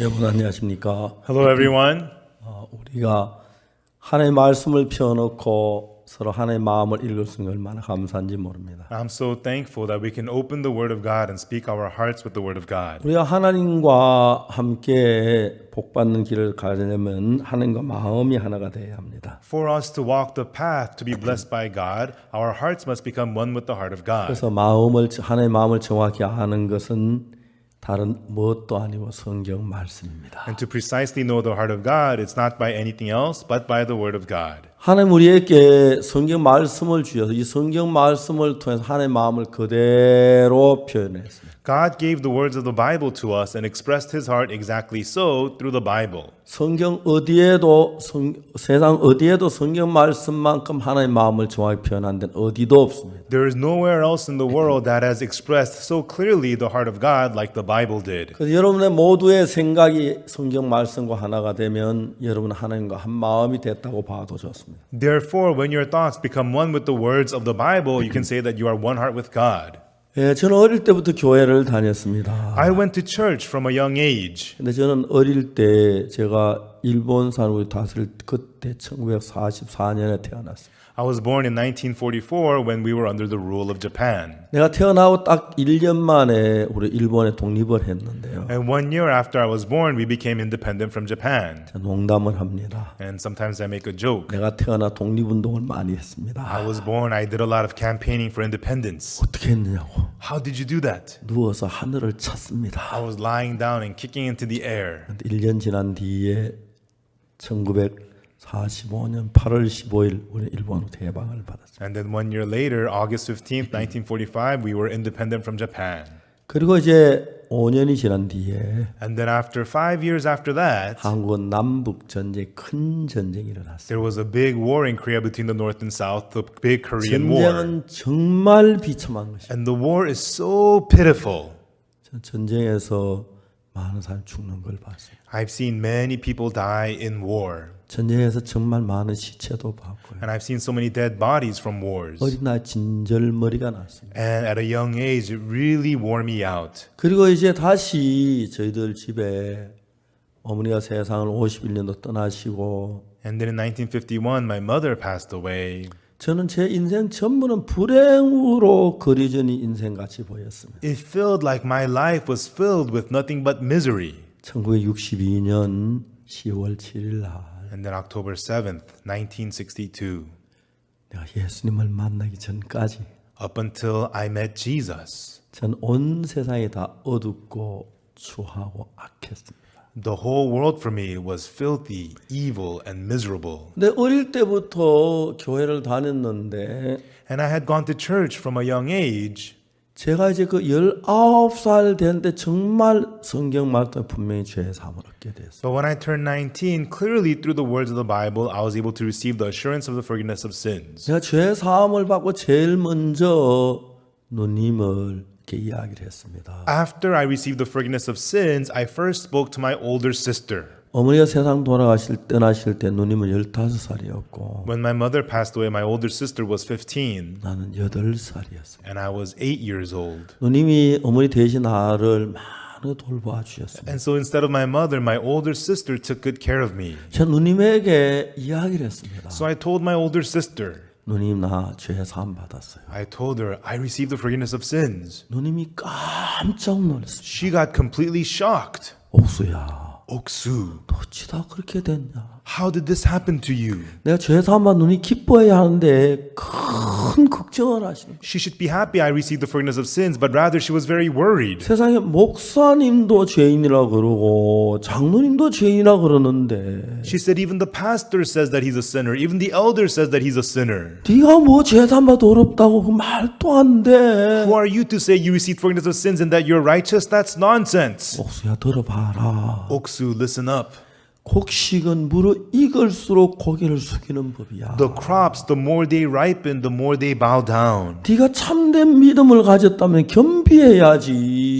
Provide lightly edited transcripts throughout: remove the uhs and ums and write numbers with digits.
여러분 안녕하십니까? Hello, everyone. 우리가 하나님의 말씀을 펴놓고 서로 하나님의 마음을 읽을 수 있는 얼마나 감사한지 모릅니다. I'm so thankful that we can open the Word of God and speak our hearts with the Word of God. 우리가 하나님과 함께 복받는 길을 가려면 하나님과 마음이 하나가 되어야 합니다. For us to walk the path to be blessed by God, our hearts must become one with the heart of God. 그래서 하나님의 마음을 정확히 아는 것은 다른 무엇도 아니고 성경 말씀입니다. And to precisely know the heart of God, it's not by anything else, but by the Word of God. 하나님 우리에게 성경 말씀을 주셔서 이 성경 말씀을 통해서 하나님의 마음을 그대로 표현했습니다. God gave the words of the Bible to us and expressed His heart exactly so through the Bible. 성경 어디에도 세상 어디에도 성경 말씀만큼 하나님의 마음을 정확히 표현한 데는 어디도 없습니다. There is nowhere else in the world that has expressed so clearly the heart of God like the Bible did. 그래서 여러분의 모두의 생각이 성경 말씀과 하나가 되면 여러분은 하나님과 한 마음이 됐다고 봐도 좋습니다. Therefore, when your thoughts become one with the words of the Bible, you can say that you are one heart with God. 예, 저는 어릴 때부터 교회를 다녔습니다. I went to church from a young age. 근데 저는 어릴 때 제가 일본 산후에 다스릴 그때 1944년에 태어났어요. I was born in 1944 when we were under the rule of Japan. 내가 태어나고 딱 1년 만에 우리 일본에 독립을 했는데요. And 1 year after I was born, we became independent from Japan. 농담을 합니다. And sometimes I make a joke. 내가 태어나 독립운동을 많이 했습니다. I was born, I did a lot of campaigning for independence. 어떻게 했느냐고. How did you do that? 누워서 하늘을 찼습니다. I was lying down and kicking into the air. 1년 지난 뒤에 1945년 8월 15일 우리 일본으로 해방을 받았습니다. And then 1 year later, August 15th, 1945, we were independent from Japan. 그리고 이제 5년이 지난 뒤에 And then after 5 years after that, 한국은 남북 전쟁 큰 전쟁이 일어났어요. there was a big war in Korea between the North and South, the big Korean War. 전쟁은 정말 비참한 것입니다. And the war is so pitiful. 전 전쟁에서 많은 사람이 죽는 걸 봤어요. I've seen many people die in war. 전쟁에서 정말 많은 시체도 봤고요. And I've seen so many dead bodies from wars. 어린 나이 진절머리가 났습니다. And at a young age, it really wore me out. 그리고 이제 다시 저희들 집에 어머니가 세상을 51년도 떠나시고 And then in 1951, my mother passed away. 저는 제 인생 전부는 불행으로 그려진 인생같이 보였습니다. It felt like my life was filled with nothing but misery. 1962년 10월 7일 날 And then October 7th, 1962, 내가 예수님을 만나기 전까지 up until I met Jesus, 전 온 세상이 다 어둡고 추하고 악했습니다. the whole world for me was filthy, evil, and miserable. 근데 어릴 때부터 교회를 다녔는데 And I had gone to church from a young age. 제가 이제 그 19살 되는데 정말 성경 말씀에 분명히 죄의 사함을 얻게 됐어요. But when I turned 19, clearly through the words of the Bible, I was able to receive the assurance of the forgiveness of sins. 제가 죄의 사함을 받고 제일 먼저 누님을 이렇게 이야기를 했습니다. After I received the forgiveness of sins, I first spoke to my older sister. 어머니가 세상 떠나실 때 누님은 15살이었고 When my mother passed away, my older sister was 15, 나는 8살이었어요. and I was 8 years old. 누님이 어머니 대신 나를 많이 돌봐 주셨습니다. And so instead of my mother, my older sister took good care of me. 제가 누님에게 이야기를 했습니다. So I told my older sister, 누님 나 죄 사함 받았어요. I told her, I received the forgiveness of sins. 누님이 깜짝 놀랐습니다. She got completely shocked. 옥수야, Oksu, 어찌다 그렇게 됐냐? how did this happen to you? 내가 죄 사함 받 눈이 기뻐해야 하는데 큰 걱정을 하시는 거예요. She should be happy I received the forgiveness of sins, but rather she was very worried. 세상에 목사님도 죄인이라 그러고 장로님도 죄인이라 그러는데 She said even the pastor says that he's a sinner. Even the elder says that he's a sinner. 네가 뭐 죄 사함 받 어렵다고 그 말도 안 돼. Who are you to say you received forgiveness of sins and that you're righteous? That's nonsense. 옥수야 들어봐라. Oksu, listen up. 곡식은 무르익을수록 고개를 숙이는 법이야. The crops, the more they ripen, the more they bow down. 네가 참된 믿음을 가졌다면 겸비해야지.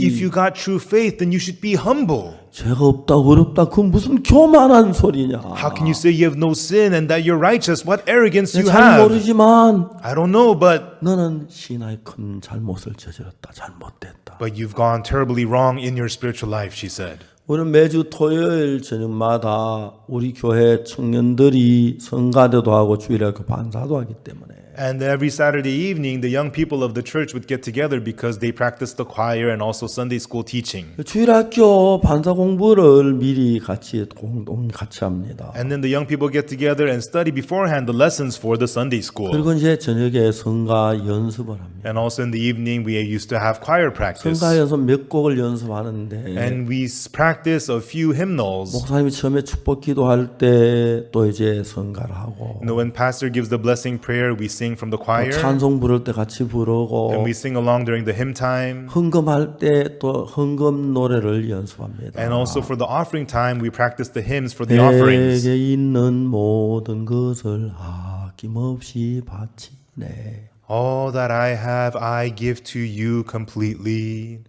If you got true faith, then you should be humble. 죄가 없다 어렵다 그 무슨 교만한 소리냐. How can you say you have no sin and that you're righteous? What arrogance you 잘 have? 모르지만 I don't know, but 너는 신하의 큰 잘못을 저질렀다. 잘못됐다. But you've gone terribly wrong in your spiritual life, she said. 우리는 매주 토요일 저녁마다 우리 교회 청년들이 성가대도 하고 주일학교 반사도 하기 때문에 And every Saturday evening, the young people of the church would get together because they practiced the choir and also Sunday school teaching. 주일학교 반사 공부를 미리 같이 합니다. And then the young people get together and study beforehand the lessons for the Sunday school. 그리고 이제 저녁에 성가 연습을 합니다. And also in the evening, we used to have choir practice. 성가 연습 몇 곡을 연습하는데 And we practice a few hymnals. 목사님이 처음에 축복 기도할 때 또 이제 성가를 하고 When pastor gives the blessing prayer, we sing from the choir. 찬송 부를 때 같이 부르고 And we sing along during the hymn time. 헌금할 때 또 헌금 노래를 연습합니다. And also for the offering time, we practice the hymns for the offerings. 내게 있는 모든 것을 아낌없이 바치네. All that I have, I give to you completely.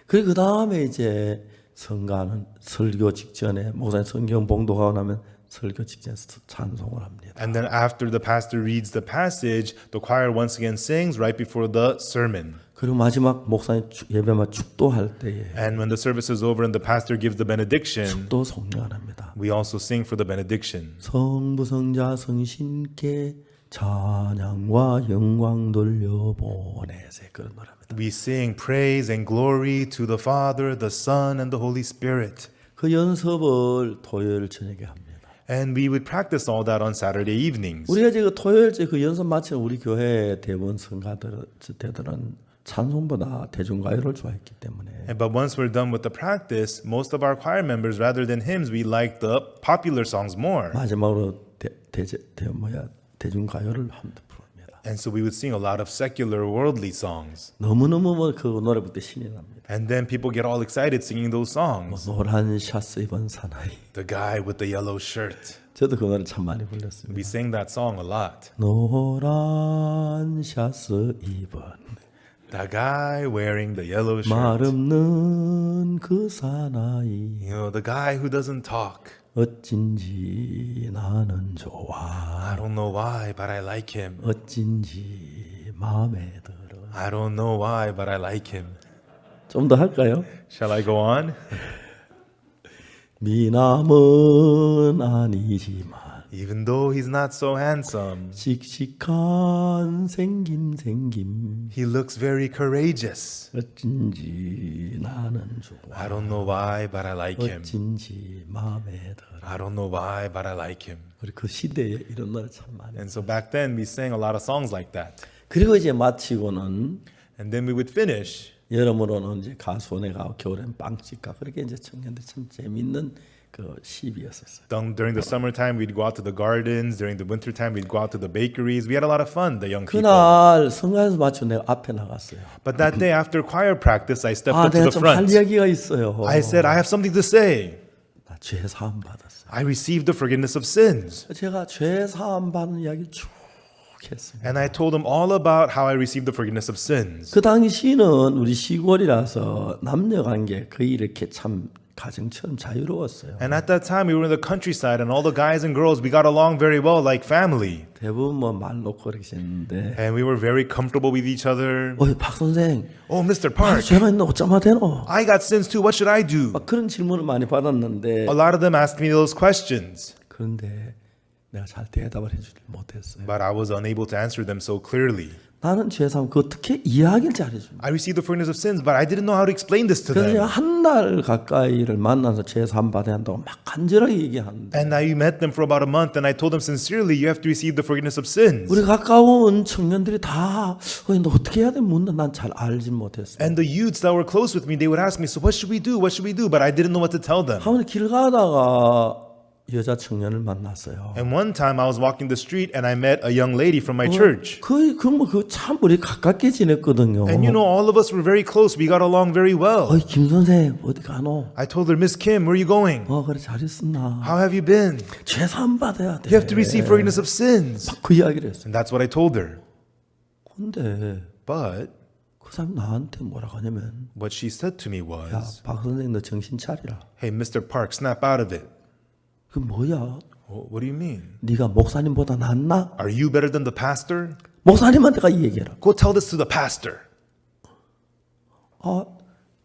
그리고 그 다음에 이제 성가는 설교 직전에 목사님 성경 봉독하고 나면 설교 직전에 찬송을 합니다. And then after the pastor reads the passage, the choir once again sings right before the sermon. 그리고 마지막 목사님 예배만 축도할 때에 And when the service is over and the pastor gives the benediction, 또 성령합니다. we also sing for the benediction. 성부 성자 성신께 찬양과 영광 돌려보내세 그런 노래입니다. We sing praise and glory to the Father, the Son, and the Holy Spirit. 그 연습을 토요일 저녁에 합니다. And we would practice all that on Saturday evenings. 우리가 지금 토요일째 그 연습 마치면 우리 교회 대부분 성가들은 찬송보다 대중가요를 좋아했기 때문에 But once we're done with the practice, most of our choir members, rather than hymns, we like the popular songs more. 마지막으로 대중가요를 합니다. 부릅니다. And so we would sing a lot of secular, worldly songs. 너무너무 그 노래 부를 때 신이 납니다. And then people get all excited singing those songs. 노란 샤스 입은 사나이. The guy with the yellow shirt. 저도 그 노래 참 많이 불렀습니다. We sang that song a lot. 노란 샤스 입은 The guy wearing the yellow 말 shirt. 없는 그 사나이 You know, the guy who doesn't talk. 어찐지 나는 좋아 I don't know why, but I like him. 어찐지 마음에 들어 I don't know why, but I like him. 좀 더 할까요? Shall I go on? 미남은 아니지만 Even though he's not so handsome, 씩씩한 생김 he looks very courageous. 어찐지 나는 좋아 I don't know why, but I like him. 어찐지 마음에 들어 I don't know why, but I like him. 우리 그 시대에 이런 노래 참 많이 And so back then, we sang a lot of songs like that. 그리고 이제 마치고는 And then we would finish. 여름으로는 이제 가수원에 가고 겨울엔 빵집 가 그렇게 이제 청년들 참 재밌는 그 시비였었어요. During the summertime, we'd go out to the gardens. During the wintertime, we'd go out to the bakeries. We had a lot of fun, the young people. 그날 성가에서 마치고 내가 앞에 나갔어요. But that day, after choir practice, I stepped 아 up to 내가 the 좀 할 front. 이야기가 있어요. I said, I have something to say. 나 죄 사함 받았어요. I received the forgiveness of sins. 제가 죄 사함 받는 이야기 쭉 했습니다. And I told them all about how I received the forgiveness of sins. 그 당시는 우리 시골이라서 남녀 관계 거의 이렇게 참 가정처럼 자유로웠어요. And at that time, we were in the countryside, and all the guys and girls, we got along very well, like family. 대부분 뭐 말 놓고 그렇게 했는데 And we were very comfortable with each other. 박 선생 Oh, Mr. 아, Park, 죄가 있나 어쩌면 되노? I got sins too. What should I do? 막 그런 질문을 많이 받았는데 A lot of them asked me those questions, 그런데 내가 잘 대답을 해주지 못했어요. but I was unable to answer them so clearly. 나는 죄사함 그 어떻게 이야기를 잘해줍니다. I received the forgiveness of sins, but I didn't know how to explain this to 그래서 them. 제가 한 달 가까이를 만나서 죄사함 받아야 한다고 막 간절하게 얘기하는데 And I met them for about a month, and I told them sincerely, you have to receive the forgiveness of sins. 우리 가까운 청년들이 다 너 어떻게 해야 돼 묻는다. 난 잘 알지 못했어요. And the youths that were close with me, they would ask me, so what should we do? What should we do? But I didn't know what to tell them. 한번 길 가다가 여자 청년을 만났어요. And one time I was walking the street and I met a young lady from my church. 참 우리 가깝게 지냈거든요. And you know, all of us were very close. We got along very well. 김 선생 어디 가노? I told her, Miss Kim, where are you going? 그래 잘 있었나? How have you been? 죄사함 받아야 돼. You have to receive forgiveness of sins. 그 이야기를 했어요. And that's what I told her. 근데 But 그 사람이 나한테 뭐라고 하냐면 what she said to me was, 박 선생 너 정신 차리라. hey, Mr. Park, snap out of it. 그 뭐야? What do you mean? 네가 목사님보다 낫나? Are you better than the pastor? 목사님한테 가 이 얘기해라. Go tell this to the pastor.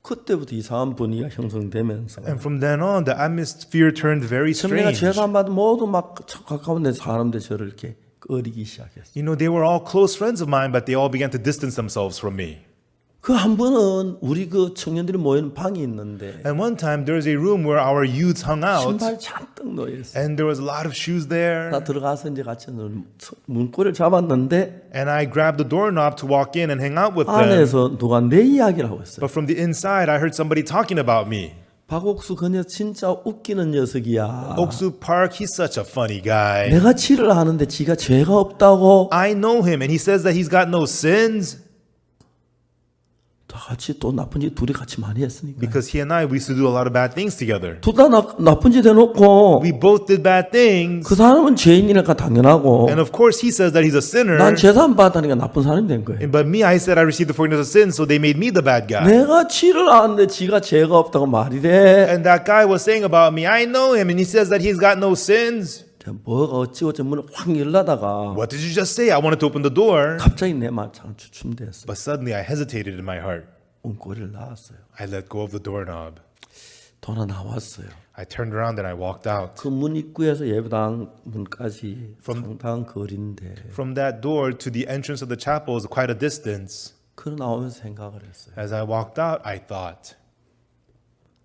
그때부터 이상한 분위기가 형성되면서 And from then on, the atmosphere turned very 내가 strange. 죄사함 받은 모두 막 가까운 데 사람들 저를 이렇게 꺼리기 시작했어요. You know, they were all close friends of mine, but they all began to distance themselves from me. 그 한 번은 우리 그 청년들이 모이는 방이 있는데 And one time, there was a room where our youths hung out, 신발 잔뜩 놓여 있어요. and there was a lot of shoes there. 나 들어가서 이제 같이 문고리를 잡았는데 And I grabbed the doorknob to walk in and hang out with them. 안에서 누가 내 이야기를 하고 있어요. But from the inside, I heard somebody talking about me. 박옥수 그녀 진짜 웃기는 녀석이야. Oksu Park, he's such a funny guy. 내가 치를 하는데 지가 죄가 없다고. I know him, and he says that he's got no sins 다 같이 또 나쁜 짓 둘이 같이 많이 했으니까. because he and I, we used to do a lot of bad things together. 둘 다 나쁜 짓 해놓고 We both did bad things. 그 사람은 죄인이니까 당연하고 And of course, he says that he's a sinner. 난 죄사함 받다니까 나쁜 사람이 된 거예요. But me, I said I received the forgiveness of sins, so they made me the bad guy. 내가 치를 하는데 지가 죄가 없다고 말이 돼. And that guy was saying about me, I know him, and he says that he's got no sins. 뭐가 어찌어찌 문을 확 열라다가 What did you just say? I wanted to open the door. 갑자기 내 말창 주춤됐어. But suddenly I hesitated in my heart. 문고리를 나왔어요. I let go of the doorknob. 돌아 나왔어요. I turned around and I walked out. 그 문 입구에서 예배당 문까지 상당한 거리인데 From that door to the entrance of the chapel is quite a distance. 그 나오면서 생각을 했어요. As I walked out, I thought,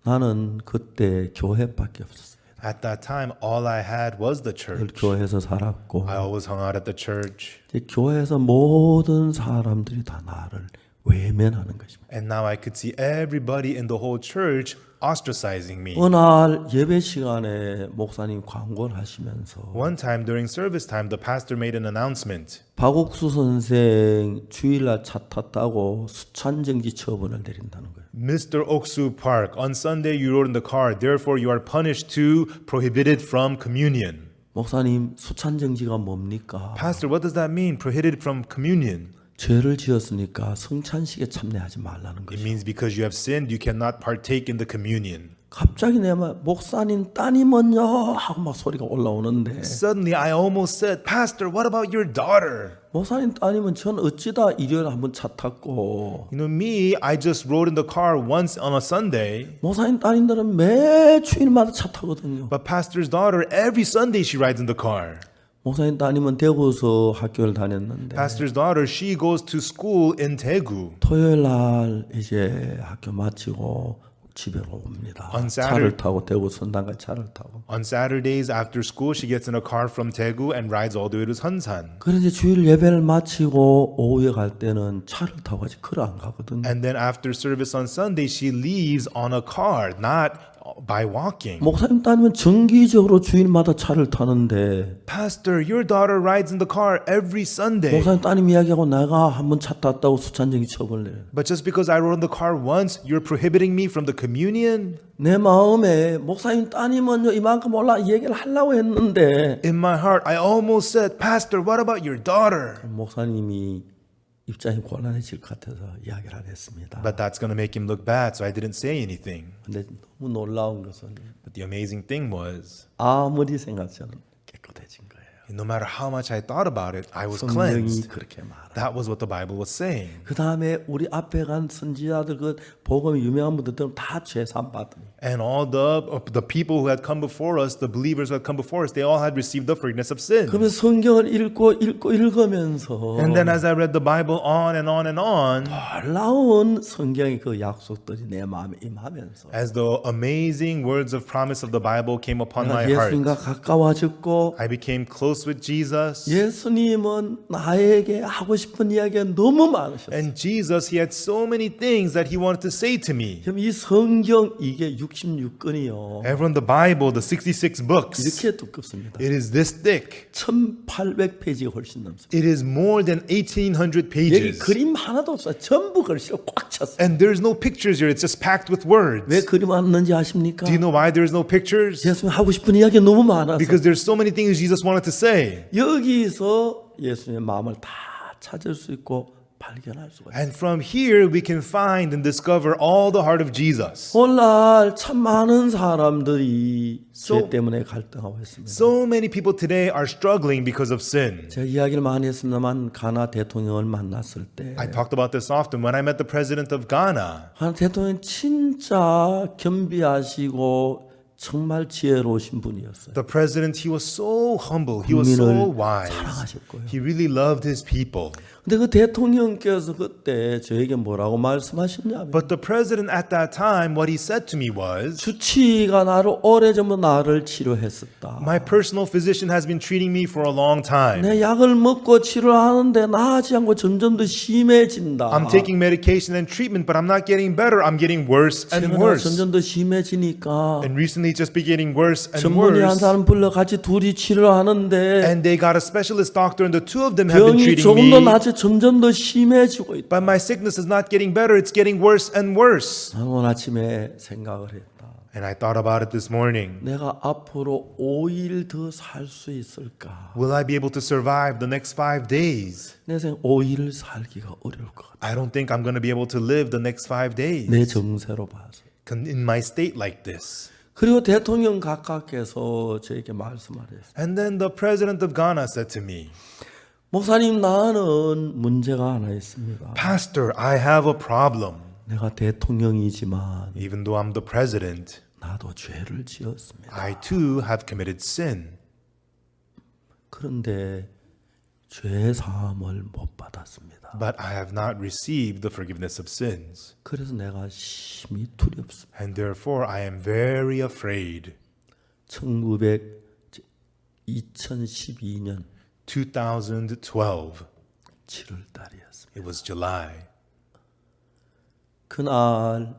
나는 그때 교회밖에 없었어요. at that time, all I had was the 늘 church. 교회에서 살았고 I always hung out at the church. 이제 교회에서 모든 사람들이 다 나를 외면하는 것입니다. And now I could see everybody in the whole church ostracizing me. 어느 날 예배 시간에 목사님 광고를 하시면서 One time during service time, the pastor made an announcement. 박옥수 선생 주일날 차 탔다고 수찬정지 처분을 내린다는 거예요. Mr. Oksu Park, on Sunday you rode in the car, therefore you are punished to prohibited from communion. 목사님 수찬정지가 뭡니까? Pastor, what does that mean? Prohibited from communion. 죄를 지었으니까 성찬식에 참여하지 말라는 It 거죠. means because you have sinned, you cannot partake in the communion. 갑자기 내가 목사님 따님은요 하고 막 소리가 올라오는데 Suddenly, I almost said, Pastor, what about your daughter? 목사님 따님은 전 어찌다 일요일에 한번 차 탔고 You know, me, I just rode in the car once on a Sunday, 목사님 따님들은 매 주일마다 차 타거든요. but Pastor's daughter, every Sunday she rides in the car. 목사님 따님은 대구에서 학교를 다녔는데 Pastor's daughter, she goes to school in Daegu. 토요일 날 이제 학교 마치고 집으로 옵니다. On 차를 Saturday- 타고 대구 선당까지 차를 타고. On Saturdays after school, she gets in a car from Daegu and rides all the way to Sunsan. 그래서 이제 주일 예배를 마치고 오후에 갈 때는 차를 타고 가지 걸어 안 가거든요. And then after service on Sunday, she leaves on a car, not by walking. 목사님 따님은 정기적으로 주일마다 차를 타는데 Pastor, your daughter rides in the car every Sunday. 목사님 따님 이야기하고 내가 한번 차 탔다고 수찬정이 처벌해요. But just because I rode in the car once, you're prohibiting me from the communion? 내 마음에 목사님 따님은요 이만큼 올라 얘기를 하려고 했는데 In my heart, I almost said, Pastor, what about your daughter? 목사님이 입장이 곤란해질 것 같아서 이야기를 안 했습니다. But that's going to make him look bad, so I didn't say anything. 근데 너무 놀라운 것은 But the amazing thing was, 아무리 생각해도 깨끗해진 거예요. no matter how much I thought about it, I was 성경이 cleansed. 그렇게 말합니다. That was what the Bible was saying. 그 다음에 우리 앞에 간 선지자들 그 복음이 유명한 분들은 다 죄산 받으니 And all the people who had come before us, the believers who had come before us, they all had received the forgiveness of sin. 그러면 성경을 읽으면서 And then as I read the Bible on and on and on, 놀라운 성경의 그 약속들이 내 마음에 임하면서 as the amazing words of promise of the Bible came upon my 내가 예수님과 heart, 가까워졌고 I became close with Jesus. 예수님은 나에게 하고 싶은 이야기가 너무 많으셨어요. And Jesus, he had so many things that he wanted to say to me. 그럼 이 성경 이게 66권이요. Everyone, the Bible, the 66 books, 이렇게 두껍습니다. it is this thick. 1800페이지가 훨씬 넘습니다. It is more than 1,800 여기 pages. 그림 하나도 없어요. 전부 글씨로 꽉 찼어요. And there's no pictures here. It's just packed with words. 왜 그림 안 넣는지 아십니까? Do you know why there's no pictures? 예수님 하고 싶은 이야기가 너무 많아서 Because there's so many things Jesus wanted to say. 여기서 예수님의 마음을 다 찾을 수 있고 발견할 수가 있어요. And from here, we can find and discover all the heart of Jesus. 오늘날 참 많은 사람들이 죄 때문에 갈등하고 있습니다. So many people today are struggling because of sin. 제가 이야기를 많이 했습니다만 가나 대통령을 만났을 때 I talked about this often when I met the president of Ghana. 가나 대통령 진짜 겸비하시고 정말 지혜로우신 분이었어요. The president, he was so humble. He was so 국민을 wise. 사랑하셨고요. He really loved his people. 근데 그 대통령께서 그때 저에게 뭐라고 말씀하셨냐면 But the president at that time, what he said to me was, 주치의가 나를 오래전부터 나를 치료했었다. my personal physician has been treating me for a long time. 내 약을 먹고 치료를 하는데 나아지 않고 점점 더 심해진다. I'm taking medication and treatment, but I'm not getting better. I'm getting worse and 최근에 worse. 점점 더 심해지니까 And recently it's just been getting worse and 전문의 한 worse. 사람 불러 같이 둘이 치료를 하는데 And they got a specialist doctor and the two of them have been 병이 treating 조금 더 me. 나아지 점점 더 심해지고 있다. But my sickness is not getting better. It's getting worse and worse. 나는 오늘 아침에 생각을 했다. And I thought about it this morning. 내가 앞으로 5일 더 살 수 있을까? Will I be able to survive the next 5 days? 내 생 5일을 살기가 어려울 것 같아. I don't think I'm going to be able to live the next 5 days 내 정세로 봐서. in my state like this. 그리고 대통령 각하께서 저에게 말씀하셨어요. And then the president of Ghana said to me, 목사님 나는 문제가 하나 있습니다. Pastor, I have a problem. 내가 대통령이지만 Even though I'm the president, 나도 죄를 지었습니다. I too have committed sin. 그런데 죄 사함을 못 받았습니다. But I have not received the forgiveness of sins. 그래서 내가 심히 두렵습니다. And therefore I am very afraid. 2012년 2012, 7월 달이었습니다. it was July. 그날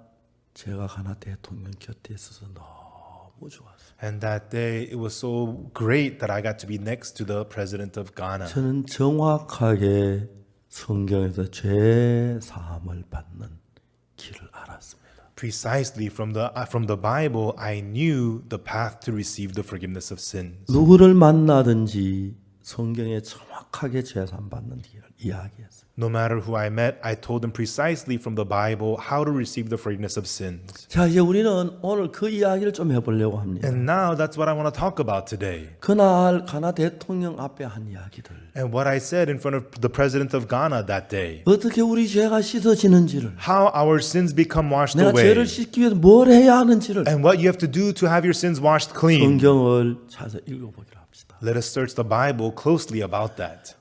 제가 가나 대통령 곁에 있어서 너무 좋았어요. And that day it was so great that I got to be next to the president of Ghana. 저는 정확하게 성경에서 죄 사함을 받는 길을 알았습니다. Precisely from the Bible, I knew the path to receive the forgiveness of sins. 누구를 만나든지 성경에 정확하게 재산받는 이야기였어요. No matter who I met, I told them precisely from the Bible how to receive the forgiveness of sins. 자, 이제 우리는 오늘 그 이야기를 좀 해보려고 합니다. And now that's what I want to talk about today. 그날 가나 대통령 앞에 한 이야기들. And what I said in front of the president of Ghana that day. 어떻게 우리 죄가 씻어지는지를, How our sins become washed 내가 away. 죄를 씻기 위해서 뭘 해야 하는지를 And what you have to do to have your sins washed clean. 성경을 찾아 읽어보기로 합시다. Let us search the Bible closely about that.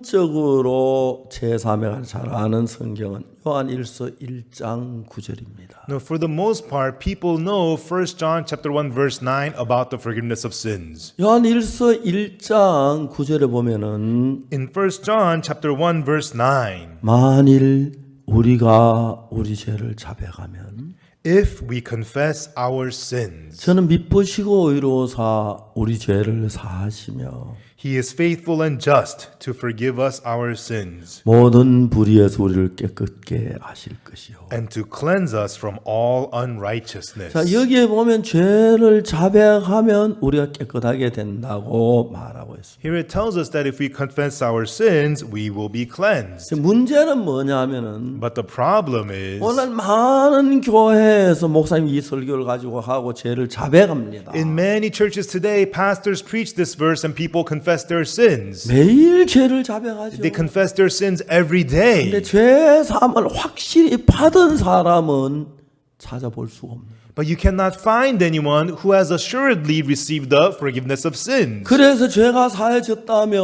보편적으로 제3회가 잘 아는 성경은 요한일서 1장 9절입니다. Now, for the most part, people know 1 John chapter 1 verse 9 about the forgiveness of sins. 요한일서 1장 9절에 보면은 In 1 John chapter 1 verse 9, 만일 우리가 우리 죄를 자백하면 if we confess our sins, 저는 미쁘시고 의로우사 우리 죄를 사하시며 He is faithful and just to forgive us our sins 모든 불의에서 우리를 깨끗게 하실 것이요. and to cleanse us from all unrighteousness. 자, 여기에 보면 죄를 자백하면 우리가 깨끗하게 된다고 말하고 있습니다. Here it tells us that if we confess our sins, we will be cleansed. 문제는 뭐냐면은 But the problem is, 오늘 많은 교회에서 목사님이 이 설교를 가지고 하고 죄를 자백합니다. in many churches today, pastors preach this verse and people confess their sins. 매일 죄를 자백하죠. They confess their sins every 근데 day. 죄 사함을 확실히 받은 사람은 찾아볼 수가 없는. But you cannot find anyone who has assuredly received the forgiveness of sins. 그래서 죄가 사해졌다면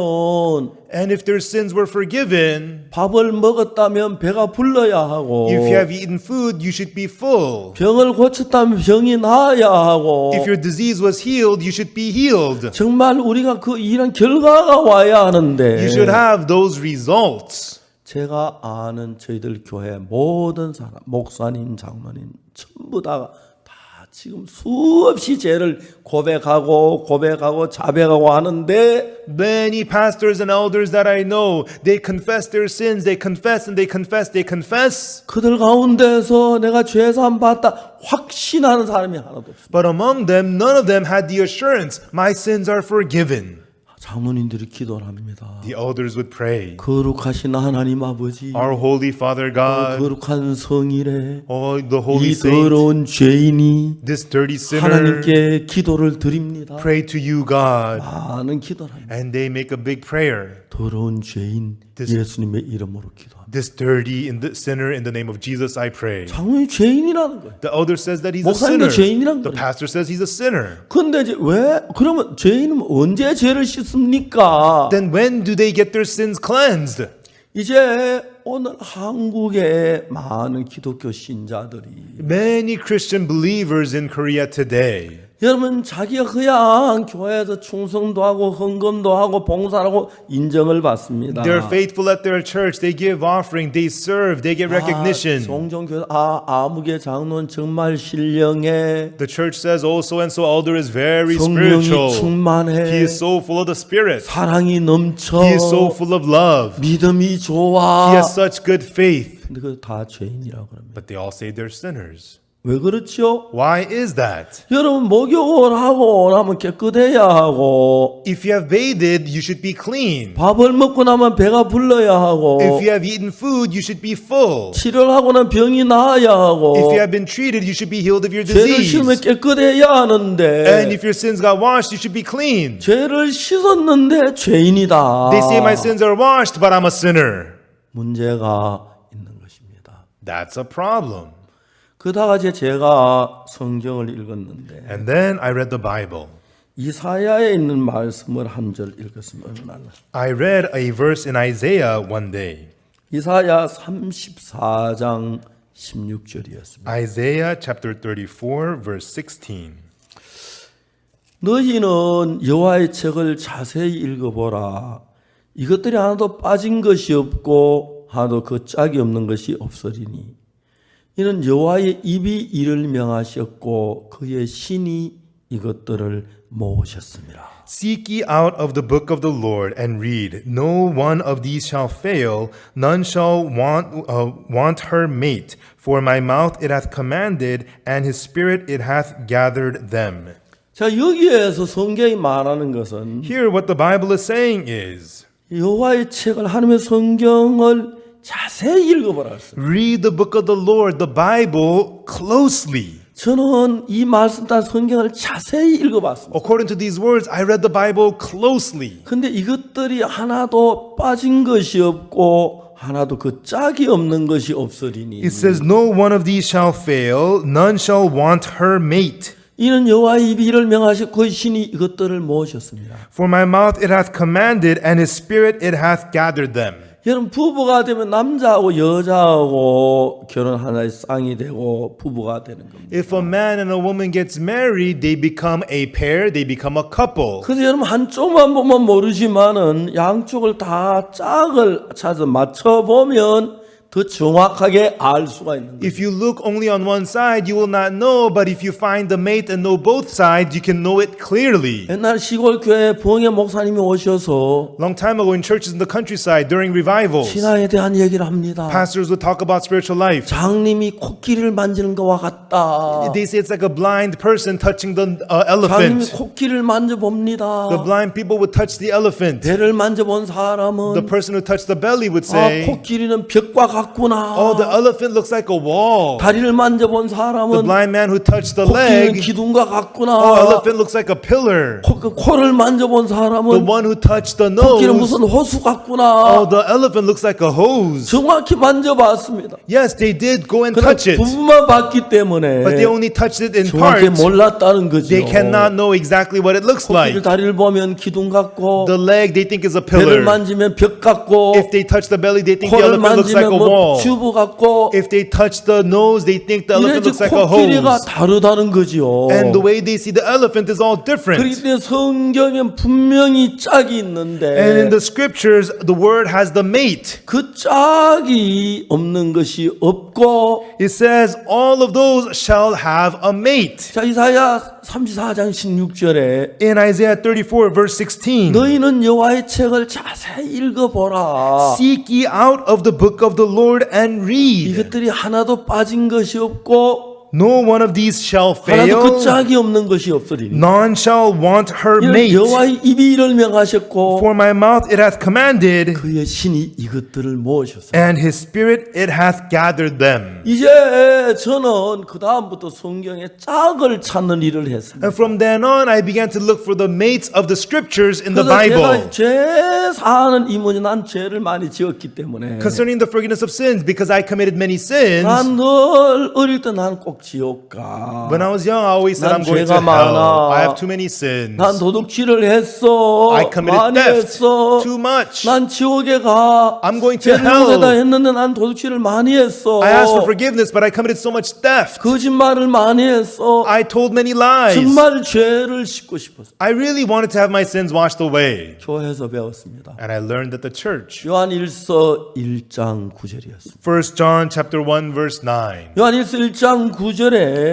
And if their sins were forgiven, 밥을 먹었다면 배가 불러야 하고 if you have eaten food, you should be full. 병을 고쳤다면 병이 나아야 하고 If your disease was healed, you should be healed. 정말 우리가 그 이런 결과가 와야 하는데 You should have those results. 제가 아는 저희들 교회 모든 사람, 목사님, 장로님 전부 다 지금 수없이 죄를 고백하고 자백하고 하는데 Many pastors and elders that I know, they confess their sins, they confess and they confess, they confess. 그들 가운데서 내가 죄사함 받다 확신하는 사람이 하나도 없습니다. But among them, none of them had the assurance, my sins are forgiven. 장로님들이 기도를 합니다. The elders would pray, 거룩하신 하나님 아버지, Our Holy Father God, 거룩한 성일에 oh, the Holy 이 Saint, 더러운 죄인이 this dirty sinner, 하나님께 기도를 드립니다. pray to you, God. 많은 기도를 합니다. And they make a big prayer. 더러운 죄인 예수님의 이름으로 기도합니다. This dirty sinner in the name of Jesus, I pray. 장로님 죄인이라는 거예요. The elder says that he's a 목사님도 sinner. 죄인이란 The 거예요. pastor says he's a sinner. 근데 이제 왜 그러면 죄인은 언제 죄를 씻습니까? Then when do they get their sins cleansed? 이제 오늘 한국의 많은 기독교 신자들이 Many Christian believers in Korea today, 여러분 자기가 그냥 교회에서 충성도 하고 헌금도 하고 봉사하고 인정을 받습니다. they're faithful at their church. They give offering. They serve. They get recognition. 종종 교회 아무개 장로는 정말 신령해. The church says, oh, so-and-so elder is very 성령이 spiritual. 충만해. He is so full of the Spirit. 사랑이 넘쳐. He is so full of love. 믿음이 좋아. He has such good faith. 근데 그 다 죄인이라고 합니다. But they all say they're sinners. 왜 그렇죠? Why is that? 여러분 목욕을 하고 나면 깨끗해야 하고 If you have bathed, you should be clean. 밥을 먹고 나면 배가 불러야 하고 If you have eaten food, you should be full. 치료를 하고 나면 병이 나아야 하고 If you have been treated, you should be healed of your 죄를 disease. 씻으면 깨끗해야 하는데 And if your sins got washed, you should be clean. 죄를 씻었는데 죄인이다. They say my sins are washed, but I'm a sinner. 문제가 있는 것입니다. That's a problem. 그다가 제가 성경을 읽었는데 And then I read the Bible. 이사야에 있는 말씀을 한 절 읽었으면 얼마나. I read a verse in Isaiah one day. 이사야 34장 16절이었습니다. Isaiah chapter 34 verse 16. 너희는 여호와의 책을 자세히 읽어보라. 이것들이 하나도 빠진 것이 없고 하나도 그 짝이 없는 것이 없으리니 이는 여호와의 입이 이를 명하셨고 그의 신이 이것들을 모으셨습니다. Seek ye out of the book of the Lord and read. No one of these shall fail, none shall want her mate. For my mouth it hath commanded, and his spirit it hath gathered them. 자, 여기에서 성경이 말하는 것은 Here, what the Bible is saying is, 여호와의 책을 하나님의 성경을 자세히 읽어보라 했어요. read the book of the Lord, the Bible, closely. 저는 이 말씀 단 성경을 자세히 읽어봤습니다. According to these words, I read the Bible closely. 근데 이것들이 하나도 빠진 것이 없고 하나도 그 짝이 없는 것이 없으리니 It says, no one of these shall fail, none shall want her mate. 이는 여호와의 입이 이를 명하시고 그의 신이 이것들을 모으셨습니다. For my mouth it hath commanded, and his spirit it hath gathered them. 여러분 부부가 되면 남자하고 여자하고 결혼하나의 쌍이 되고 부부가 되는 겁니다. If a man and a woman gets married, they become a pair, they become a couple. 그래서 여러분 한쪽만 보면 모르지만은 양쪽을 다 짝을 찾아 맞춰보면 더 정확하게 알 수가 있는 거예요. If you look only on one side, you will not know, but if you find the mate and know both sides, you can know it clearly. 옛날 시골 교회 봉해 목사님이 오셔서 Long time ago in churches in the countryside, during revivals, 신앙에 대한 얘기를 합니다. pastors would talk about spiritual life. 장님이 코끼리를 만지는 것과 같다. They say it's like a blind person touching the 장님이 elephant. 코끼리를 만져봅니다. The blind people would touch the elephant. 배를 만져본 The 사람은 person who touched the belly would 아 say, 코끼리는 벽과 같구나. oh, the elephant looks like a wall. 다리를 만져본 The 사람은 blind man who touched the 코끼리는 leg, 기둥과 같구나. oh, elephant looks like a pillar. 코를 만져본 The 사람은 one who touched the 코끼리는 nose, 무슨 호수 oh, 같구나. the elephant looks like a hose. 정확히 만져봤습니다. Yes, they did go and 그러나 touch it, 부분만 봤기 때문에 but they only touched it in 정확히 part. 몰랐다는 거죠. They cannot know exactly what it looks 코끼리 like. 다리를 보면 기둥 같고 The leg they think is a 배를 pillar. 만지면 벽 같고 If they touch the belly, they think the 코를 elephant looks like 만지면 a 뭐 wall. 튜브 같고 If they touch the nose, they think the elephant 이래지 looks like a 코끼리가 hose. 다르다는 거지요. And the way they see the elephant is all 그렇기 different. 때문에 성경엔 분명히 짝이 And 있는데 in the scriptures, the word has the mate. 그 짝이 없는 것이 없고 It says, all of those shall have a mate. 자 이사야 34장 16절에 In Isaiah 34, verse 16, 너희는 여호와의 책을 자세히 읽어보라. seek ye out of the book of the Lord and read. 이것들이 하나도 빠진 것이 없고 No one of these shall 하나도 그 fail, 짝이 없는 것이 없으리니 none shall want her 이는 mate. 여호와의 입이 이를 명하셨고 For my mouth it hath commanded, 그의 신이 이것들을 모으셨어요. and his spirit it hath gathered them. 이제 저는 그 다음부터 성경에 짝을 찾는 일을 했습니다. And from then on, I began to look for the mates of the scriptures in the 그래서 Bible. 제가 죄 사는 이문이 난 죄를 많이 지었기 때문에 Concerning the forgiveness of sins, because I committed many sins. 난 늘 어릴 때 난 꼭 지옥 가. When I was young, I always said 난 I'm going to 죄가 많아. hell. I have too many sins. 난 도둑질을 했어. I committed 많이 theft 했어. too much. 난 지옥에 가. I'm going to 죄를 못하다 hell. 했는데 난 도둑질을 많이 했어. I asked for forgiveness, but I committed so much theft. 거짓말을 많이 했어. I told many lies. 정말 죄를 씻고 싶었어. I really wanted to have my sins washed away. 교회에서 배웠습니다. And I learned at the church. 요한일서 1장 9절이었습니다. 1 John chapter 1 verse 9. 요한일서 1장 9절에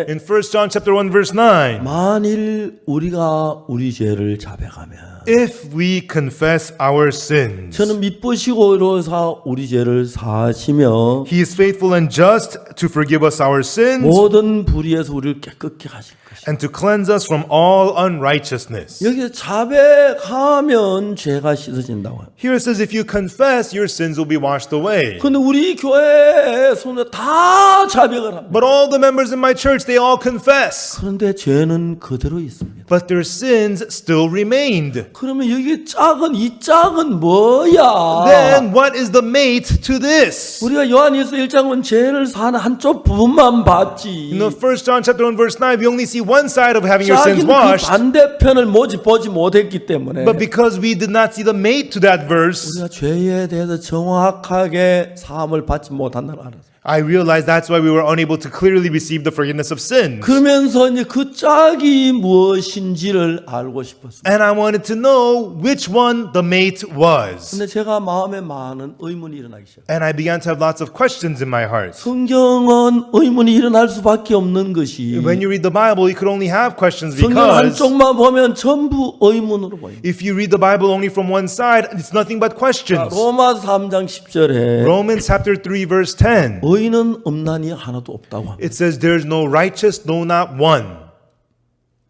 In 1 John chapter 1 verse 9. 만일 우리가 우리 죄를 자백하면 If we confess our sins, 저는 미쁘시고 의로사 우리 죄를 사하시며 He is faithful and just to forgive us our sins 모든 불의에서 우리를 깨끗게 하실 것이다. and to cleanse us from all unrighteousness. 여기서 자백하면 죄가 씻어진다고 해요. Here it says, if you confess, your sins will be washed away. 근데 우리 교회 손에 다 자백을 합니다. But all the members in my church, they all confess. 그런데 죄는 그대로 있습니다. But their sins still remained. 그러면 여기 짝은 이 짝은 뭐야? Then what is the mate to this? 우리가 요한일서 1장은 죄를 사는 한쪽 부분만 봤지. In the 1 John chapter 1 verse 9, we only see one side of having your sins 자기는 그 washed. 반대편을 보지 못했기 때문에 But because we did not see the mate to that verse, 우리가 죄에 대해서 정확하게 사함을 받지 못한다는 알았어요. I realized that's why we were unable to clearly receive the forgiveness of sins. 그러면서 이제 그 짝이 무엇인지를 알고 싶었어요. And I wanted to know which one the mate was. 근데 제가 마음에 많은 의문이 일어나기 시작해요. And I began to have lots of questions in my heart. 성경은 의문이 일어날 수밖에 없는 것이 When you read the Bible, you could only have questions 성경 because 한쪽만 보면 전부 의문으로 보여요. if you read the Bible only from one side, it's nothing but questions. 로마서 3장 10절에 Romans chapter 3 verse 10. 의인은 없나니 하나도 없다고 합니다. It says there's no righteous, no not one.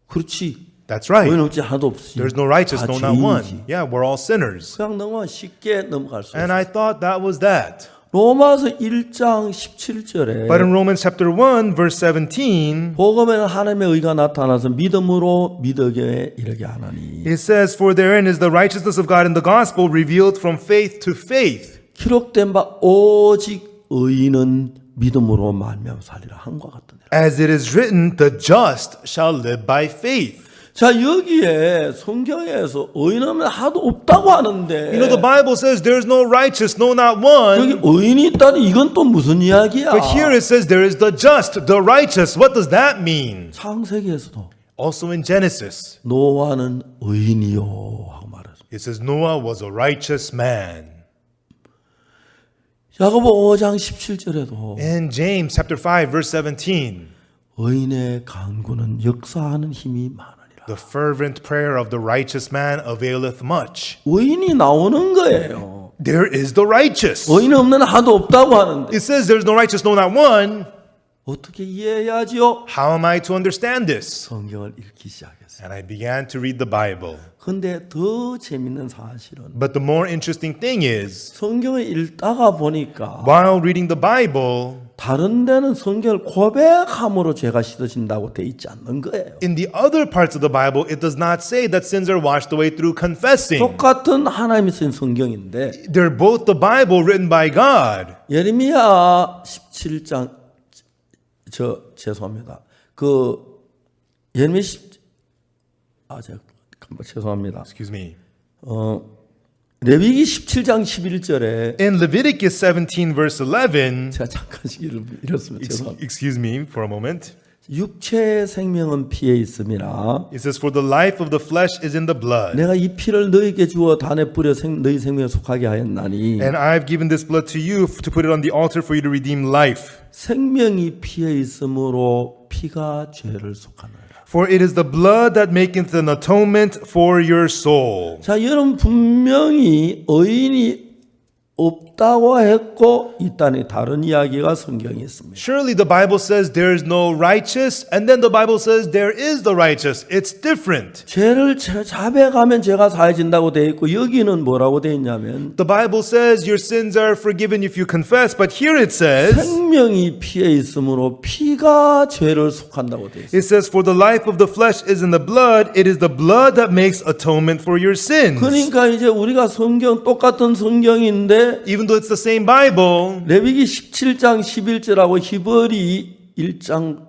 그렇지. That's right. 의인 없지 하나도 없지. There's no righteous, 다 no, not one. 죄인이지. Yeah, we're all sinners. 그냥 너무 쉽게 넘어갈 수 And 있어요. I thought that was that. 로마서 1장 17절에 But in Romans chapter 1, verse 17, 복음에는 하나님의 의가 나타나서 믿음으로 믿어게 이르게 하나니 it says, For therein is the righteousness of God in the gospel revealed from faith to faith. 기록된 바 오직 의인은 믿음으로 말미암아 살리라 한과 같더라. As it is written, the just shall live by faith. 자 여기에 성경에서 의인은 하도 없다고 하는데 You know, the Bible says there's no righteous, no, not one. 여기 의인이 있다니 이건 또 무슨 이야기야? But here it says there is the just, the righteous. What does that mean? 창세기에서도 Also in Genesis, 노아는 의인이요 하고 말했어. it says Noah was a righteous man. 야고보 5장 17절에도 In James chapter 5, verse 17, 의인의 간구는 역사하는 힘이 많으니라. the fervent prayer of the righteous man availeth much. 의인이 나오는 거예요. There is the righteous. 의인 없는 하도 없다고 하는데 It says there's no righteous, no, not one. 어떻게 이해해야지요? How am I to understand this? 성경을 읽기 시작했어요. And I began to read the Bible. 근데 더 재밌는 사실은 But the more interesting thing is, 성경을 읽다가 보니까 while reading the Bible, 다른 데는 성경을 고백함으로 죄가 씻어진다고 돼 있지 않는 거예요. in the other parts of the Bible, it does not say that sins are washed away through confessing. 똑같은 하나님이 쓴 성경인데 They're both the Bible written by God. 예레미야 17장 죄송합니다. 그 예레미야 죄송합니다. Excuse me. 레위기 17장 11절에 In Leviticus 17, verse 11, 제가 잠깐씩 읽었으면 죄송합니다. excuse me for a moment. 육체의 생명은 피에 있음이라 It says, For the life of the flesh is in the blood. 내가 이 피를 너희에게 주어 단에 뿌려 너희 생명에 속하게 하였나니 And I've given this blood to you to put it on the altar for you to redeem life. 생명이 피에 있으므로 피가 죄를 속하느라. For it is the blood that maketh an atonement for your soul. 자, 여러분 분명히 의인이 없다고 했고 있다니 다른 이야기가 성경에 있습니다. Surely the Bible says there is no righteous, and then the Bible says there is the righteous. It's different. 죄를 자백하면 죄가 사해진다고 돼 있고 여기는 뭐라고 돼 있냐면 The Bible says your sins are forgiven if you confess, but here it says, 생명이 피에 있으므로 피가 죄를 속한다고 돼 있어요. it says, For the life of the flesh is in the blood, it is the blood that makes atonement for your sins. 그러니까 이제 우리가 성경 똑같은 성경인데 Even though it's the same Bible, 레위기 17장 11절하고 히브리 1장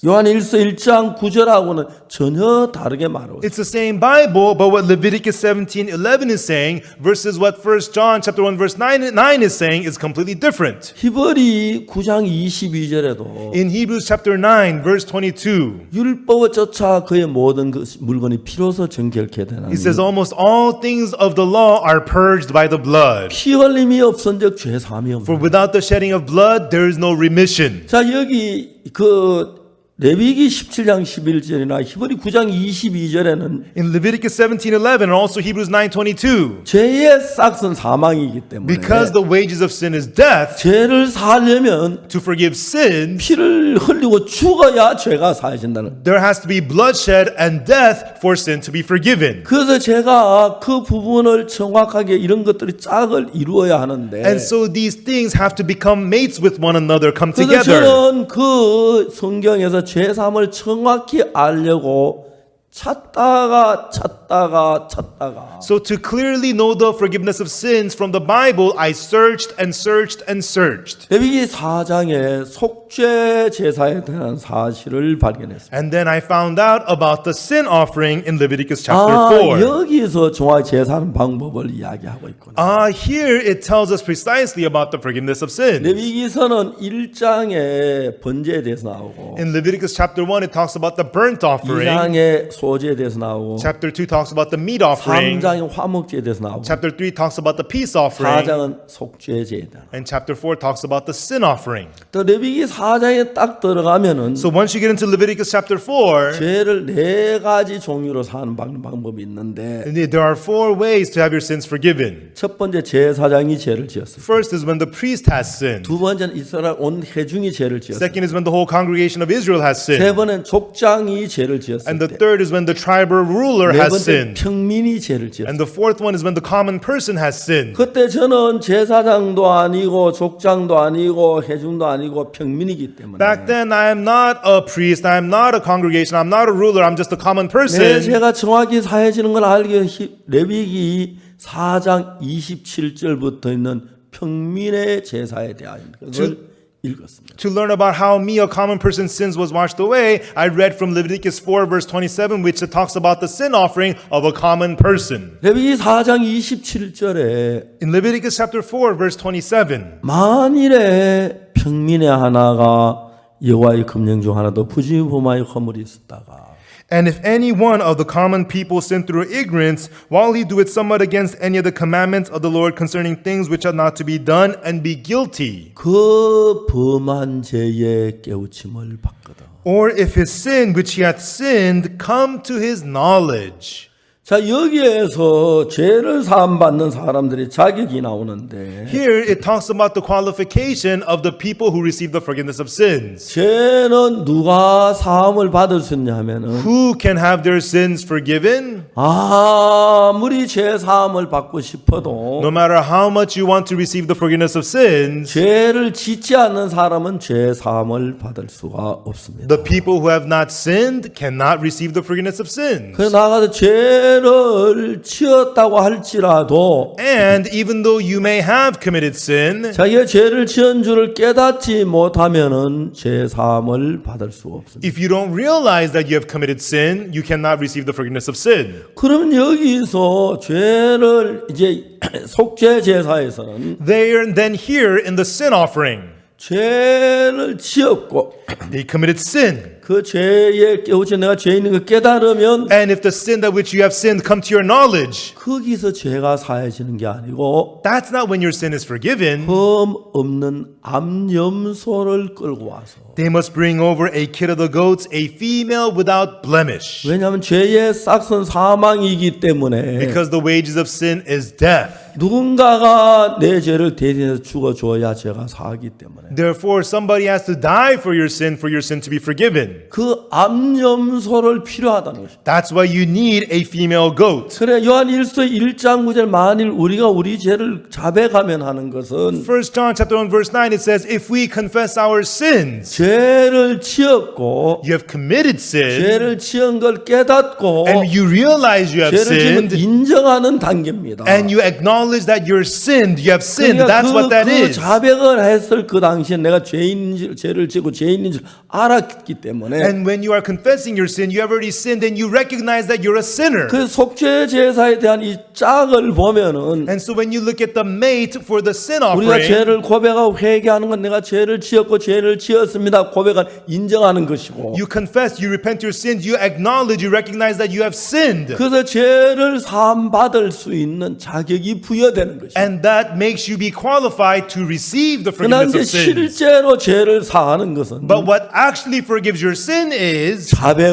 요한일서 1장 9절하고는 전혀 다르게 말하고 있어요. it's the same Bible, but what Leviticus 17:11 is saying versus what 1 John chapter 1 verse 9 is saying is completely different. 히브리 9장 22절에도 In Hebrews chapter 9 verse 22, 율법을 쫓아 그의 모든 그 물건이 피로서 정결케 되나니 it says almost all things of the law are purged by the blood. 피 흘림이 없은즉 죄 사함이 For 없는. without the shedding of blood there is no remission. 자 여기 그 레위기 17장 11절이나 히브리 9장 22절에는 In Leviticus 17:11 and also Hebrews 9:22, 죄의 싹은 사망이기 때문에 because the wages of sin is death, 죄를 사하려면 to forgive sins 피를 흘리고 죽어야 죄가 사해진다는. there has to be bloodshed and death for sin to be forgiven. 그래서 제가 그 부분을 정확하게 이런 것들이 짝을 이루어야 하는데 And so these things have to become mates with one another, come 그래서 together. 저는 그 성경에서 죄사함을 정확히 알려고 찾다가 So to clearly know the forgiveness of sins from the Bible, I searched and searched and searched. 레위기 4장에 속죄 제사에 대한 사실을 발견했습니다. And then I found out about the sin offering in Leviticus chapter 4. 여기서 정확히 제사하는 방법을 이야기하고 있구나. Here it tells us precisely about the forgiveness of sins. 레위기서는 1장에 번제에 대해서 나오고 In Leviticus chapter 1, it talks about the burnt offering. 2장에 소제에 대해서 나오고 Chapter 2 talks about the meat offering. 3장이 화목제에 대해서 나오고 Chapter 3 talks about the peace offering. 4장은 속죄제다. And chapter 4 talks about the sin offering. 또 레위기 4장에 딱 들어가면은 So once you get into Leviticus chapter 4, 죄를 4가지 종류로 사는 방법이 있는데 there are 4 ways to have your sins forgiven. 첫 번째 제사장이 죄를 지었습니다. First is when the priest has sinned. 두 번째는 이스라엘 온 회중이 죄를 지었습니다. Second is when the whole congregation of Israel has 세 sinned. 번은 족장이 죄를 지었을 And the 때. third is when the tribal ruler 네 has 번째 sinned. 평민이 죄를 지었습니다. And the fourth one is when the common person has sinned. 그때 저는 제사장도 아니고 족장도 아니고 회중도 아니고 평민이기 때문에 Back then, I am not a priest, I am not a congregation, I'm not a ruler, I'm just a common 내 person. 죄가 정확히 사해지는 걸 알기 위해 레위기 4장 27절부터 있는 평민의 제사에 대한 것을 읽었습니다. To learn about how me, a common person's sins was washed away, I read from Leviticus 4 verse 27, which talks about the sin offering of a common person. 레위기 4장 27절에 In Leviticus chapter 4 verse 27, 만일에 평민의 하나가 여호와의 금령 중 하나도 부지범하여 허물이 있었다가 and if any one of the common people sin through ignorance, while he doeth somewhat against any of the commandments of the Lord concerning things which are not to be done, and be guilty, 그 범한 죄의 깨우침을 받거든. or if his sin which he hath sinned come to his knowledge. 자, 여기에서 죄를 사함받는 사람들의 자격이 나오는데 Here it talks about the qualification of the people who receive the forgiveness of sins. 죄는 누가 사함을 받을 수 있냐 하면은 Who can have their sins forgiven? 아무리 죄 사함을 받고 싶어도 No matter how much you want to receive the forgiveness of sins, 죄를 짓지 않는 사람은 죄 사함을 받을 수가 없습니다. the people who have not sinned cannot receive the forgiveness of sins. 그래서 나가서 죄를 지었다고 할지라도 And even though you may have committed sin, 자기가 죄를 지은 줄을 깨닫지 못하면은 죄 사함을 받을 수 없습니다. if you don't realize that you have committed sin, you cannot receive the forgiveness of sin. 그러면 여기서 죄를 이제 속죄 제사에서는 Then here in the sin offering, 죄를 지었고 they committed sin. 그 죄에 깨우쳐 내가 죄 있는 걸 깨달으면 And if the sin that which you have sinned come to your knowledge, 거기서 죄가 사해지는 게 아니고 that's not when your sin is forgiven. 흠 없는 암염소를 끌고 와서 They must bring over a kid of the goats, a female without blemish. 왜냐하면 죄의 싹은 사망이기 때문에 Because the wages of sin is death. 누군가가 내 죄를 대신해서 죽어줘야 죄가 사하기 때문에 Therefore, somebody has to die for your sin to be forgiven. 그 암염소를 필요하다는 것입니다. That's why you need a female goat. 그래 요한일서 1장 9절 만일 우리가 우리 죄를 자백하면 하는 것은 1 John chapter 1 verse 9 it says, if we confess our sins, 죄를 지었고 you have committed sin, 죄를 지은 걸 깨닫고 and you realize you have 죄를 지은 sinned, 인정하는 단계입니다. and you acknowledge that you're sinned, you have sinned. 그러니까 That's what that 그 is. 자백을 했을 그 당시에 내가 죄를 지고 죄인인 줄 알았기 때문에 And when you are confessing your sin, you have already sinned and you recognize that you're a sinner. 그 속죄 제사에 대한 이 짝을 보면은 And so when you look at the mate for the sin 우리가 offering, 죄를 고백하고 회개하는 건 내가 죄를 지었고 죄를 지었습니다. 고백을 인정하는 것이고 you confess, you repent your sins, you acknowledge, you recognize that you have sinned. 그래서 죄를 사함 받을 수 있는 자격이 부여되는 것이죠. And that makes you be qualified to receive the 그러나 forgiveness 이제 of sins. 실제로 죄를 사하는 것은 But what actually forgives your sin is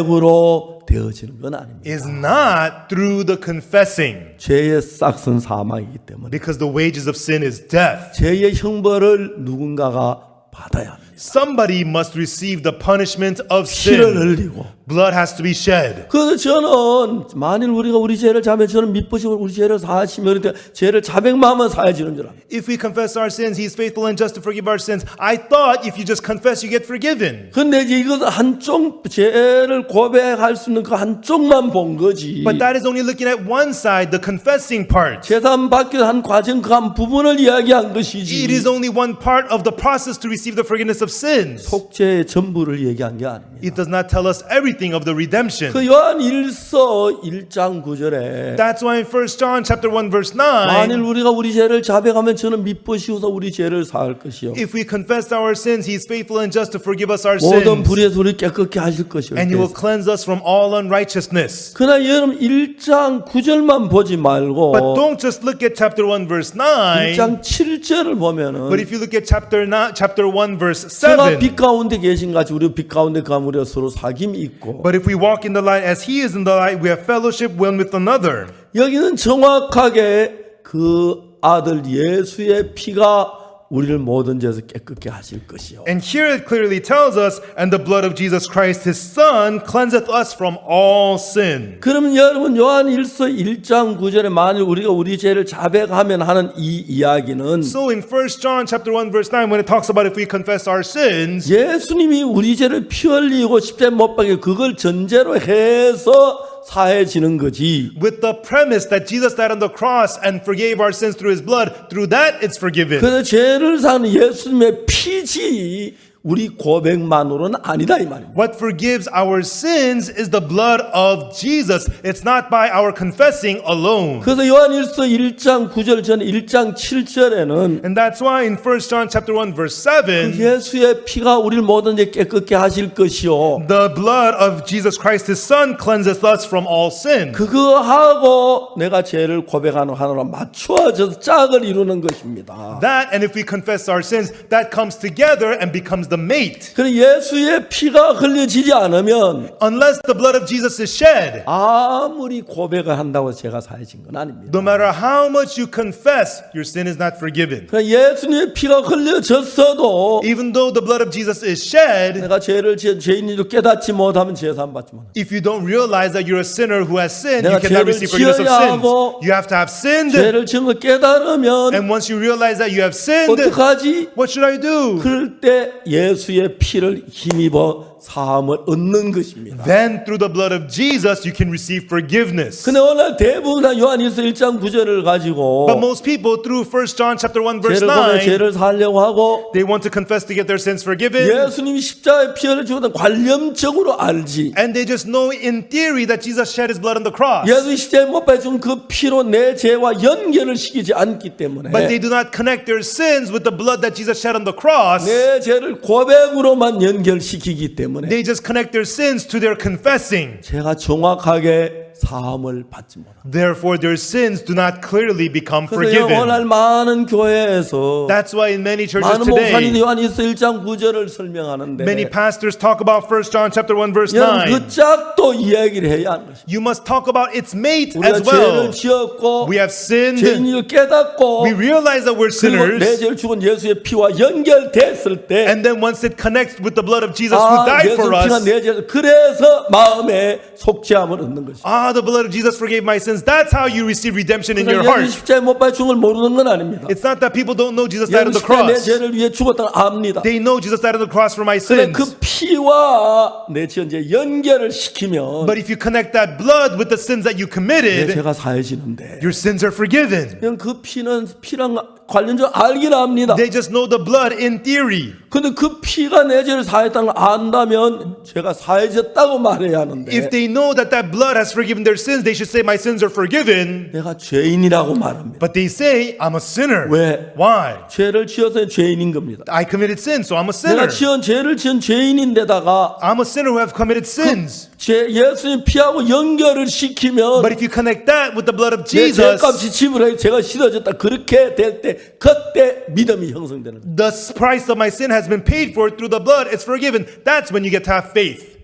자백으로 되어지는 건 아닙니다. not through the confessing. 죄의 싹은 사망이기 때문에 Because the wages of sin is death. 죄의 형벌을 누군가가 받아야 합니다. Somebody must receive the punishment of 피를 sin. 흘리고 Blood has to be shed. 그래서 저는 만일 우리가 우리 죄를 자면 저는 믿으시고 우리 죄를 사하시면 그러니까 죄를 자백만 하면 사해지는 줄 압니다. If we confess our sins, He is faithful and just to forgive our sins. I thought if you just confess, you get forgiven. 근데 이제 이것은 한쪽 죄를 고백할 수 있는 그 한쪽만 본 거지. But that is only looking at one side, the confessing part. 재산 받기 한 과정 그 한 부분을 이야기한 것이지. It is only one part of the process to receive the forgiveness of of sins. 속죄의 전부를 얘기한 게 아닙니다. It does not tell us everything of the redemption. 그 요한 1서 1장 9절에 That's why in 1 John chapter 1 verse 9, 만일 우리가 우리 죄를 자백하면 저는 미쁘시오서 우리 죄를 사할 것이요 if we confess our sins, he is faithful and just to forgive us our 모든 sins. 불의에서 우리 깨끗게 하실 것이요. And he will cleanse us from all unrighteousness. 그러나 여러분 1장 9절만 보지 말고 But don't just look at chapter 1 verse 9. 1장 7절을 보면은 But if you look at chapter 1 verse 제가 7. 빛 가운데 계신 같이 우리 빛 가운데 가면 우리가 서로 사귐이 있고 But if we walk in the light as he is in the light, we have fellowship one with another. 여기는 정확하게 그 아들 예수의 피가 우리를 모든 죄에서 깨끗게 하실 것이요. And here it clearly tells us, and the blood of Jesus Christ, his son, cleanseth us from all sin. 그러면 여러분 요한 1서 1장 9절에 만일 우리가 우리 죄를 자백하면 하는 이 이야기는 So in 1 John chapter 1 verse 9, when it talks about if we confess our sins, 예수님이 우리 죄를 피 흘리고 십자가에 못 박혀 그걸 전제로 해서 사해지는 거지. with the premise that Jesus died on the cross and forgave our sins through his blood, through that it's forgiven. 그래서 죄를 사는 예수님의 피지 우리 고백만으로는 아니다 이 말입니다. What forgives our sins is the blood of Jesus. It's not by our confessing alone. 그래서 요한 1서 1장 9절 전에 1장 7절에는 And that's why in 1 John chapter 1 verse 7, 예수의 피가 우리를 모든 죄 깨끗게 하실 것이요. the blood of Jesus Christ his son cleanseth us from all sin. 그거 하고 내가 죄를 고백하는 하나로 맞추어져서 짝을 이루는 것입니다. That and if we confess our sins, that comes together and becomes the mate. 그래 예수의 피가 흘려지지 않으면 Unless the blood of Jesus is shed, 아무리 고백을 한다고 죄가 사해진 건 아닙니다. no matter how much you confess, your sin is not forgiven. 그래 예수님의 피가 흘려졌어도 Even though the blood of Jesus is shed, 내가 죄를 지은 죄인이도 깨닫지 못하면 죄사함 받지 못한다. if you don't realize that you're a sinner who has sinned, 내가 you cannot 죄를 receive forgiveness of 지어야 sins. 하고 You have to have sinned, 죄를 지은 걸 깨달으면 and once you realize that you have sinned, 어떡하지? what should I do? 그럴 때 예수의 피를 힘입어 사함을 얻는 것입니다. Then through the blood of Jesus, you can receive forgiveness. 근데 오늘 대부분 요한일서 1장 9절을 가지고 But most people through 1 John chapter 1 verse 죄를 보면 9, 죄를 살려고 하고 they want to confess to get their sins forgiven. 예수님이 십자가에 피를 주었던 관념적으로 알지. And they just know in theory that Jesus shed his blood on the cross. 예수 십자가에 못 박힌 그 피로 내 죄와 연결을 시키지 않기 때문에 But they do not connect their sins with the blood that Jesus shed on the cross. 내 죄를 고백으로만 연결시키기 때문에 They just connect their sins to their confessing. 제가 정확하게 사함을 받지 못합니다. Therefore, their sins do not clearly become 그래서 오늘 forgiven. 많은 교회에서 That's why in many churches 많은 목사님이 today, 요한일서 1장 9절을 설명하는데 many pastors talk about 1 John chapter 1 verse 여러분 9. 그 짝도 이야기를 해야 하는 것입니다. You must talk about its mate 우리가 as 죄를 well. 지었고 We have sinned. 죄인을 깨닫고 We realize that we're 그리고 내 sinners. 죄를 죽은 예수의 피와 연결됐을 때 And then once it connects with the blood of Jesus who 아, died 예수 for 피가 us, 내 죄를 그래서 마음에 속죄함을 얻는 것입니다. the blood of Jesus forgave my sins. That's how you receive redemption in your 예수 heart. 십자가에 못 박혀 죽은 걸 모르는 건 아닙니다. It's not that people don't know Jesus died on 예수 the 십자가에 내 cross. 죄를 위해 죽었다는 걸 압니다. They know Jesus died on the cross for my 그래 sins. 그 피와 내 지은 죄 연결을 시키면 But if you connect that blood with the sins that you 내 committed, 죄가 사해지는데 your sins are forgiven. 그냥 그 피는 피랑 관련적 알긴 압니다. They just know the blood in theory. 근데 그 피가 내 죄를 사했다는 걸 안다면 죄가 사해졌다고 말해야 하는데 If they know that that blood has forgiven their sins, they should say, my sins are forgiven. 내가 죄인이라고 말합니다. But they say, I'm a sinner. 왜? Why? 죄를 지어서 죄인인 겁니다. I committed sin, so I'm a 내가 sinner. 죄를 지은 죄인인데다가 I'm a sinner who have committed sins. 예수님 피하고 연결을 시키면 But if you connect that with the blood of 내 Jesus, 죄값이 지불해 제가 씻어졌다 그렇게 될 때 그때 믿음이 형성되는 거예요. the price of my sin has been paid for through the blood, it's forgiven. That's when you get to have faith.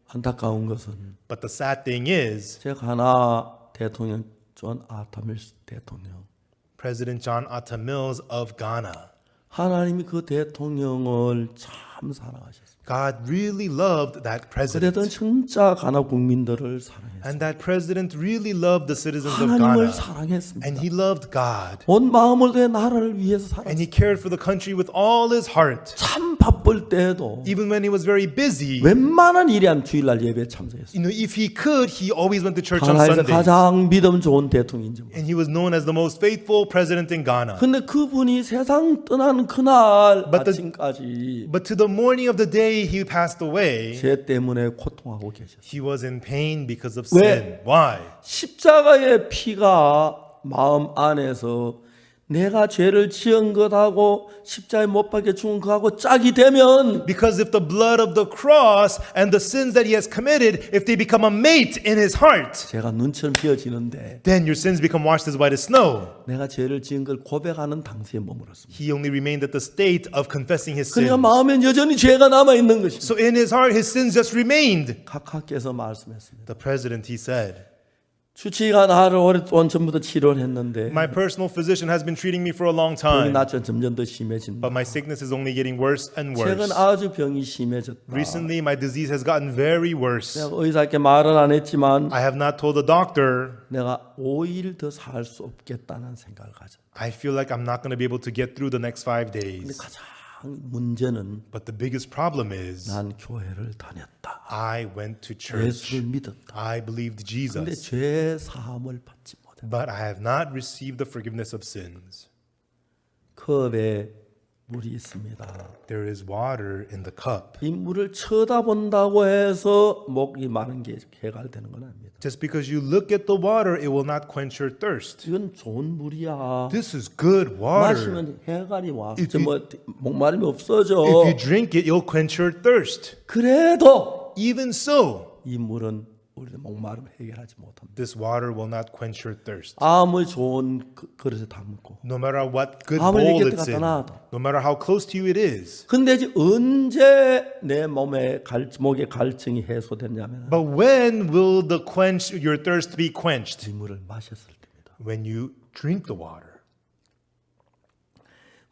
안타까운 것은 But the sad thing is, 제가 하나 대통령 존 아타 밀스 대통령 President John Atta Mills of Ghana, 하나님이 그 대통령을 참 사랑하셨습니다. God really loved that 그랬던 president. 진짜 가나 국민들을 사랑했어요. And that president really loved the citizens of 하나님을 Ghana. 사랑했습니다. And he loved God. 온 마음을 다해 나라를 위해서 And he 살았어요. cared for the country with all his heart. 참 바쁠 때에도 Even when he was very busy, 웬만한 일이 안 주일날 예배에 참석했어요. if he could, he always went to church on 가나에서 Sundays. 가장 믿음 좋은 대통령인지 몰라요. And he was known as the most faithful president in Ghana. 근데 그분이 세상 떠난 그날 But the- 아침까지 But to the morning of the day he passed away, 죄 때문에 고통하고 계셨어요. he was in pain because of 왜? sin. Why? 십자가의 피가 마음 안에서 내가 죄를 지은 것하고 십자가에 못 박혀 죽은 것하고 짝이 되면 Because if the blood of the cross and the sins that he has committed, if they become a mate in his heart, 죄가 눈처럼 비어지는데 then your sins become washed as white as snow. 내가 죄를 지은 걸 고백하는 당시에 머물었습니다. He only remained at the state of confessing his 그러니까 sins. 마음엔 여전히 죄가 남아 있는 것입니다. So in his heart, his sins just remained. 각하께서 말씀했습니다. The president, he said, 주치의가 나를 오랫동안 전부터 치료를 했는데 my personal physician has been treating me for a long 병이 time, 나처럼 점점 더 심해진다. but my sickness is only getting worse and worse. 최근 아주 병이 심해졌다. Recently, my disease has gotten very worse. 내가 의사께 말은 안 했지만 I have not told the doctor. 내가 5일 더 살 수 없겠다는 생각을 가져. I feel like I'm not going to be able to get through the next 5 근데 days. 가장 문제는 But the biggest problem is 난 교회를 다녔다. I went to church. 예수를 믿었다. I believed 근데 Jesus. 죄 사함을 받지 못했다. But I have not received the forgiveness of sins. 컵에 물이 있습니다. There is water in the cup. 이 물을 쳐다본다고 해서 목이 마른 게 해갈되는 건 아닙니다. Just because you look at the water, it will not quench your thirst. 이건 좋은 물이야. This is good water. 마시면 해갈이 와. If 뭐 목마름이 없어져. If you drink it, it'll quench your thirst. 그래도 Even so, 이 물은 우리의 목마름 해결하지 못합니다. this water will not quench your thirst. 아무리 좋은 그릇에 담고 No matter what good 아무리 bowl 곁에 it's 갖다 in, 놔도. no matter how close to you it is. 근데 이제 언제 내 몸에 목의 갈증이 해소됐냐면 But when will your thirst be quenched? 이 물을 마셨을 때입니다. When you drink the water.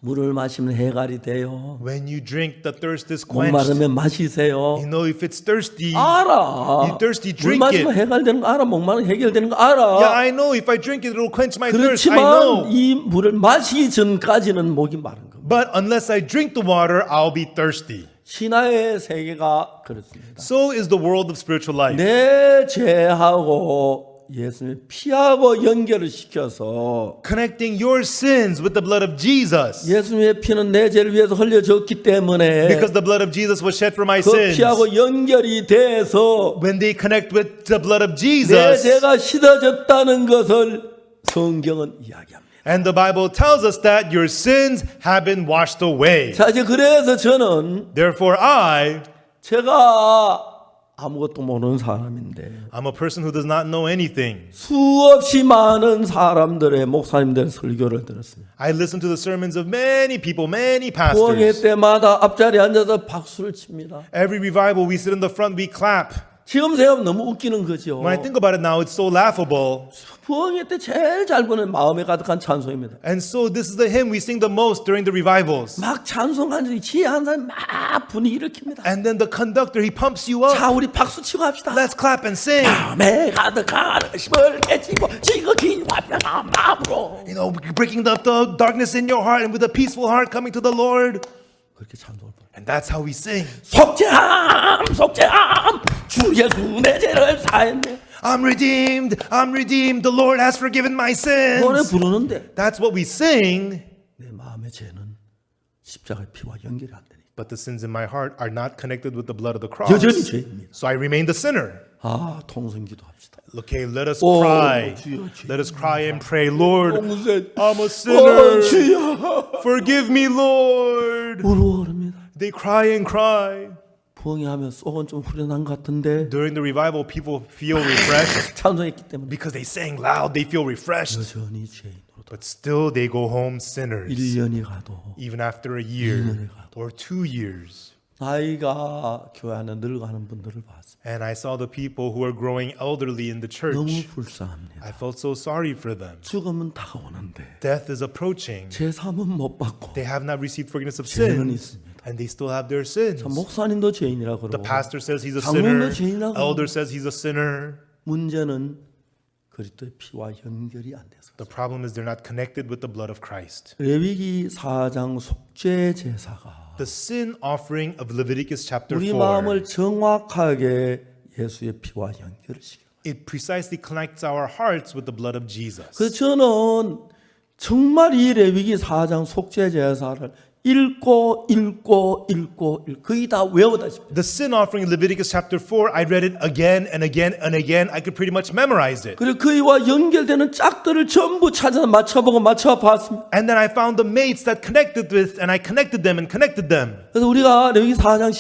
물을 마시면 해갈이 돼요. When you drink, the thirst is quenched. 목마르면 마시세요. You know, if it's thirsty, 알아. you thirsty, 물 drink 마시면 it. 해갈되는 거 알아. 목마르면 해결되는 거 알아. Yeah, I know. If I drink it, it'll quench my thirst. I 그렇지만 know. 이 물을 마시기 전까지는 목이 마른 겁니다. But unless I drink the water, I'll be thirsty. 신화의 세계가 그렇습니다. So is the world of spiritual life. 내 죄하고 예수님의 피하고 연결을 시켜서 Connecting your sins with the blood of Jesus. 예수님의 피는 내 죄를 위해서 흘려졌기 때문에 Because the blood of Jesus was shed for my 그 sins. 피하고 연결이 돼서 When they connect with the blood of 내 Jesus, 죄가 씻어졌다는 것을 성경은 이야기합니다. and the Bible tells us that your sins have been washed away. 자, 이제 그래서 저는 Therefore, 제가 아무것도 모르는 사람인데 I'm a person who does not know anything. 수없이 많은 사람들의 목사님들의 설교를 들었습니다. I listen to the sermons of many people, many 부흥회 pastors. 때마다 앞자리에 앉아서 박수를 칩니다. Every revival, we sit in the front, we clap. 지금 생각하면 너무 웃기는 거죠. When I think about it now, it's so laughable. 부흥회 때 제일 잘 부르는 마음에 가득한 찬송입니다. And so this is the hymn we sing the most during the revivals. 막 찬송하는 지 지혜 한 사람 막 분위기를 킵니다. And then the conductor, he pumps you up. 자, 우리 박수 치고 합시다. Let's clap and sing. 마음에 가득한 힘을 깨치고 지극히 완벽한 마음으로 You know, breaking up the darkness in your heart and with a peaceful heart coming to the Lord. 그렇게 찬송을 부릅니다. And that's how we sing. 속죄함 속죄함 주 예수 내 죄를 사했네. I'm redeemed. The Lord has forgiven my 노래 sins. 부르는데 That's what we sing. 내 마음의 죄는 십자가의 피와 연결이 안 되니까 But the sins in my heart are not connected with the blood of the cross. 여전히 죄입니다. So I remain the sinner. 아, 통성기도 합시다. Okay, let us Oh, cry. 주여, 주여. Let us cry and pray. Lord, 통세 I'm a sinner. 주여 Forgive me, Lord. 울어오릅니다. They cry and cry. 부흥회 하면 속은 좀 후련한 것 같은데 During the revival, people feel refreshed 찬송했기 때문에 because they sang loud. They feel refreshed. 여전히 죄인으로 But still, they go home sinners. 1년이 가도 Even after a year or 2 years. 나이가 교회 안에 늙어가는 분들을 봤습니다. And I saw the people who are growing elderly in the 너무 church. 불쌍합니다. I felt so sorry for them. 죽음은 다가오는데 Death is approaching. 제 삶은 못 받고 They have not received forgiveness of 죄는 sins. 있습니다. and they still have their sins. 자, 목사님도 죄인이라고 The 그러고 pastor says he's a 장로님도 sinner. 죄인이라고 Elder says he's a sinner. 문제는 그리스도의 피와 연결이 안 돼서. The problem is they're not connected with the blood of Christ. 레위기 4장 속죄 제사가 The sin offering of Leviticus chapter 우리 4, 마음을 정확하게 예수의 피와 연결시켜요. it precisely connects our hearts with the blood of Jesus. 그래서 저는 정말 이 레위기 4장 속죄 제사를 읽고 거의 다 외우다시피. The sin offering in Leviticus chapter 4, I read it again and again and again. I could pretty much memorize it. 그리고 그이와 연결되는 짝들을 전부 찾아서 맞춰보고 맞춰봤습니다. And then I found the mates that connected with, and I connected them and connected them. 그래서 우리가 레위기 4장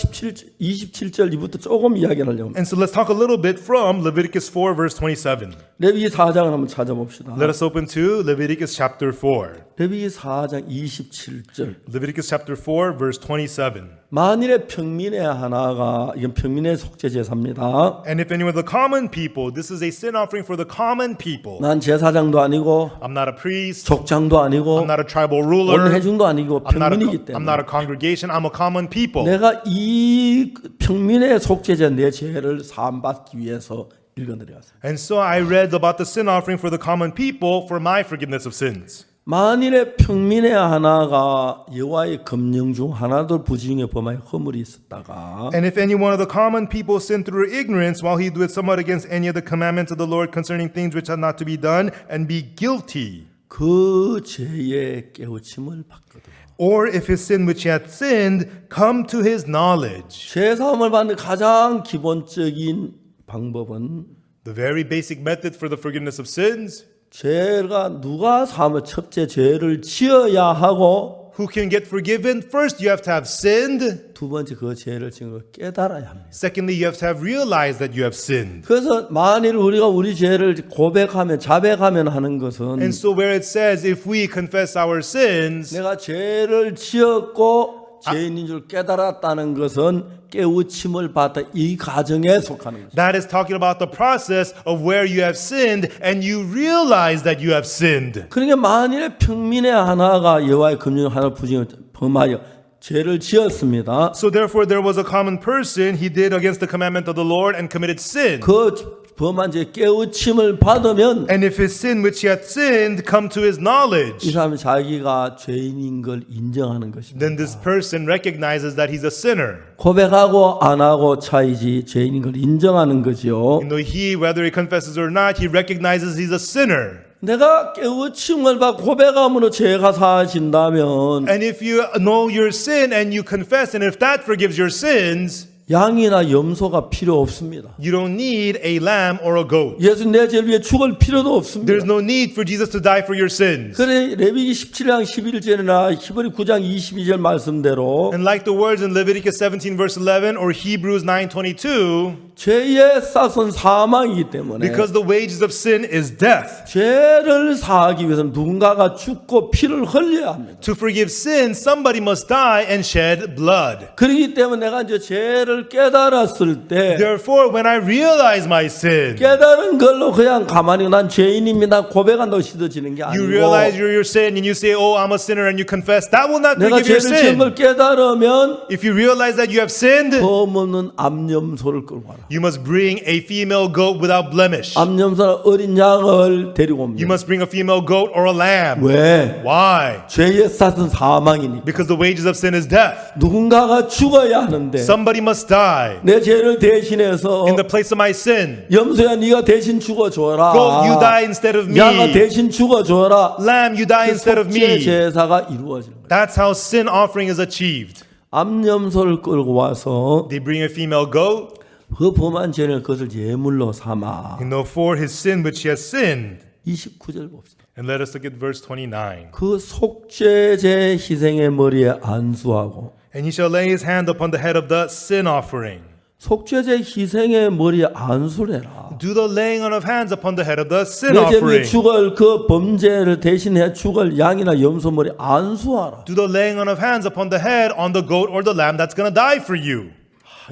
27절 이부터 조금 이야기를 하려고 합니다. And so let's talk a little bit from Leviticus 4, verse 27. 레위기 4장을 한번 찾아봅시다. Let us open to Leviticus chapter 4. 레위기 4장 27절. Leviticus chapter 4, verse 27. 만일에 평민의 하나가, 이건 평민의 속죄 제사입니다. And if anyone of the common people, this is a sin offering for the common people. 난 제사장도 아니고 I'm not a priest. 족장도 아니고 I'm not a tribal ruler. 원회중도 아니고 평민이기 I'm not 때문에 a congregation. I'm a common people. 내가 이 평민의 속죄제 내 죄를 사함받기 위해서 읽어드렸어요. And so I read about the sin offering for the common people for my forgiveness of sins. 만일에 평민의 하나가 여호와의 검령 중 하나도 부지중에 범하여 허물이 있었다가 And if any one of the common people sinned through ignorance while he doeth somewhat against any of the commandments of the Lord concerning things which are not to be done, and be guilty, 그 죄의 깨우침을 받거든. or if his sin which he hath sinned come to his knowledge. 죄 사함을 받는 가장 기본적인 방법은 The very basic method for the forgiveness of sins. 죄가 누가 사하면 첫째 죄를 지어야 하고 Who can get forgiven? First, you have to have sinned. 두 번째 그 죄를 지은 걸 깨달아야 합니다. Secondly, you have to have realized that you have sinned. 그래서 만일 우리가 우리 죄를 고백하면 자백하면 하는 것은 And so where it says, if we confess our sins, 내가 죄를 지었고 죄인인 줄 깨달았다는 것은 깨우침을 받다 이 가정에 속하는 것입니다. that is talking about the process of where you have sinned and you realize that you have sinned. 그러니까 만일에 평민의 하나가 여호와의 검령 하나 부지에 범하여 죄를 지었습니다. So therefore there was a common person, he did against the commandment of the Lord and committed sin. 그 범한 죄 깨우침을 받으면 And if his sin which he hath sinned come to his 이 knowledge, 사람이 자기가 죄인인 걸 인정하는 것입니다. then this person recognizes that he's a sinner. 고백하고 안 하고 차이지 죄인인 걸 인정하는 거지요. You know, he, whether he confesses or not, he recognizes he's a sinner. 내가 깨우침을 받고 고백함으로 죄가 사하진다면 And if you know your sin and you confess, and if that forgives your sins, 양이나 염소가 필요 없습니다. you don't need a lamb or a goat. 예수 내 죄를 위해 죽을 필요도 없습니다. There's no need for Jesus to die for your sins. 그래 레위기 17장 11절이나 히브리 9장 22절 말씀대로 And like the words in Leviticus 17 verse 11 or Hebrews 9:22, 죄의 싹은 사망이기 때문에 because the wages of sin is death. 죄를 사하기 위해서는 누군가가 죽고 피를 흘려야 합니다. To forgive sin, somebody must die and shed blood. 그렇기 때문에 내가 이제 죄를 깨달았을 때 Therefore, when I realize my sin, 깨달은 걸로 그냥 가만히 난 죄인입니다 고백한다고 씻어지는 게 you 아니고 realize you're your sin and you say, oh, I'm a sinner, and you confess, that will not 내가 forgive your 죄를 지은 걸 sin. 깨달으면 If you realize that you have sinned, 범 없는 암염소를 끌고 와라. you must bring a female goat without blemish. 암염소는 어린 양을 데리고 You 옵니다. must bring a female goat or a lamb. 왜? Why? 죄의 싹은 사망이니까. Because the wages of sin is death. 누군가가 죽어야 하는데 Somebody must die 내 죄를 대신해서 in the place of my sin. 염소야 네가 대신 죽어줘라. Goat, you die instead of 양아 me. 대신 죽어줘라. Lamb, you die instead of 속죄 me. 제사가 이루어지는 거예요. That's how sin offering is achieved. 암염소를 끌고 와서 They bring a female goat, 그 범한 죄를 그것을 예물로 삼아. for his sin which he has sinned. 29절 봅시다. And let us look at verse 29. 그 속죄제 희생의 머리에 안수하고 And he shall lay his hand upon the head of the sin offering. 속죄제 희생의 머리에 안수를 해라. Do the laying on of hands upon the head of the sin 내 죄 위해 offering. 죽을 그 범죄를 대신해 죽을 양이나 염소 머리 안수하라. Do the laying on of hands upon the head on the goat or the lamb that's going to die for you.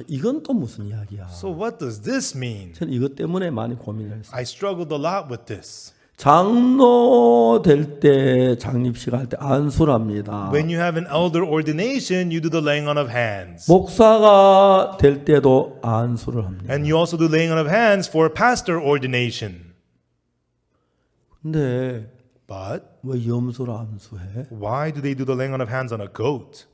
이건 또 무슨 이야기야? So what does this mean? 저는 이것 때문에 많이 고민을 했어요. I struggled a lot with this. 장로 될 때 장립식 할 때 안수를 합니다. When you have an elder ordination, you do the laying on of hands. 목사가 될 때도 안수를 합니다. And you also do laying on of hands for pastor ordination. 근데 But 왜 염소를 안수해? why do they do the laying on of hands on a goat?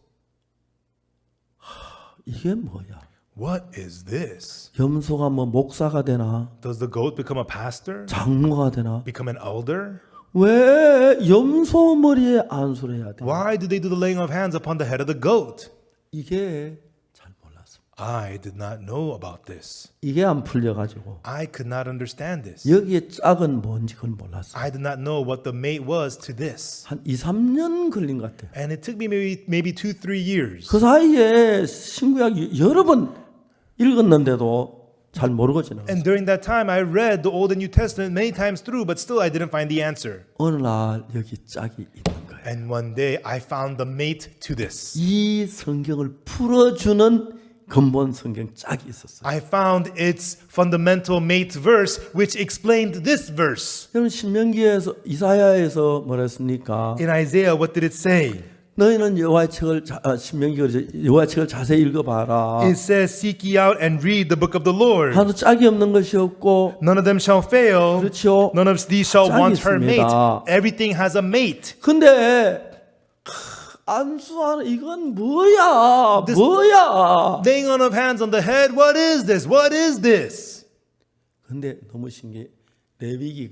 이게 뭐야? What is this? 염소가 뭐 목사가 되나? Does the goat become a pastor? 장로가 되나? Become an elder? 왜 염소 머리에 안수를 해야 돼? Why do they do the laying of hands upon the head of the goat? 이게 잘 몰랐습니다. I did not know about this. 이게 안 풀려가지고 I could not understand this. 여기에 짝은 뭔지 그걸 몰랐어요. I did not know what the mate was to this. 한 2, 3년 걸린 것 같아요. And it took me maybe 2-3 years. 그 사이에 신구약 여러 번 읽었는데도 잘 모르거든요. And during that time, I read the Old and New Testament many times through, but still I didn't find the answer. 어느 날 여기 짝이 있는 거예요. And one day I found the mate to this. 이 성경을 풀어주는 근본 성경 짝이 있었어요. I found its fundamental mate verse, which explained this verse. 여러분 신명기에서 이사야에서 뭐라 했습니까? In Isaiah, what did it say? 너희는 여호와의 책을 신명기가 여호와의 책을 자세히 읽어봐라. It says, seek ye out and read the book of the Lord. 하나도 짝이 없는 것이 없고 None of them shall fail. 그렇죠. None of these shall 짝이 want her mate. 있습니다. Everything has a mate. 근데 안수하는 이건 뭐야? 뭐야? Laying on of hands on the head. What is this? What is this? 근데 너무 신기해. 레위기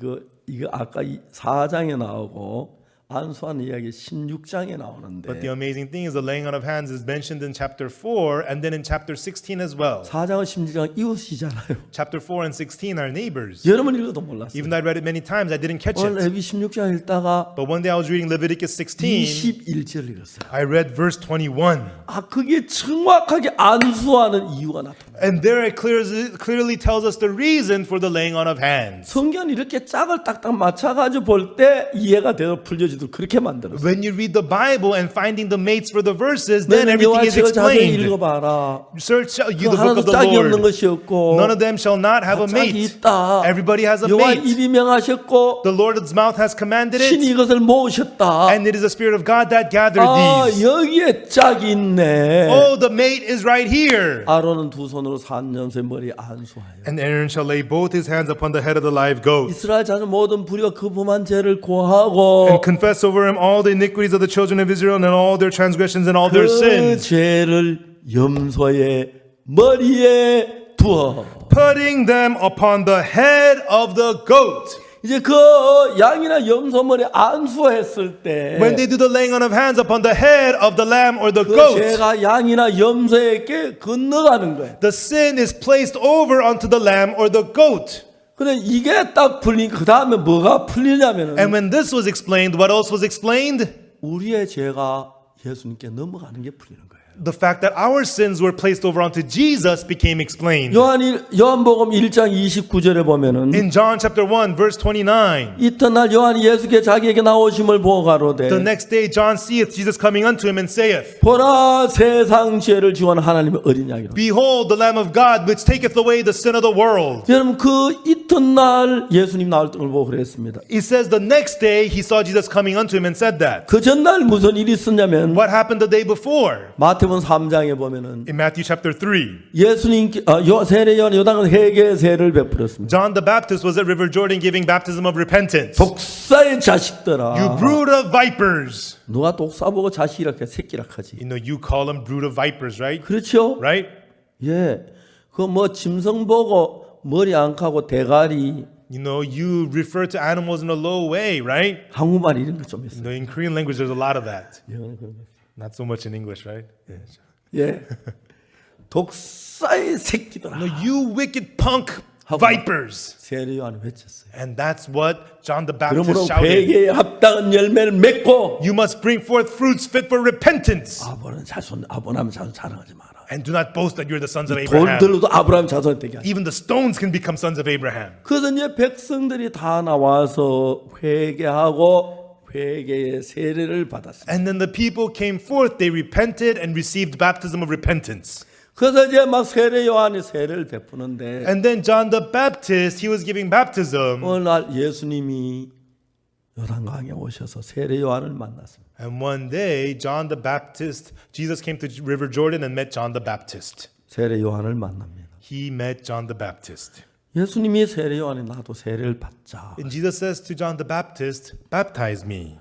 이거 아까 4장에 나오고 안수하는 이야기 16장에 나오는데 But the amazing thing is the laying on of hands is mentioned in chapter 4 and then in chapter 16 as well. 4장과 16장 이웃이잖아요. Chapter 4 and 16 are neighbors. 여러 번 읽어도 몰랐어요. Even though I read it many times, I didn't catch 오늘 it. 레위기 16장 읽다가 But one day I was reading Leviticus 16. 21절 읽었어요. I read verse 21. 아 그게 정확하게 안수하는 이유가 나타나요. And there it clearly tells us the reason for the laying on of hands. 성경은 이렇게 짝을 딱딱 맞춰가지고 볼 때 이해가 되어 풀려지도록 그렇게 만들었어요. When you read the Bible and finding the mates for the verses, then 너는 everything 여호와의 is 책을 자세히 explained. 읽어봐라. Search out you 그 the book 하나도 of the 짝이 없는 Lord. 것이 없고 None of them shall not have a 짝이 mate. 있다. Everybody has a 여호와의 mate. 입이 명하셨고 The Lord's mouth has commanded 신이 it, 이것을 모으셨다. and it is the Spirit of God that gathered 아 these. 여기에 짝이 있네. Oh, the mate is right here. 아론은 두 손으로 3년새 머리에 안수하여 And Aaron shall lay both his hands upon the head of the live goat, 이스라엘 자녀 모든 불의와 거범한 죄를 고하고 and confess over him all the iniquities of the children of Israel, and all their transgressions and all their 그 sins, 죄를 염소의 머리에 두어. putting them upon the head of the goat. 이제 그 양이나 염소 머리에 안수했을 때 When they do the laying on of hands upon the head of the lamb or the 그 goat, 죄가 양이나 염소에게 건너가는 거예요. the sin is placed over onto the lamb or the goat. 근데 이게 딱 풀린 그 다음에 뭐가 풀리냐면은 And when this was explained, what else was explained? 우리의 죄가 예수님께 넘어가는 게 풀리는 거예요. The fact that our sins were placed over onto Jesus became explained. 요한복음 1장 29절에 보면은 In John chapter 1 verse 29, 이튿날 요한이 예수께 자기에게 나오심을 보고 가로되 the next day John seeth Jesus coming unto him and saith, 보라 세상 죄를 지원하는 하나님의 어린 양이라. Behold the Lamb of God which taketh away the sin of the world. 여러분 그 이튿날 예수님 나올 걸 보고 그랬습니다. It says the next day he saw Jesus coming unto him and said that. 그 전날 무슨 일이 있었냐면 What happened the day before? 마태복음 3장에 보면은 In Matthew chapter 3, 예수님께 세례 요한 요단은 회개 세례를 베풀었습니다. John the Baptist was at River Jordan giving baptism of repentance. 독사의 자식들아. You brood of vipers. 누가 독사 보고 자식이라 해 새끼라 하지. You know, you call them brood of vipers, right? 그렇죠? Right? 예. 그 뭐 짐승 보고 머리 안 카고 대가리 You know, you refer to animals in a low way, right? 한국말 이런 거 좀 You 있어요. know, in Korean language, there's a lot of that. 영어는 그런 거. Not so much in English, right? 예. 독사의 새끼들아. No, you wicked punk vipers. 세례 요한이 외쳤어요. And that's what John the 그러므로 Baptist shouted. 회개에 합당한 열매를 맺고 You must bring forth fruits fit for repentance. 아브라함 자손 자랑하지 마라. And do not boast that you're the sons of Abraham. 돌들로도 아브라함 자손이 되게 하라. Even the stones can become sons of Abraham. 그래서 이제 백성들이 다 나와서 회개하고 회개의 세례를 받았습니다. And then the people came forth, they repented and received baptism of repentance. 그래서 이제 막 세례 요한이 세례를 베푸는데 And then John the Baptist, he was giving baptism. 어느 날 예수님이 요단강에 오셔서 세례 요한을 만났습니다. And one day, Jesus came to River Jordan and met John the Baptist. 세례 요한을 만납니다. He met John the Baptist. 예수님이 세례 요한이 나도 세례를 받자. And Jesus says to John the Baptist, baptize me.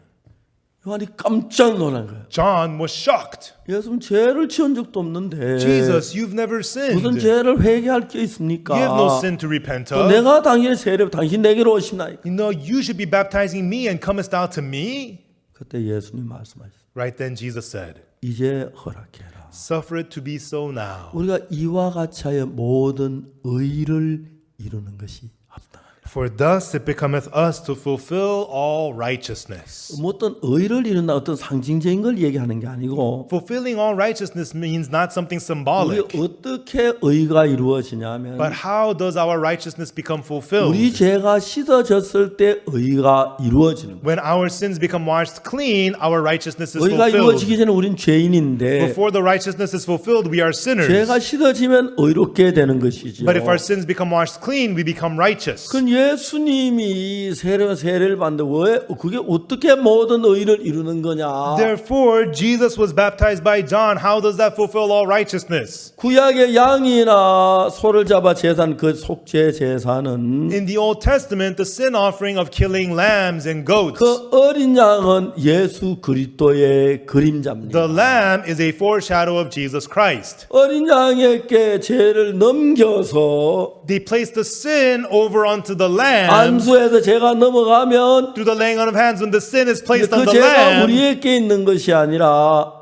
요한이 깜짝 놀란 거예요. John was shocked. 예수님 죄를 지은 적도 없는데 Jesus, you've never 무슨 sinned. 죄를 회개할 게 있습니까? You have no sin to repent 또 of. 내가 당신의 세례 당신 내게로 오시나이까? You know, you should be baptizing me and comest thou to me? 그때 예수님 말씀하셨어요. Right then Jesus said, 이제 허락해라. suffer it to be so now. 우리가 이와 같이 하여 모든 의를 이루는 것이 합당하다. For thus it becometh us to fulfill all righteousness. 뭐 어떤 의를 이룬다 어떤 상징적인 걸 얘기하는 게 아니고 Fulfilling all righteousness means not something 우리 symbolic, 어떻게 의가 이루어지냐면 but how does our righteousness become fulfilled? 우리 죄가 씻어졌을 때 의가 이루어지는 거예요. When our sins become washed clean, our righteousness is 의가 fulfilled. 이루어지기 전에 우린 죄인인데 Before the righteousness is fulfilled, we are sinners. 죄가 씻어지면 의롭게 되는 것이죠. But if our sins become washed clean, we become righteous. 그건 예수님이 세례를 받는데 왜 그게 어떻게 모든 의를 이루는 거냐? Therefore, Jesus was baptized by John. How does that fulfill all righteousness? 구약의 양이나 소를 잡아 제산 그 속죄 제사는 In the Old Testament, the sin offering of killing lambs and goats, 그 어린 양은 예수 그리스도의 그림자입니다. the lamb is a foreshadow of Jesus Christ. 어린 양에게 죄를 넘겨서 They placed the sin over onto the lamb 안수에서 죄가 넘어가면 through the laying on of hands. When the sin is placed on 그 the 죄가 lamb, 우리에게 있는 것이 아니라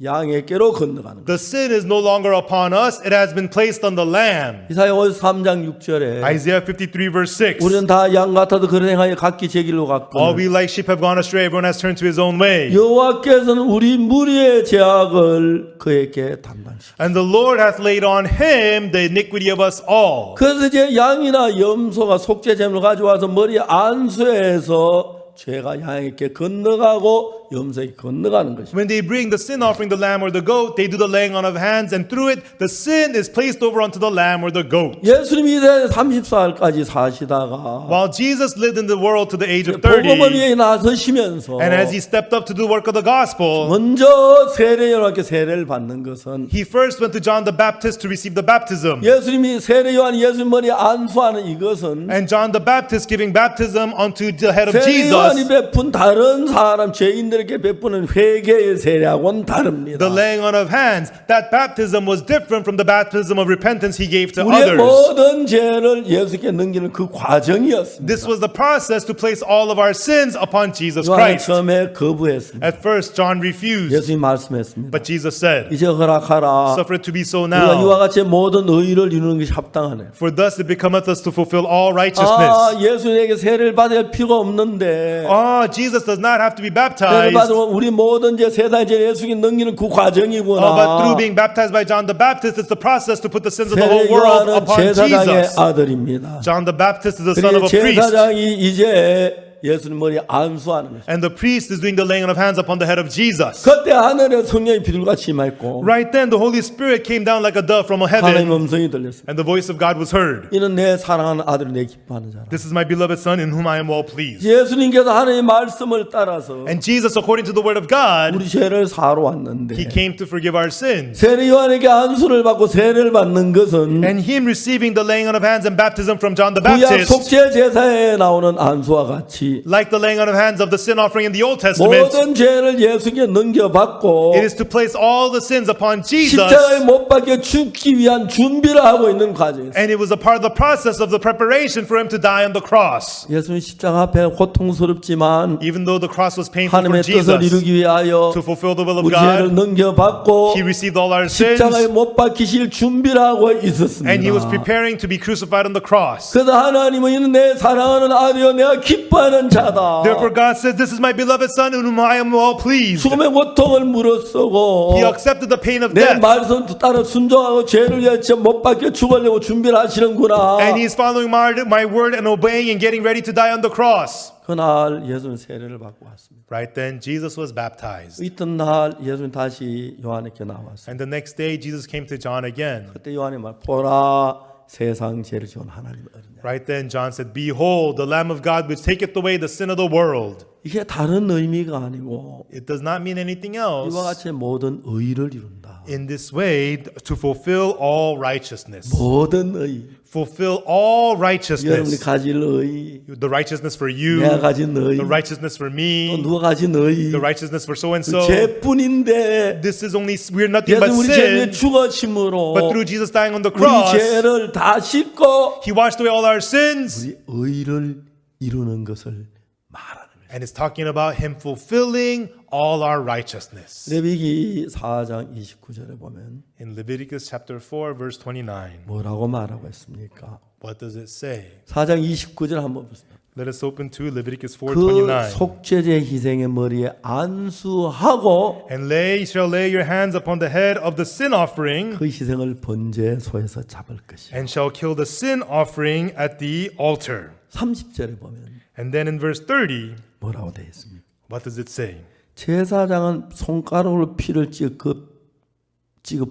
양에게로 건너가는 거예요. the sin is no longer upon us. It has been placed on the lamb. 이사야 53장 6절에 Isaiah 53 verse 6. 우리는 다 양 같아도 그런 행하여 각기 제 길로 갔고 All we like sheep have gone astray. Everyone has turned to his own way. 여호와께서는 우리 무리의 죄악을 그에게 담당시키고 And the Lord hath laid on him the iniquity of us all. 그래서 이제 양이나 염소가 속죄 제물을 가져와서 머리에 안수해서 죄가 양에게 건너가고 염소에게 건너가는 것입니다. When they bring the sin offering, the lamb or the goat, they do the laying on of hands, and through it, the sin is placed over onto the lamb or the goat. 예수님이 이제 34살까지 사시다가 While Jesus lived in the world to the age of 복음을 30, 위해 나서시면서 and as he stepped up to do the work of the gospel, 먼저 세례요한께 세례를 받는 것은 he first went to John the Baptist to receive the baptism. 예수님이 세례요한 예수님 머리에 안수하는 이것은 And John the Baptist giving baptism unto the head of 세례요한이 Jesus. 베푼 다른 사람 죄인들에게 베푸는 회개의 세례하고는 다릅니다. The laying on of hands, that baptism was different from the baptism of repentance he gave to 우리의 others. 모든 죄를 예수께 넘기는 그 과정이었습니다. This was the process to place all of our sins upon Jesus 요한이 Christ. 처음에 거부했습니다. At first, John refused, 예수님이 말씀했습니다. but Jesus said, 이제 허락하라. suffer it to be so 우리가 이와 now, 같이 모든 의를 이루는 것이 합당하네. for thus it becometh us to fulfill all 아, righteousness. 예수님에게 세례를 받을 필요가 없는데 Jesus does not have to be 세례를 baptized, 받으면 우리 모든 죄 세상의 죄를 예수께 넘기는 그 but 과정이구나. through being baptized by John the Baptist, it's the process to put the sins of the whole world 세례요한은 upon 제사장의 Jesus. 아들입니다. John the Baptist is the son 그리고 of a priest, 제사장이 이제 예수님 머리에 안수하는 것입니다. and the priest is doing the laying on of hands upon the head of Jesus. 그때 하늘에 성령이 비둘같이 임했고 Right then, the Holy Spirit came down like a dove from 하나님의 heaven, 음성이 들렸습니다. and the voice of God was heard. 이는 내 사랑하는 아들 내 기뻐하는 자라. This is my beloved Son, in whom I am well pleased. 예수님께서 하나님의 말씀을 따라서 And Jesus, according to the word of God, 우리 죄를 사러 왔는데 he came to forgive our sins. 세례 요한에게 안수를 받고 세례를 받는 것은 And him receiving the laying on of hands and baptism from John the 구약 Baptist, 속죄 제사에 나오는 안수와 같이 like the laying on of hands of the sin offering in the Old Testament, 모든 죄를 예수께 넘겨받고 it is to place all the sins upon 십자가에 Jesus. 못 박혀 죽기 위한 준비를 하고 있는 과정이었어요. And it was a part of the process of the preparation for him to die on the cross. 예수님 십자가 앞에 고통스럽지만 Even though the cross was painful for 하나님의 뜻을 Jesus, 이루기 위하여 to fulfill the will of 우리 죄를 God, 넘겨받고 he received all our sins, 십자가에 못 박히실 준비를 하고 있었습니다. and he was preparing to be crucified on the cross. 그래서 하나님은 이는 내 사랑하는 아들이요 내가 기뻐하는 자다. Therefore God says, this is my beloved Son in whom I am well pleased. 죽음의 고통을 물었쓰고 He accepted the pain of 내 death, 말씀 따라 순종하고 죄를 위해 못 박혀 죽으려고 준비를 하시는구나. and he is following my word and obeying and getting ready to die on the cross. 그날 예수는 세례를 받고 왔습니다. Right then, Jesus was baptized. 이튿날 예수는 다시 요한에게 나왔어요. And the next day, Jesus came to John again. 그때 요한이 말 보라 세상 죄를 지은 하나님의 어린 양. Right then, John said, "Behold, the Lamb of God which taketh away the sin of the world." 이게 다른 의미가 아니고 It does not mean anything 이와 else. 같이 모든 의를 이룬다. In this way, to fulfill all righteousness. 모든 의. Fulfill all 여러분이 righteousness. 가질 의, The righteousness for you, 내가 가진 의, the righteousness for 또 me, 누가 가진 의, the righteousness for so and so. 죄뿐인데 This is only, we're nothing but 예수 우리 죄 위에 sin. 죽어심으로 But through Jesus dying on the 우리 cross, 죄를 다 씻고 He washed away all our sins. 우리 의를 이루는 것을 말하는 거예요. And it's talking about Him fulfilling all our righteousness. 레위기 4장 29절에 보면 In Leviticus chapter 4, verse 29, 뭐라고 말하고 있습니까? what does it say? 4장 29절 한번 보세요. Let us open to Leviticus 그 4:29. 속죄제 희생의 머리에 안수하고 And shall lay your hands upon the head of the sin offering, 그 희생을 번제소에서 잡을 것이요. and shall kill the sin offering at the altar. 30절에 보면 And then in verse 30, 뭐라고 되어 있습니까? what does it say? 제사장은 손가락으로 피를 찍어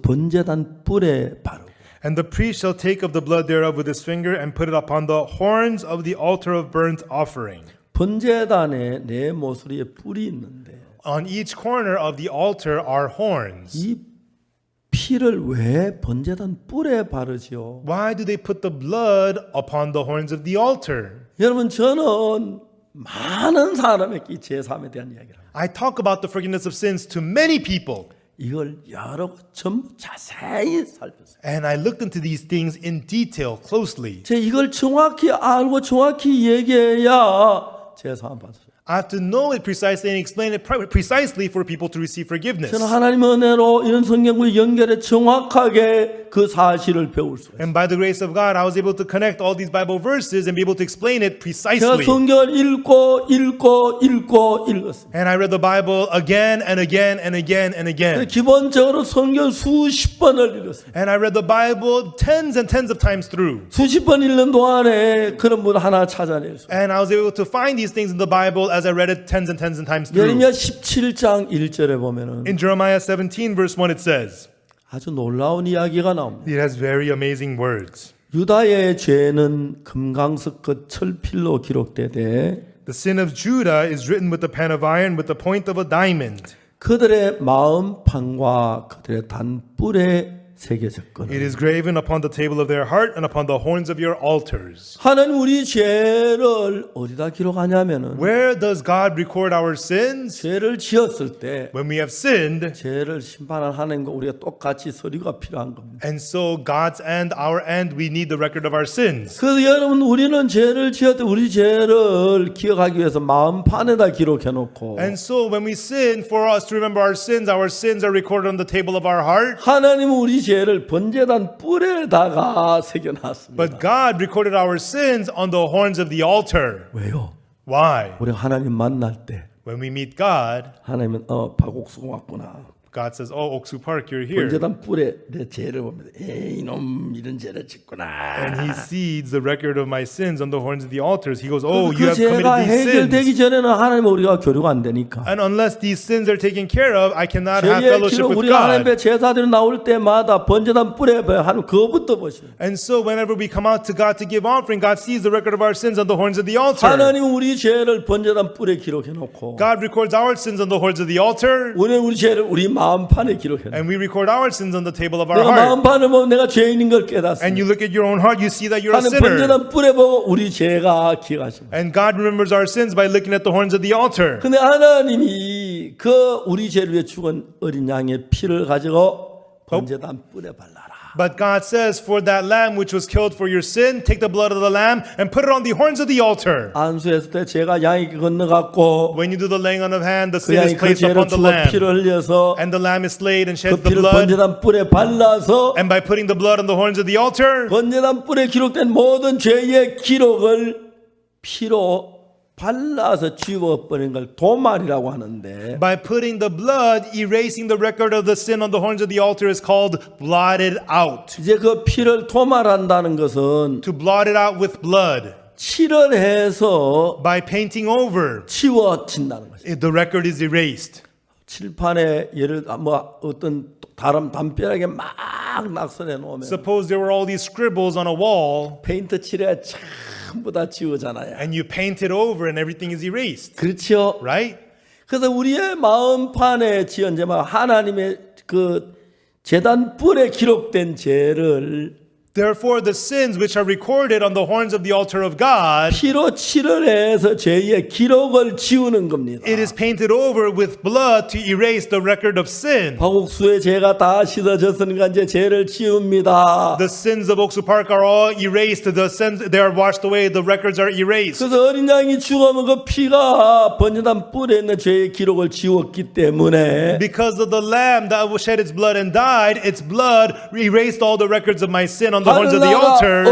번제단 뿔에 바르고 And the priest shall take of the blood thereof with his finger and put it upon the horns of the altar of burnt offering. 번제단에 네 모서리에 뿔이 있는데 On each corner of the altar are horns. 이 피를 왜 번제단 뿔에 바르지요? Why do they put the blood upon the horns of the altar? 여러분 저는 많은 사람에게 이 제사함에 대한 이야기를 합니다. I talk about the forgiveness of sins to many people. 이걸 여러 전부 자세히 살폈어요. And I looked into these things in detail, closely. 제 이걸 정확히 알고 정확히 얘기해야 제사함 받았어요. I have to know it precisely and explain it precisely for people to receive forgiveness. 저는 하나님의 은혜로 이런 성경과 연결해 정확하게 그 사실을 배울 수 있어요. And by the grace of God, I was able to connect all these Bible verses and be able to explain 제가 it precisely. 성경을 읽었습니다. And I read the Bible again and again and again and again. 기본적으로 성경 수십 번을 읽었어요. And I read the Bible tens and tens of times through. 수십 번 읽는 동안에 그런 분 하나 찾아낼 수 있어요. And I was able to find these things in the Bible as I read it tens and times through. 예레미야 17장 1절에 보면은 In Jeremiah 17 verse 1 it says, 아주 놀라운 이야기가 나옵니다. it has very amazing words. 유다의 죄는 금강석과 철필로 기록되되 The sin of Judah is written with the pen of iron with the point of a diamond. 그들의 마음판과 그들의 단뿔에 새겨졌거늘. It is graven upon the table of their heart and upon the horns of your altars. 하나님 우리 죄를 어디다 기록하냐면은 Where does God record our sins? 죄를 지었을 때 When we have sinned. 죄를 심판한 하나님과 우리가 똑같이 서류가 필요한 겁니다. And so God's end, our end, we need the record of our sins. 그래서 여러분 우리는 죄를 지을 때 우리 죄를 기억하기 위해서 마음판에다 기록해 놓고 And so when we sin, for us to remember our sins are recorded on the table of our heart. 하나님은 우리 죄를 번제단 뿔에다가 새겨놨습니다. But God recorded our sins on the horns of the altar. 왜요? Why? 우리가 하나님 만날 때 When we meet God, 하나님은 박옥수가 왔구나. God says, "Oh, Oksu Park, you're here." 번제단 뿔에 내 죄를 보면서 에이 이놈 이런 죄를 짓구나. And he sees the record of my sins on the horns of the altars. He goes, "Oh, you 그 have committed 죄가 these 해결되기 sins." 전에는 하나님과 우리가 교류가 안 되니까. And unless these sins are taken care of, I cannot have 죄의 fellowship 기록 with 우리가 하나님 앞에 God. 제사들이 나올 때마다 번제단 뿔에 하나님 그거부터 보시오. And so whenever we come out to God to give offering, God sees the record of our sins on the horns of the altar. 하나님 우리 죄를 번제단 뿔에 기록해 놓고 God records our sins on the horns of the altar, 우리 죄를 우리 마음판에 기록해 놓고 and we record our sins on the table of our 내가 heart. 마음판을 보면 내가 죄인인 걸 And 깨닫습니다. you look at your own heart, you see that you're a 하나님 sinner. 번제단 뿔에 보고 우리 죄가 기억하십니다. And God remembers our sins by looking at the horns of the altar. 근데 하나님이 그 우리 죄를 위해 죽은 어린 양의 피를 가지고 번제단 뿔에 발라라. But God says, for that lamb which was killed for your sin, take the blood of the lamb and put it on the horns of the altar. 안수했을 때 죄가 양에게 건너갔고 When you do the laying on of hand, the 그 sin is 양이 그 placed 죄를 upon the 죽어 lamb. 피를 흘려서 And the lamb is slayed and 그 sheds the 피를 blood. 번제단 뿔에 발라서 And by putting the blood on the horns of the altar, 번제단 뿔에 기록된 모든 죄의 기록을 피로 발라서 지워버린 걸 도말이라고 하는데 by putting the blood, erasing the record of the sin on the horns of the altar is called blotted out. 이제 그 피를 도말한다는 것은 To blot it out with blood. 칠을 해서 By painting over, 지워진다는 것이죠. the record is erased. 칠판에 예를 뭐 어떤 다른 담벼락에 막 낙서해 놓으면 Suppose there were all these scribbles on a wall 페인트 칠해 전부 다 지우잖아요. and you paint it over and everything is erased, 그렇죠. right? 그래서 우리의 마음판에 지은 제막 하나님의 그 제단 뿔에 기록된 죄를 Therefore, the sins which are recorded on the horns of the altar of God, 피로 칠을 해서 죄의 기록을 지우는 겁니다. it is painted over with blood to erase the record of sin. 화국수의 죄가 다 씻어졌으니까 이제 죄를 지웁니다. The sins of Oksu Park are all erased. The sins, they are washed away. The records are erased. 그래서 어린 양이 죽으면 그 피가 번제단 뿔에 있는 죄의 기록을 지웠기 때문에 Because of the lamb that shed its blood and died, its blood erased all the records of my sin on the horns of the 하늘나라 altar.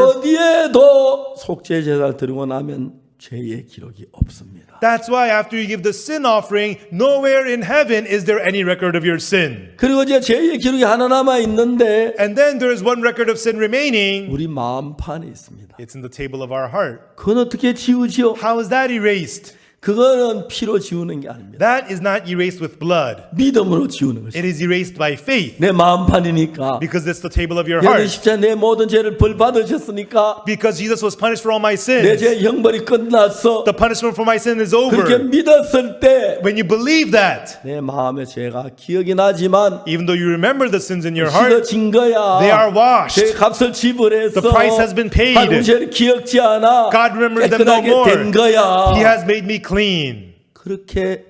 어디에도 속죄 제사를 드리고 나면 죄의 기록이 없습니다. That's why after you give the sin offering, nowhere in heaven is there any record of your sin. 그리고 이제 죄의 기록이 하나 남아 있는데 And then there is one record of sin remaining. 우리 마음판에 있습니다. It's in the table of our heart. 그건 어떻게 지우지요? How is that erased? 그거는 피로 지우는 게 아닙니다. That is not erased with blood. 믿음으로 지우는 것이죠. It is erased by faith. 내 마음판이니까. Because it's the table of your 예수 heart. 십자가 내 모든 죄를 벌 받으셨으니까 Because Jesus was punished for all my 내 sins. 죄 형벌이 끝났어. The punishment for my sin is 그렇게 over. 믿었을 때 When you believe that, 내 마음의 죄가 기억이 나지만 even though you remember the sins in your heart, 씻어진 거야. they are washed. 죄 값을 지불했어. The price has been paid. 하나님 죄를 기억지 않아. God remembers them no 깨끗하게 more. 된 거야. He has made me clean. 그렇게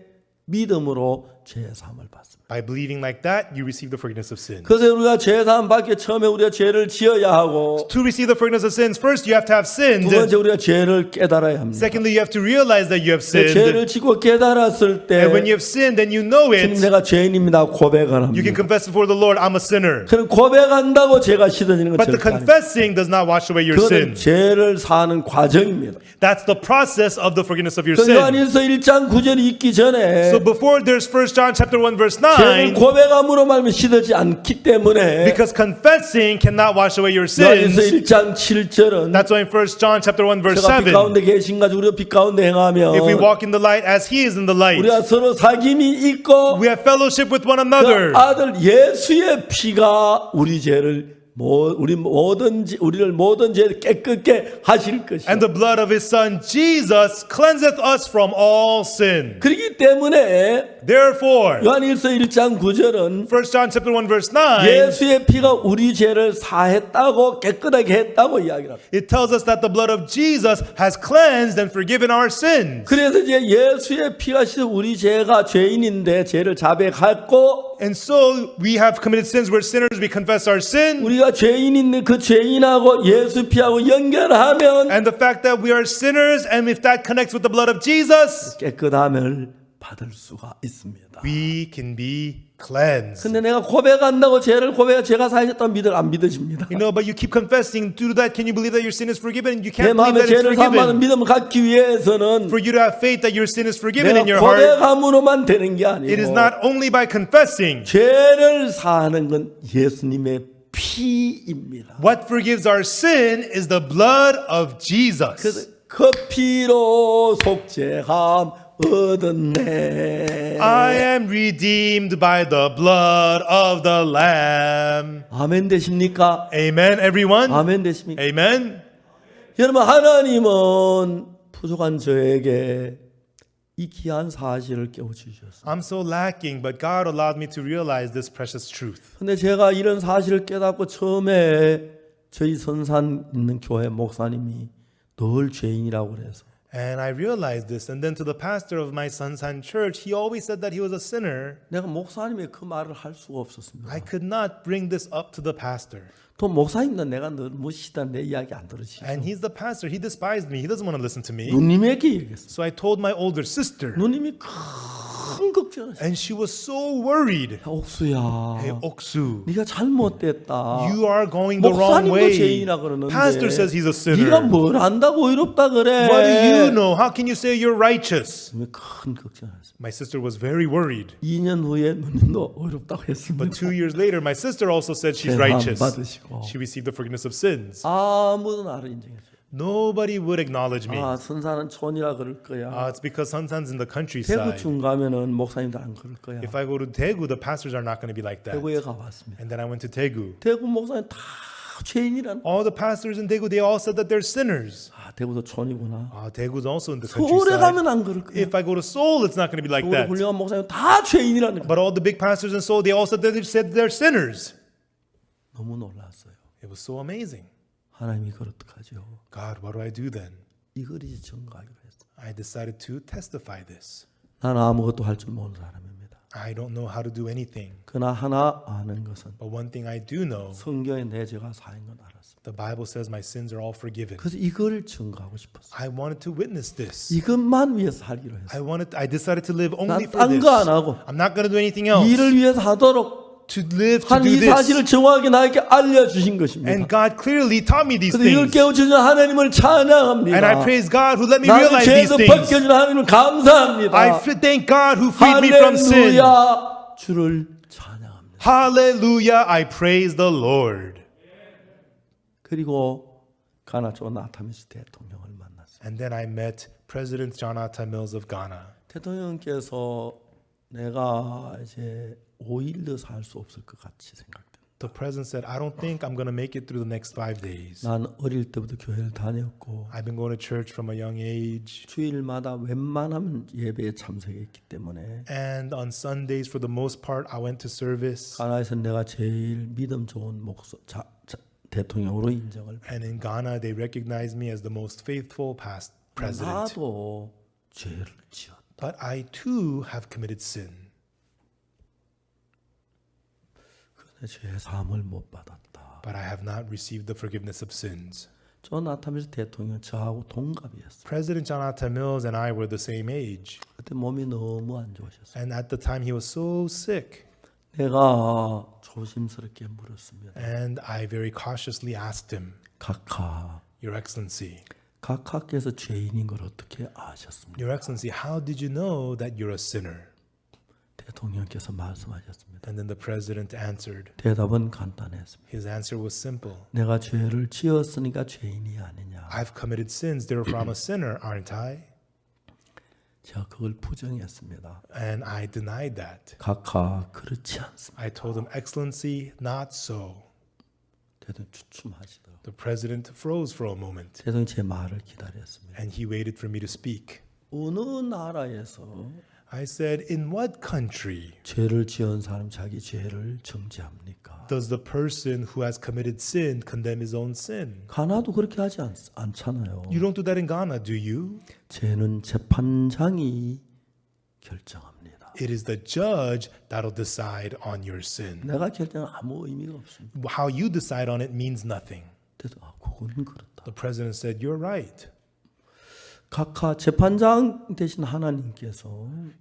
믿음으로 죄 사함을 받습니다. By believing like that, you receive the forgiveness of sin. 그래서 우리가 죄 사함 받기 처음에 우리가 죄를 지어야 하고 To receive the forgiveness of sins, first you have to have sinned. 두 번째 우리가 죄를 깨달아야 합니다. Secondly, you have to realize that you have 죄를 sinned. 지고 깨달았을 때 And when you have sinned and you know 주님 it, 내가 죄인입니다 고백을 you can 합니다. confess before the Lord, I'm a sinner. 그럼 고백한다고 죄가 씻어지는 건 But the 절대 아닙니다. confessing does not wash away your 그것은 sin. 죄를 사는 과정입니다. That's the process of the forgiveness of your 그 sin. 요한일서 1장 9절이 있기 전에 So before there's 1 John chapter 1 verse 죄를 9, 고백함으로 말면 씻어지 않기 때문에 because confessing cannot wash away your 요한일서 sins. 1장 7절은 That's why in 1 John chapter 1 verse 제가 빛 7, 가운데 계신가 우리가 빛 가운데 행하면 if we walk in the light as he is in the light, 우리가 서로 사귐이 있고 we have fellowship with one 그 another. 아들 예수의 피가 우리 죄를 우리를 모든 죄를 깨끗게 하실 것이요. And the blood of his son Jesus cleanseth us from all sin. 그렇기 때문에 Therefore, 요한일서 1장 9절은 1 John chapter 1 verse 9, 예수의 피가 우리 죄를 사했다고 깨끗하게 했다고 이야기를 합니다. it tells us that the blood of Jesus has cleansed and forgiven our sins. 그래서 이제 예수의 피가 씻어 우리 죄가 죄인인데 죄를 자백하고 And so we have committed sins. We're sinners. We confess our sin. 우리가 죄인인데 그 죄인하고 예수 피하고 연결하면 And the fact that we are sinners, and if that connects with the blood of Jesus, 깨끗함을 받을 수가 있습니다. we can be cleansed. 근데 내가 고백한다고 죄를 제가 사하셨다면 안 믿어집니다. You know, but you keep confessing. To do that, can you believe that your sin is forgiven? You 내 can't believe 마음에 that it's 죄를 사함하는 forgiven. 믿음을 갖기 위해서는 For you to have faith that your sin is forgiven in 내가 your heart, 고백함으로만 되는 게 it is 아니고 not only by confessing. 죄를 사하는 건 예수님의 피입니다. What forgives our sin is the blood of 그래서 Jesus. 그 피로 속죄함 얻었네. I am redeemed by the blood of the Lamb. 아멘 되십니까? Amen, everyone? 아멘 되십니까? Amen? 여러분 하나님은 부족한 저에게 이 귀한 사실을 깨워주셨어요. I'm so lacking, but God allowed me to realize this precious truth. 근데 제가 이런 사실을 깨닫고 처음에 저희 선산 있는 교회 목사님이 늘 죄인이라고 그래서 And I realized this. And then to the pastor of my Sunsan church, he always said that he was a sinner. 내가 목사님의 그 말을 할 수가 없었습니다. I could not bring this up to the pastor. 또 목사님도 내가 늘 무시다 내 이야기 안 들으시죠. And he's the pastor. He despised me. He doesn't want to listen to me. 누님에게 얘기했어요. So I told my older sister. 누님이 큰 걱정을 했어요. And she was so worried. 옥수야, Hey, Oksu, 네가 잘못됐다. you are going the wrong 목사님도 way. 죄인이라 그러는데 Pastor says he's a sinner. 네가 뭘 안다고 의롭다 그래. What do you know? How can you say you're righteous? 큰 걱정을 했어요. My sister was very worried. 2년 후에 누님도 의롭다고 했습니다. But 2 years later, my sister also said she's 죄사함 righteous. 받으시고. She received the forgiveness of sins. 아무도 나를 인정했어요. nobody would acknowledge me. 아, 선사는 촌이라 그럴 거야. It's because Sunsan's in the 대구 countryside. 중 가면은 목사님들 안 그럴 거야. If I go to Daegu, the pastors are not going to be like that. 대구에 가봤습니다. And then I went to Daegu. 대구 목사님 다 죄인이란. All the pastors in Daegu, they all said that they're sinners. 아, 대구도 촌이구나. Daegu's also in the 서울에 countryside. 가면 안 그럴 거야. If I go to Seoul, it's not going to be like 서울에 that. 훌륭한 목사님 다 죄인이라는 거. But all the big pastors in Seoul, they all said they're sinners. 너무 놀랐어요. It was so amazing. 하나님이 이걸 어떡하죠? God, what do I do then? 이걸 이제 증거하기로 했어요. I decided to testify this. 나는 아무것도 할 줄 모르는 사람입니다. I don't know how to do anything. 그러나 하나 아는 것은 But one thing I do know, 성경에 내 죄가 사인 건 알았습니다. the Bible says my sins are all forgiven. 그래서 이걸 증거하고 싶었어요. I wanted to witness this. 이것만 위해서 살기로 했어요. I decided to live only for 난 딴 this. 거 안 하고 I'm not going to do anything else. 일을 위해서 하도록 To live to 한 do 이 this. 사실을 정확하게 나에게 알려주신 것입니다. And God clearly taught me these 그래서 이걸 things. 깨우쳐준 하나님을 찬양합니다. And I praise God who let me 나를 realize these 죄에서 things. 벗겨준 하나님을 감사합니다. I thank God who freed me from sin. 할렐루야 주를 찬양합니다. Hallelujah, I praise the Lord. 그리고 가나 존 아타미스 대통령을 만났어요. And then I met President John Atta Mills of Ghana. 대통령께서 내가 이제 5일 더 살 수 없을 것 같이 생각됩니다. The president said, I don't think I'm going to make it through the next 5 days. 난 어릴 때부터 교회를 다녔고 I've been going to church from a young age. 주일마다 웬만하면 예배에 참석했기 때문에 And on Sundays, for the most part, I went to service. 가나에서 내가 제일 믿음 좋은 대통령으로 인정을 받았어요. And in Ghana, they recognized me as the most faithful past president. 나도 죄를 지었다. But I too have committed sin. 내 죄 사함을 못 받았다. But I have not received the forgiveness of sins. 존 아타미스 대통령 저하고 동갑이었어요. President John Atta Mills and I were the same age. 그때 몸이 너무 안 좋으셨어요. And at the time, he was so sick. 내가 조심스럽게 물었습니다. And I very cautiously asked him, 각하, Your Excellency, 각하께서 죄인인 걸 어떻게 아셨습니까? Your Excellency, how did you know that you're a sinner? 대통령께서 말씀하셨습니다. And then the president answered. 대답은 간단했습니다. His answer was simple. 내가 죄를 지었으니까 죄인이 아니냐. I've committed sins, therefore I'm a sinner, aren't I? 제가 그걸 부정했습니다. And I denied that. 각하, 그렇지 않습니다. I told him, Excellency, not so. 대통령 주춤하시더라고요. The president froze for a moment. 대통령이 제 말을 기다렸습니다. And he waited for me to speak. 어느 나라에서 I said, in what country 죄를 지은 사람 자기 죄를 정죄합니까? does the person who has committed sin condemn his own sin? 가나도 그렇게 하지 않잖아요. You don't do that in Ghana, do you? 죄는 재판장이 결정합니다. It is the judge that'll decide on your sin. 내가 결정은 아무 의미가 없습니다. How you decide on it means nothing. 그래서 그건 그렇다. The president said, You're right. 각하 재판장 되신 하나님께서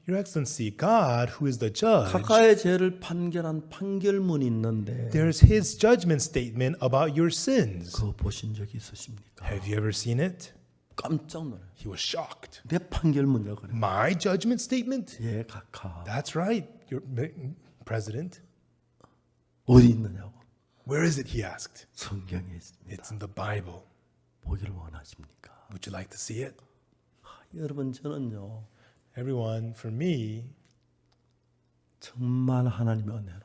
Your Excellency, God, who is the judge, 각하의 죄를 판결한 판결문이 있는데 there's his judgment statement about your sins. 그거 보신 적 있으십니까? Have you ever seen it? 깜짝 놀라요. He was shocked. 내 판결문이라고 그래요. My judgment statement? 예, 각하. That's right, your president. 어디 있느냐고. Where is it? He asked. 성경에 있습니다. It's in the Bible. 보기를 원하십니까? Would you like to see it? 여러분 저는요. Everyone, for me, 정말 하나님의 은혜로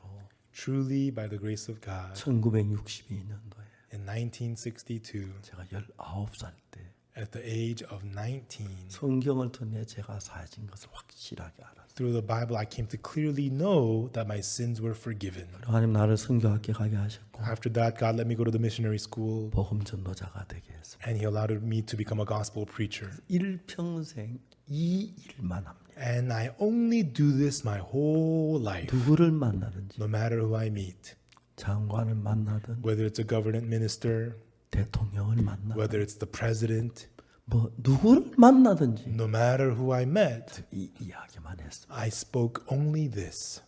truly by the grace of God, 1962년도에 in 1962, 제가 19살 때 at the age of 19, 성경을 통해 제가 사해진 것을 확실하게 알았어요. through the Bible, I came to clearly know that my sins were forgiven. 하나님 나를 선교학교 가게 하셨고 After that, God let me go to the missionary school, 복음 전도자가 되게 했습니다. and He allowed me to become a gospel preacher. 일평생 이 일만 합니다. And I only do this my whole life, 누구를 만나든지 no matter who I meet, 장관을 만나든 whether it's a government minister, 대통령을 만나든 whether it's the president, 뭐 누구를 만나든지 no matter who I met, 이 이야기만 했습니다. I spoke only this.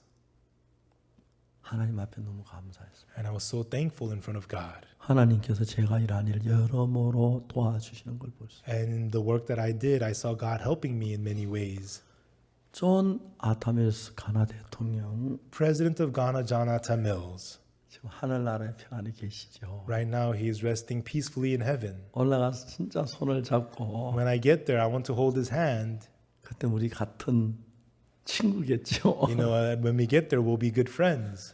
하나님 앞에 너무 감사했습니다. And I was so thankful in front of God. 하나님께서 제가 일한 일 여러모로 도와주시는 걸 볼 수. And in the work that I did, I saw God helping me in many ways. 존 아타밀스 가나 대통령 President of Ghana, John Atta Mills, 지금 하늘나라에 평안히 계시죠. Right now, he is resting peacefully in heaven. 올라가서 진짜 손을 잡고 When I get there, I want to hold his hand. 그때 우리 같은 친구겠죠. You know, when we get there, we'll be good friends.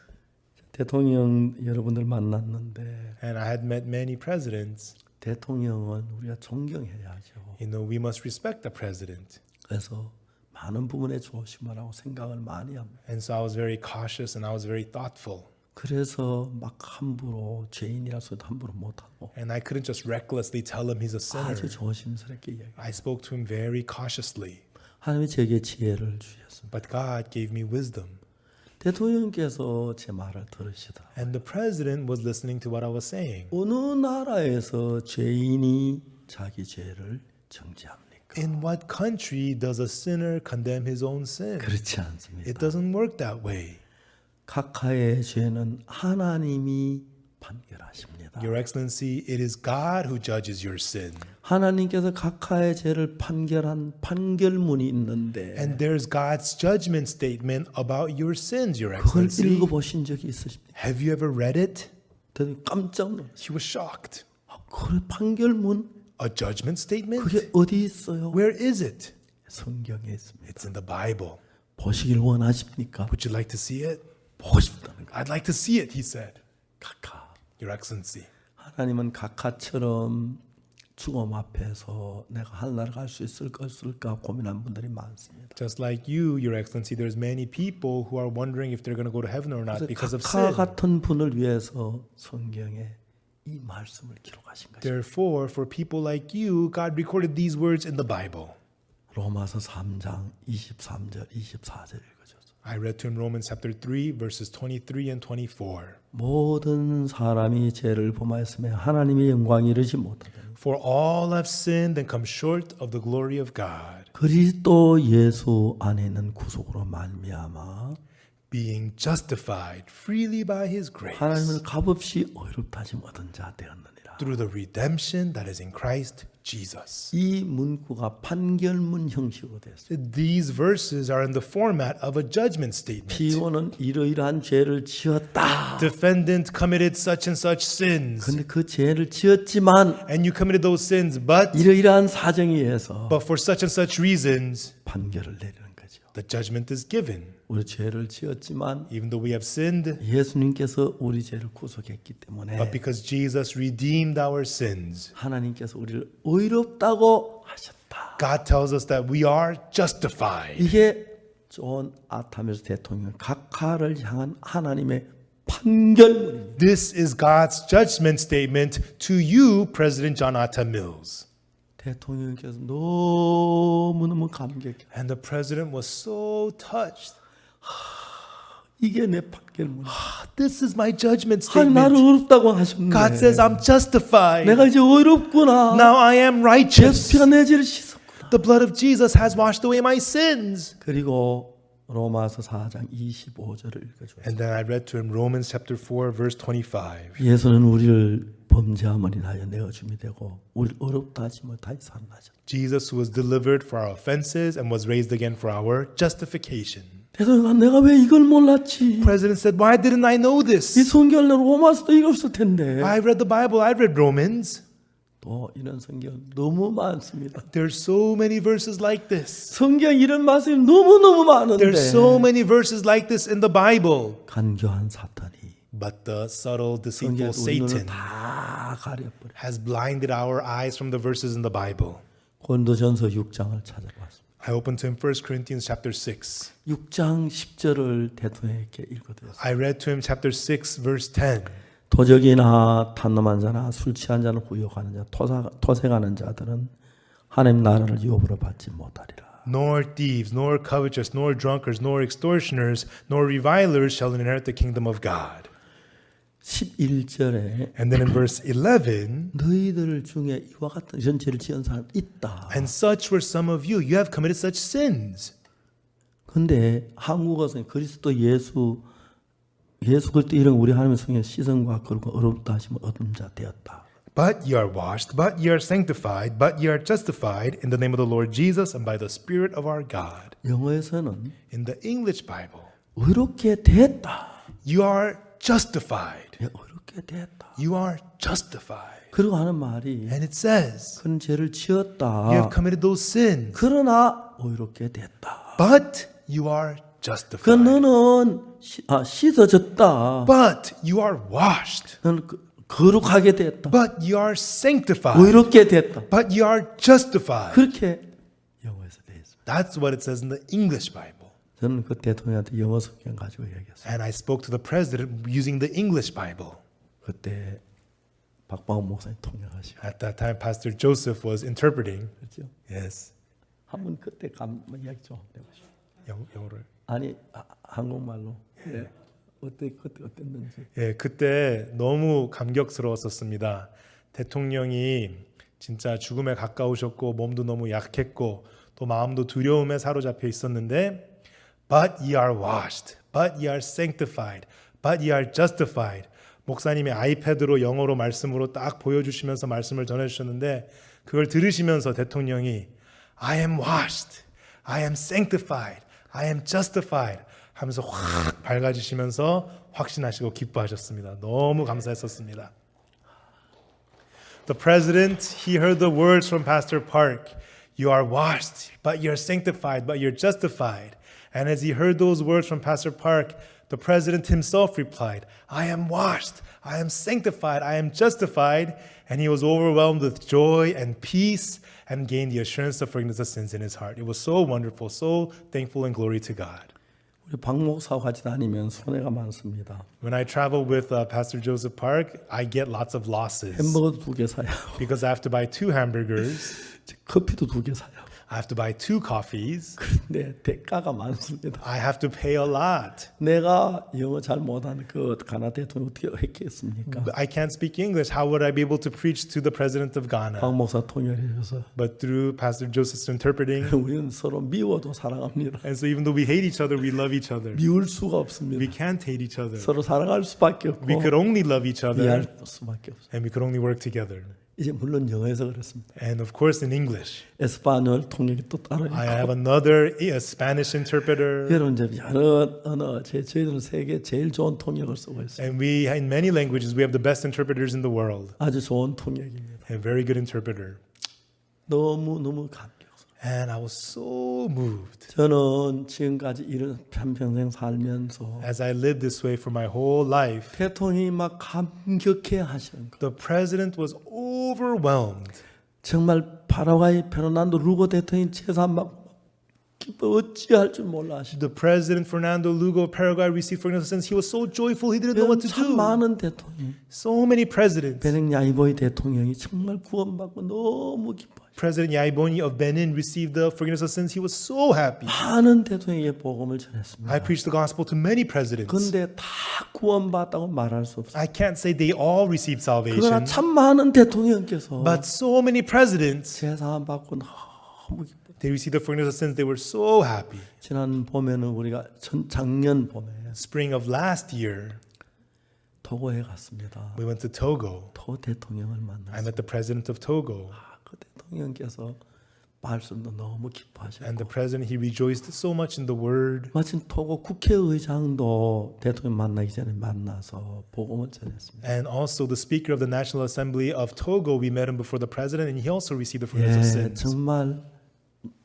대통령 여러분들 만났는데 And I had met many presidents. 대통령은 우리가 존경해야죠. You know, we must respect the president. 그래서 많은 부분에 조심하라고 생각을 많이 합니다. And so I was very cautious and I was very thoughtful. 그래서 막 함부로 죄인이라 소리도 함부로 못하고 And I couldn't just recklessly tell him he's a sinner. 아주 조심스럽게 이야기. I spoke to him very cautiously. 하나님이 제게 지혜를 주셨습니다. But God gave me wisdom. 대통령께서 제 말을 들으시더라고요. And the president was listening to what I was saying. 어느 나라에서 죄인이 자기 죄를 정죄합니까? In what country does a sinner condemn his own sin? 그렇지 않습니다. It doesn't work that way. 각하의 죄는 하나님이 판결하십니다. Your Excellency, it is God who judges your sin. 하나님께서 각하의 죄를 판결한 판결문이 있는데 And there's God's judgment statement about your sins, Your 그걸 Excellency. 읽어보신 적이 있으십니까? Have you ever read it? 대통령이 깜짝 놀랐어요. She was shocked. 그 판결문 A judgment statement? 그게 어디 있어요? Where is it? 성경에 있습니다. It's in the Bible. 보시길 원하십니까? Would you like to see it? 보고 싶다는 거. I'd like to see it, he said. 각하. Your Excellency. 하나님은 각하처럼 죽음 앞에서 내가 하늘나라 갈 수 있을까 없을까 고민하는 분들이 많습니다. Just like you, Your Excellency, there's many people who are wondering if they're going to go to heaven or not because of 각하 sin. 같은 분을 위해서 성경에 이 말씀을 기록하신 것입니다. Therefore, for people like you, God recorded these words in the Bible. 로마서 3장 23절 24절 읽어줬어요. I read to him Romans chapter 3, verses 23 and 24. 모든 사람이 죄를 범하였으며 하나님의 영광이 이르지 못하더니 For all have sinned and come short of the glory of God, 그리스도 예수 안에 있는 구속으로 말미암아 being justified freely by his grace 하나님을 값없이 의롭다 하심 얻은 자 되었느니라. through the redemption that is in Christ Jesus. 이 문구가 판결문 형식으로 됐어요. These verses are in the format of a judgment statement. 피고는 이러이러한 죄를 지었다. Defendant committed such and such sins, 근데 그 죄를 지었지만 and you committed those sins, but 이러이러한 사정에 의해서 for such and such reasons, 판결을 내리는 거죠. the judgment is given. 우리 죄를 지었지만 Even though we have sinned, 예수님께서 우리 죄를 구속했기 때문에 but because Jesus redeemed our sins, 하나님께서 우리를 의롭다고 하셨다. God tells us that we are justified. 이게 존 아타밀스 대통령 각하를 향한 하나님의 판결문입니다. This is God's judgment statement to you, President John Atta Mills. 대통령께서 너무너무 감격해. And the president was so touched. 이게 내 판결문이야. This is my judgment 하나님 나를 statement. 의롭다고 하셨네. God says I'm justified. 내가 이제 의롭구나. Now I am righteous. 예수 피가 내 죄를 씻었구나. The blood of Jesus has washed away my sins. 그리고 로마서 4장 25절을 읽어줘요. And then I read to him Romans chapter 4, verse 25. 예수는 우리를 범죄함을 인하여 내어 줌이 되고 우리를 어렵다 하지 못하여 살아나셨다. Jesus was delivered for our offenses and was raised again for our justification. 대통령 내가 왜 이걸 몰랐지? President said, why didn't I know 이 this? 성경을 로마서도 읽었을 텐데. I read the Bible, I read Romans. 또 이런 성경 너무 많습니다. There's so many verses like this. 성경 이런 말씀이 너무너무 많은데 There's so many verses like this in the Bible. 간교한 사탄이 But the subtle, deceitful 성경에서 우리 눈을 Satan 다 가려버려. has blinded our eyes from the verses in the Bible. 고린도전서 6장을 찾아봤습니다. I opened to him 1 Corinthians chapter 6. 6장 10절을 대통령에게 읽어드렸어요. I read to him chapter 6, verse 10. 도적이나 탐nom한 자나 술 취한 자는 후욕하는 자 토색하는 자들은 하나님 나라를 유업으로 받지 못하리라. Nor thieves, nor covetous, nor drunkards, nor extortioners, nor revilers shall inherit the kingdom of God. 11절에 And then in verse 11, 너희들 중에 이와 같은 이런 죄를 지은 사람 있다. and such were some of you. You have committed such sins. 근데 한국어에서 그리스도 예수 그리스도 이런 우리 하나님의 성에 시선과 그리고 어렵다 하시면 얻은 자 되었다. But ye are washed, but ye are sanctified, but ye are justified in the name of the Lord Jesus and by the Spirit of our God. 영어에서는 In the English Bible, 의롭게 됐다. you are justified. 의롭게 됐다. You are justified. 그리고 하는 말이 And it says, 그런 죄를 you have 지었다. committed those sins, 그러나 의롭게 됐다. but you are 그 justified. 너는 씻어졌다. But you are washed. 너는 거룩하게 됐다. But you are sanctified. 의롭게 됐다. But you are justified. 그렇게 영어에서 되어 있습니다. That's what it says in the English Bible. 저는 그 대통령한테 영어 성경 가지고 얘기했어요. And I spoke to the president using the English Bible. 그때 박방훈 목사님 통역하시고 At that time, Pastor Joseph was interpreting. 그렇죠. Yes. 한번 그때 이야기 좀 해보시죠. 영어를. 아니 한국말로 그때 어땠는지. 예, 그때 너무 감격스러웠었습니다. 대통령이 진짜 죽음에 가까우셨고 몸도 너무 약했고 또 마음도 두려움에 사로잡혀 있었는데 But ye are washed, but ye are sanctified, but ye are justified. 목사님이 아이패드로 영어로 말씀으로 딱 보여주시면서 말씀을 전해주셨는데 그걸 들으시면서 대통령이 I am washed, I am sanctified, I am justified 하면서 확 밝아지시면서 확신하시고 기뻐하셨습니다. 너무 감사했었습니다. The president, he heard the words from Pastor Park. You are washed, but you're sanctified, but you're justified. And as he heard those words from Pastor Park, the president himself replied, I am washed, I am sanctified, I am justified. And he was overwhelmed with joy and peace and gained the assurance of forgiveness of sins in his heart. It was so wonderful, so thankful and glory to God. 우리 박 목사와 같이 다니면 손해가 많습니다. When I travel with Pastor Joseph Park, I get lots of losses 햄버거도 2개 사야 하고 because I have to buy 2 hamburgers, 커피도 2개 사야 하고 I have to buy 2 coffees, 그런데 대가가 많습니다. I have to pay a lot. 내가 영어 잘 못하는 그 가나 대통령 어떻게 했겠습니까? I can't speak English. How would I be able to preach to the president of Ghana? 박 목사 통역해줘서 But through Pastor Joseph's interpreting, 우리는 서로 미워도 사랑합니다. and so even though we hate each other, we love each other. 미울 수가 We 없습니다. can't hate each other. 서로 사랑할 수밖에 없고 We could only love each 이해할 other, 수밖에 없어요. and we could only work together. 이제 물론 영어에서 그렇습니다. And of course, in English, 에스파뇰 통역이 또 따로 I 있고 have another Spanish interpreter. 여러분 이제 여러 언어 저희들은 세계 제일 좋은 통역을 쓰고 있어요. And we, in many languages, we have the best interpreters in the world. 아주 좋은 통역입니다. A very good interpreter. 너무 감격스러워요. And I was so moved. 저는 지금까지 이런 한평생 살면서 As I lived this way for my whole life, 대통령이 막 감격해 하시는 거. the president was overwhelmed. 정말 파라과이 페르난도 루고 대통령이 재산 막 기뻐 어찌할 줄 몰라 하시는. The president Fernando Lugo of Paraguay received forgiveness of sins. He was so joyful he didn't know what to 참 do. 많은 대통령, So many presidents. 베냉 야이보이 대통령이 정말 구원받고 너무 기뻐하시고 President Yaiboni of Benin received the forgiveness of sins. He was so happy. 많은 대통령에게 복음을 전했습니다. I preached the gospel to many presidents. 근데 다 구원받았다고 말할 수 없어요. I can't say they all received 그러나 salvation, 참 많은 대통령께서 but so many presidents, 재산 받고 너무 기뻐. they received the forgiveness of sins. They were so happy. 지난 봄에는 우리가 작년 봄에 Spring of last year, 토고에 갔습니다. we went to Togo. 토 대통령을 I 만났어요. met the president of Togo. 그 대통령께서 말씀도 너무 And 기뻐하셨고 the president, he rejoiced so much in the word. 마침 토고 국회의장도 대통령 만나기 전에 만나서 복음을 전했습니다. And also the speaker of the National Assembly of Togo, we met him before the president, and he also received the forgiveness of 예, sins. 정말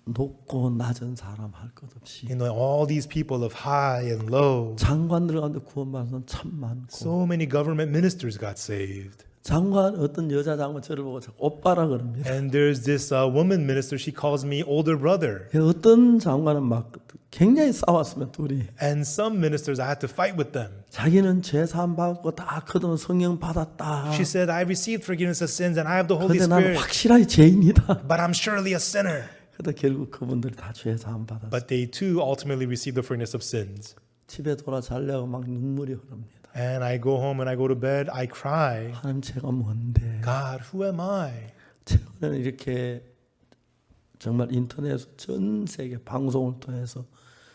높고 낮은 사람 할 것 없이 You know, all these people of high and low, 장관들 가운데 구원받은 사람 참 많고 so many government ministers got saved. 장관 어떤 여자 장관 저를 보고 자꾸 오빠라 그럽니다. And there's this woman minister, she calls me older brother. 예, 어떤 장관은 막 굉장히 싸웠으면 둘이 And some ministers, I had to fight with them. 자기는 죄사함 받고 다 거두면 성령 받았다. She said, I received forgiveness of sins and I have the Holy 근데 나는 Spirit, 확실하게 죄인이다. but I'm surely a sinner. 그러다 결국 그분들이 다 죄사함 받았어. But they too ultimately received the forgiveness of sins. 집에 돌아 자려고 막 눈물이 흐릅니다. And I go home and I go to bed, I cry. 하나님 제가 뭔데? God, who am I? 최근에는 이렇게 정말 인터넷 전 세계 방송을 통해서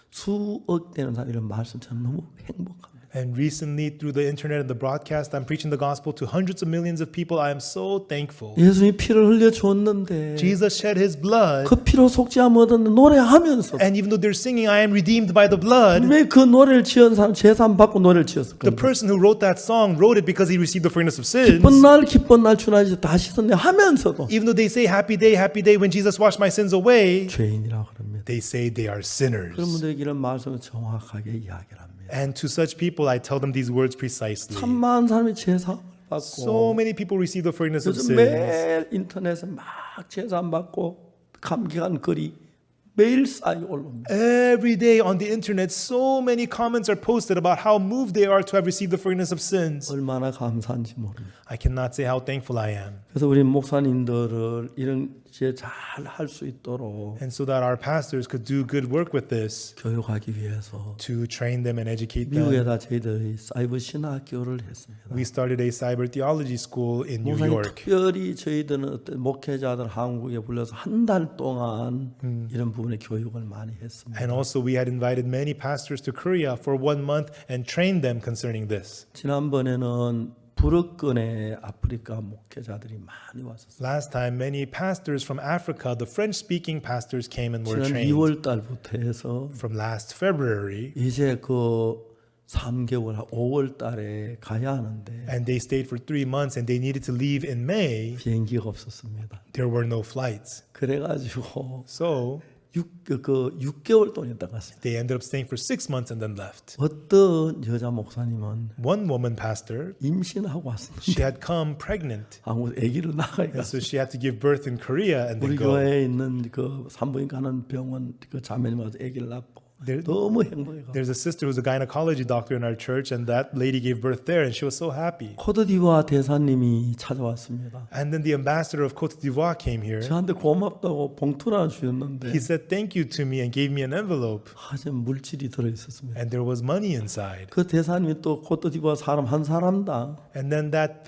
수억 되는 사람 이런 말씀 저는 너무 행복합니다. And recently, through the internet and the broadcast, I'm preaching the gospel to hundreds of millions of people. I am so thankful. 예수님이 피를 흘려 줬는데 Jesus shed his blood. 그 피로 속죄함 얻었는데 노래하면서 And even though they're singing, I am redeemed by the blood, 왜 그 노래를 지은 사람 제사함 받고 노래를 지었을 the 거예요. person who wrote that song wrote it because he received the forgiveness of sins. 기쁜 날 주나지 다 씻었네 하면서도 Even though they say happy day when Jesus washed my sins away, 죄인이라고 그럽니다. they say they are sinners. 그런 분들에게 이런 말씀을 정확하게 이야기를 합니다. And to such people, I tell them these words precisely. 참 많은 사람이 제사함을 So 받고 many people receive the forgiveness of 요즘 sins. 매일 인터넷에 막 제사함 받고 감격한 글이 매일 쌓여 올라옵니다. Every day on the internet, so many comments are posted about how moved they are to have received the forgiveness of sins. 얼마나 감사한지 모릅니다. I cannot say how thankful I am. 그래서 우리 목사님들을 이런 제 잘 할 수 있도록 And so that our pastors could do good work with this, 교육하기 위해서 to train them and educate them. 미국에다 저희들이 사이버 신학교를 했습니다. We started a cyber theology school in New 목사님 York. 특별히 저희들은 어떤 목회자들 한국에 불러서 한 달 동안 이런 부분의 교육을 많이 했습니다. And also we had invited many pastors to Korea for 1 month and trained them concerning this. 지난번에는 불어권의 아프리카 목회자들이 많이 왔었어요. Last time, many pastors from Africa, the French-speaking pastors came and were 지난 trained. 2월 달부터 해서 From last February, 이제 그 3개월, 5월 달에 가야 하는데 and they stayed for 3 months and they needed to leave in May. 비행기가 없었습니다. There were no flights. 그래가지고 So 6개월 동안 있다 갔습니다. they ended up staying for 6 months and then left. 어떤 여자 목사님은 One woman pastor, 임신하고 왔습니다. she had come pregnant. 한국 아기를 낳아야 And so she had to give birth in Korea and then 우리 go. 교회에 있는 그 산부인 가는 병원 그 자매님 와서 아기를 낳고 There- 너무 행복해가. There's a sister who's a gynecology doctor in our church, and that lady gave birth there, and she was so happy. 코트디부아 대사님이 찾아왔습니다. And then the ambassador of Côte d'Ivoire came here. 저한테 고맙다고 봉투를 하나 주셨는데 He said thank you to me and gave me an envelope, 아주 물질이 들어 있었습니다. and there was money inside. 그 대사님이 또 코트디부아 사람 한 사람당 And then that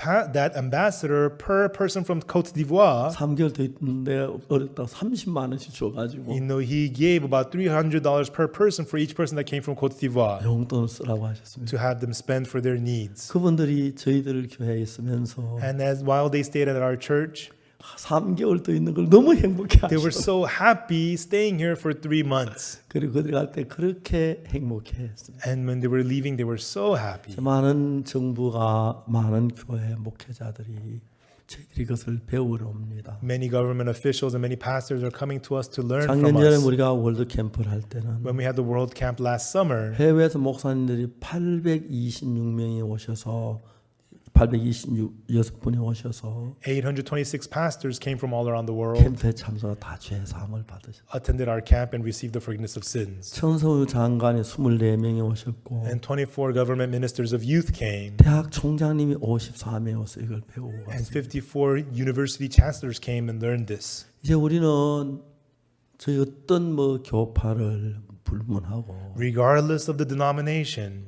ambassador, per person from Côte d'Ivoire, 3개월 더 있는데 어렵다 30만 원씩 줘가지고 he gave about $300 per person for each person that came from Côte d'Ivoire 용돈을 쓰라고 하셨습니다. to have them spend for their needs. 그분들이 저희들 교회에 있으면서 And while they stayed at our church, 3개월 더 있는 걸 너무 행복해 they were 하시고 so happy staying here for 3 months. 그리고 그들 갈 때 그렇게 행복해 했습니다. And when they were leaving, they were so happy. 많은 정부가 많은 교회 목회자들이 저희들이 그것을 배우러 옵니다. Many government officials and many pastors are coming to us to learn from 작년에 us. 우리가 월드 캠프를 할 때는 When we had the World Camp last summer, 해외에서 목사님들이 826명이 오셔서 826분이 오셔서 826 pastors came from all around the world, 캠프에 참석해 다 죄사함을 받으셨어요. attended our camp, and received the forgiveness of sins. 청소년 장관이 24명이 오셨고 And 24 government ministers of youth came, 대학 총장님이 54명 와서 이걸 배우고 and 갔습니다. 54 university chancellors came and learned this. 이제 우리는 저희 어떤 뭐 교파를 불문하고 Regardless of the denomination,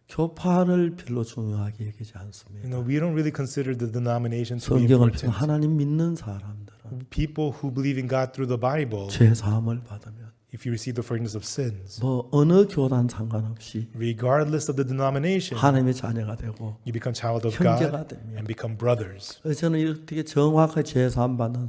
교파를 별로 중요하게 여기지 않습니다. we don't really consider the denomination to be 성경을 important. 통해 하나님 믿는 사람들은 People who believe in God through the Bible, 죄 사함을 받으면 if you receive the forgiveness of sins, 뭐 어느 교단 상관없이 regardless of the denomination, 하나님의 자녀가 되고 you become child of 형제가 God 됩니다. and become brothers. 그래서 저는 이렇게 정확하게 죄 사함 받는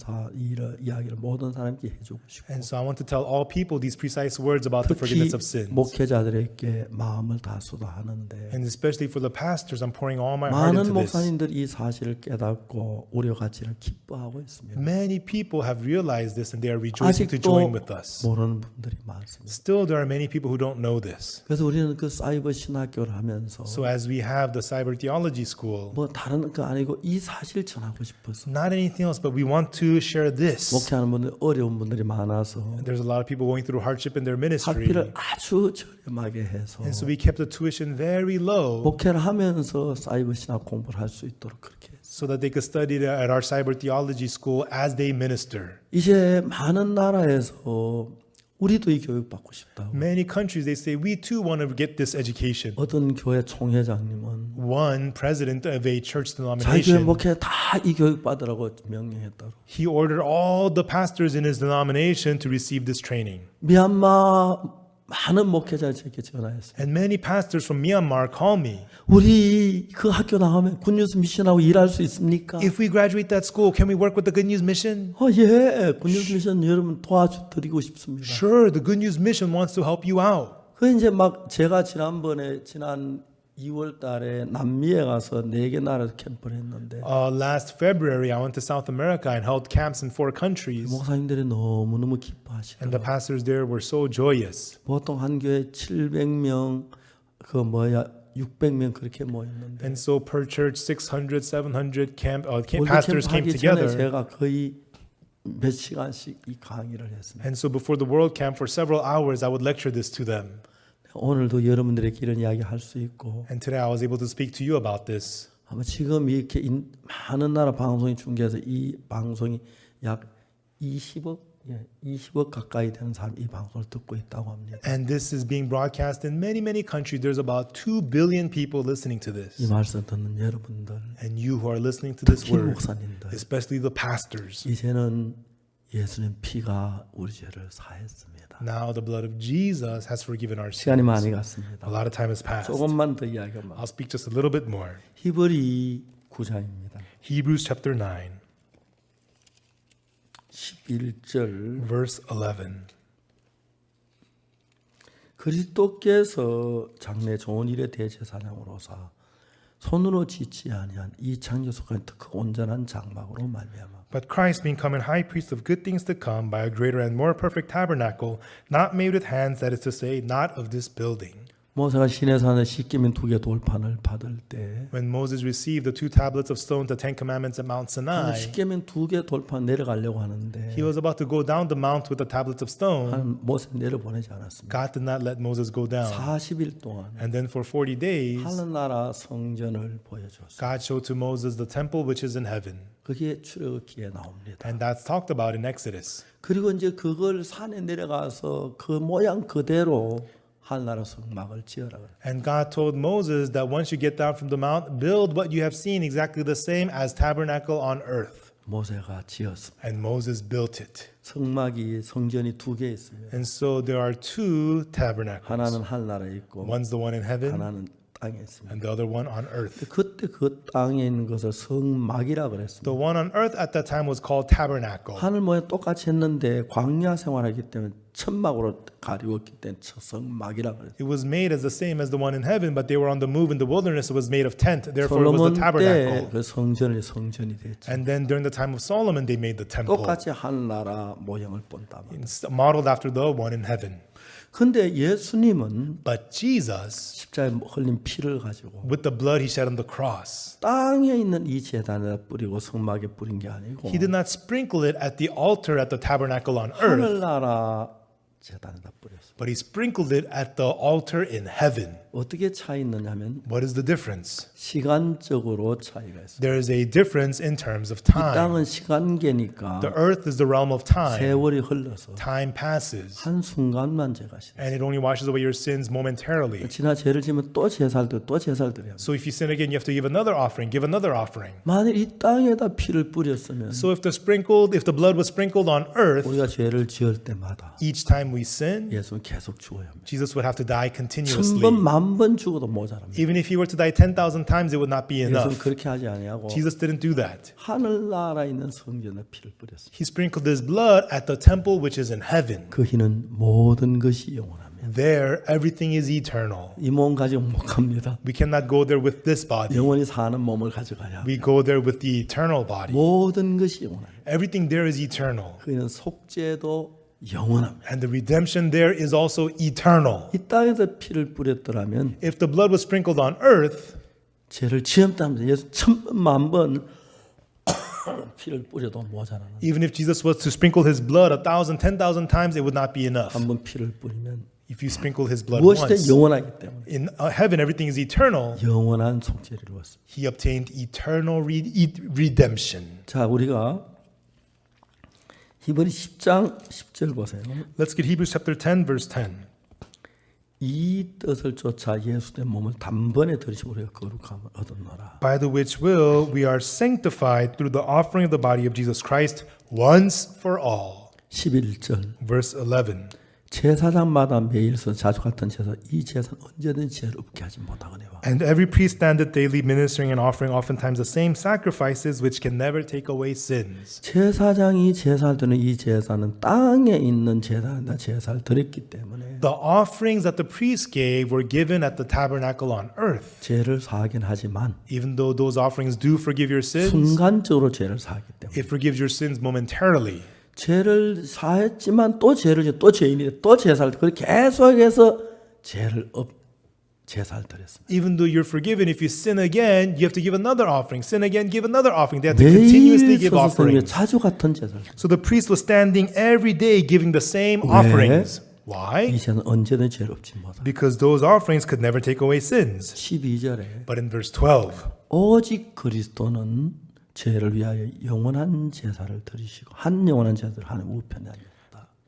이야기를 모든 사람께 해주고 싶고 And so I want to tell all people these precise words about the 특히 forgiveness of sins. 목회자들에게 마음을 다 쏟아하는데 And especially for the pastors, I'm pouring all my heart 많은 into this. 목사님들이 이 사실을 깨닫고 우리 가치를 기뻐하고 있습니다. Many people have realized this and they are rejoicing to 아직도 join with us. 모르는 분들이 많습니다. Still, there are many people who don't know this. 그래서 우리는 그 사이버 신학교를 하면서 So as we have the cyber theology school, 뭐 다른 거 아니고 이 사실 전하고 싶어서 not anything else, but we want to share this. 목회하는 분들 어려운 분들이 많아서 There's a lot of people going through hardship in their ministry. 학비를 아주 저렴하게 해서 And so we kept the tuition very low 목회를 하면서 사이버 신학 공부를 할 수 있도록 그렇게 했어요. so that they could study at our cyber theology school as they minister. 이제 많은 나라에서 우리도 이 교육 받고 싶다고. Many countries, they say, we too want to get this education. 어떤 교회 총회장님은 One president of a church 자기 교회 denomination, 목회 다 이 교육 받으라고 명령했다고. he ordered all the pastors in his denomination to receive this training. 미얀마 많은 목회자가 저에게 전화했어요. And many pastors from Myanmar call me. 우리 그 학교 나가면 굿뉴스 미션하고 일할 수 있습니까? If we graduate that school, can we work with the Good News Mission? 예, 굿뉴스 미션 여러분 도와드리고 싶습니다. Sure, the Good News Mission wants to help you out. 그 이제 막 제가 지난 2월 달에 남미에 가서 4개 나라에서 캠프를 했는데 Last February, I went to South America and held camps in 4 countries. 목사님들이 너무너무 And the 기뻐하시더라고요. pastors there were so joyous. 보통 한 교회 700명 600명 그렇게 모였는데 And so per church, 600, 700 월드 pastors 캠프 came 하기 전에 together. 제가 거의 몇 시간씩 이 강의를 했습니다. And so before the World Camp, for several hours, I would lecture this to them. 오늘도 여러분들에게 이런 이야기 할 수 있고 And today I was able to speak to you about this. 아마 지금 이렇게 많은 나라 방송이 중계해서 이 방송이 약 20억 가까이 되는 사람이 이 방송을 듣고 있다고 합니다. And this is being broadcast in many, many countries. There's about 2 billion people listening to 이 this. 말씀 듣는 여러분들, And you who are listening to this 특히 word, 목사님들, especially the pastors, 이제는 예수님 피가 우리 죄를 사했습니다. now the blood of Jesus has forgiven our 시간이 sins. 많이 A 갔습니다. lot of time has passed. 조금만 더 이야기하면 I'll speak just a little bit more. 히브리 9장입니다. Hebrews chapter 9, 11절 verse 11. 그리스도께서 장래 좋은 일의 대제사장으로서 손으로 짓지 아니한 이 창조 속한 그 온전한 장막으로 말미암아 But Christ being come in high priest of good things to come by a greater and more perfect tabernacle, not made with hands, that is to say, not of this building. 모세가 시내산에 십계명 2개 돌판을 받을 때 When Moses received the 2 tablets of stone, the 10 commandments at Mount Sinai, 십계명 2개 돌판 내려가려고 하는데 he was about to go down the mount with the tablets of stone. 하나님 모세 내려보내지 않았습니다. God did not let Moses go down. 40일 동안 And then for 40 days, 하늘나라 성전을 보여줬어요. God showed to Moses the temple which is in heaven. 그게 출애굽기에 나옵니다. And that's talked about in Exodus. 그리고 이제 그걸 산에 내려가서 그 모양 그대로 하늘나라 성막을 지어라 그래요. And God told Moses that once you get down from the mount, build what you have seen exactly the same as tabernacle on earth. 모세가 지었습니다. And Moses built it. 성막이 성전이 2개 있습니다. And so there are 2 tabernacles. 하나는 하늘나라에 있고 One's the one in heaven 하나는 땅에 있습니다. and the other one on earth. 그때 그 땅에 있는 것을 성막이라 그랬습니다. The one on earth at that time was called tabernacle. 하늘 모양 똑같이 했는데 광야 생활하기 때문에 천막으로 가리웠기 때문에 성막이라 그랬어요. It was made as the same as the one in heaven, but they were on the move in the wilderness. It was made of tent. Therefore, it was 솔로몬 the 때 tabernacle. 그 성전이 됐죠. And then during the time of Solomon, they made the temple. 똑같이 하늘나라 모양을 본다 말이에요. It's modeled after the one in heaven. 근데 예수님은 But Jesus, 십자가에 흘린 피를 가지고 with the blood he shed on the cross, 땅에 있는 이 제단에다 뿌리고 성막에 뿌린 게 아니고 he did not sprinkle it at the altar at the tabernacle on earth, 하늘나라 제단에다 뿌렸어요. but he sprinkled it at the altar in heaven. 어떻게 차이 있느냐면 What is the difference? 시간적으로 차이가 있어요. There is a difference in terms of 이 time. 땅은 시간계니까 The earth is the realm of time. 세월이 흘러서 Time passes, 한 순간만 죄가 싫어요. and it only washes away your sins momentarily. 지나 죄를 지면 또 제사를 드려 또 제사를 드려야 합니다. So if you sin again, you have to give another offering, give another offering. 만일 이 땅에다 피를 뿌렸으면 So if the blood was sprinkled on earth, 우리가 죄를 지을 때마다 each time we sin, 예수는 계속 죽어야 합니다. Jesus would have to die continuously. 1000번, 10,000번 죽어도 모자랍니다. Even if he were to die 10,000 times, it would not be 예수는 enough. 그렇게 하지 아니하고 Jesus didn't do that. 하늘나라에 있는 성전에 피를 뿌렸습니다. He sprinkled his blood at the temple which is in heaven. 그 희는 모든 것이 영원합니다. There, everything is eternal. 이 몸 가지고 못 갑니다. We cannot go there with this body. 영원히 사는 몸을 가져가야 합니다. We go there with the eternal body. 모든 것이 영원합니다. Everything there is eternal. 그 희는 속죄도 영원합니다. And the redemption there is also eternal. 이 땅에서 피를 뿌렸더라면 If the blood was sprinkled on earth, 죄를 지었다면서 예수 1000번, 10,000번 피를 뿌려도 모자라는. even if Jesus was to sprinkle his blood 1,000, 10,000 times, it would not be enough. 한번 피를 뿌리면 If you sprinkle his blood 무엇이든 once, 영원하기 때문에 in heaven everything is eternal. 영원한 속죄를 이루었습니다. He obtained eternal redemption. 자, 우리가 히브리 10장 10절 보세요. Let's get Hebrews chapter 10, verse 10. 이 뜻을 쫓아 예수의 몸을 단번에 들이시고 우리가 거룩함을 얻었노라. By the which will we are sanctified through the offering of the body of Jesus Christ once for all. 11절 Verse 11. 제사장마다 매일서 자주 같은 제사 이 제사는 언제든지 죄를 없게 하지 못하거니와 And every priest standeth daily ministering and offering oftentimes the same sacrifices which can never take away sins. 제사장이 제사를 드리는 이 제사는 땅에 있는 제사에다 제사를 드렸기 때문에 The offerings that the priests gave were given at the tabernacle on earth. 죄를 사하긴 하지만 Even though those offerings do forgive your sins, 순간적으로 죄를 사하기 때문에 it forgives your sins momentarily. 죄를 사했지만 또 죄를 또 죄인이 또 제사를 그렇게 계속해서 제사를 드렸습니다. Even though you're forgiven, if you sin again, you have to give another offering. Sin again, give another offering. They have to continuously 매일 give 서서 offerings. 자주 같은 제사를 So the priest was standing every day giving the same 왜? offerings. 이 Why? 제사는 언제든 죄를 없지 못하. Because those offerings could never take away sins. 12절에 But in verse 12, 오직 그리스도는 죄를 위하여 영원한 제사를 드리시고 한 영원한 제사를 하나님 우편에 앉았다.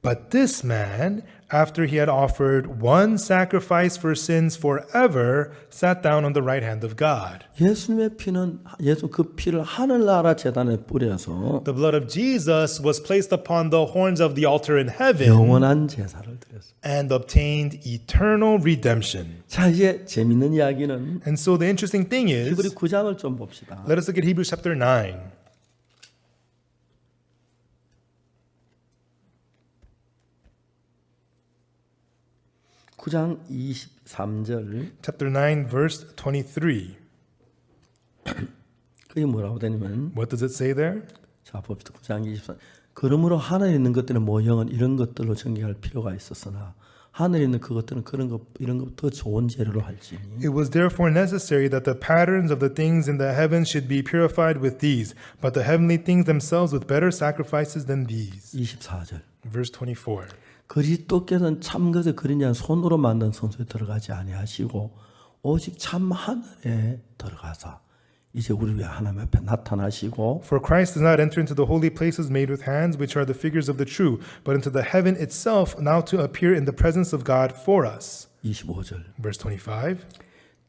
but this man, after he had offered one sacrifice for sins forever, sat down on the right hand of God. 예수님의 피는 예수 그 피를 하늘나라 제단에 뿌려서 The blood of Jesus was placed upon the horns of the altar in heaven 영원한 제사를 드렸습니다. and obtained eternal redemption. 자 이제 재밌는 이야기는 And so the interesting thing 히브리 is, 9장을 좀 봅시다. let us look at Hebrews chapter 9. 구장 23절 Chapter 9, verse 23. 그게 뭐라고 되냐면 What does it say there? 자 봅시다. 9장 23. 그러므로 하늘에 있는 것들의 모형은 이런 것들로 정결할 필요가 있었으나 하늘에 있는 그것들은 이런 것 더 좋은 재료로 할지니 It was therefore necessary that the patterns of the things in the heavens should be purified with these, but the heavenly things themselves with better sacrifices than these. 24절. Verse 24. 그리스도께서는 참 것에 그린 자 손으로 만든 성소에 들어가지 아니하시고 오직 참 하늘에 들어가사 이제 우리 위해 하나님 앞에 나타나시고 For Christ does not enter into the holy places made with hands, which are the figures of the true, but into the heaven itself, now to appear in the presence of God for us. 25절. Verse 25.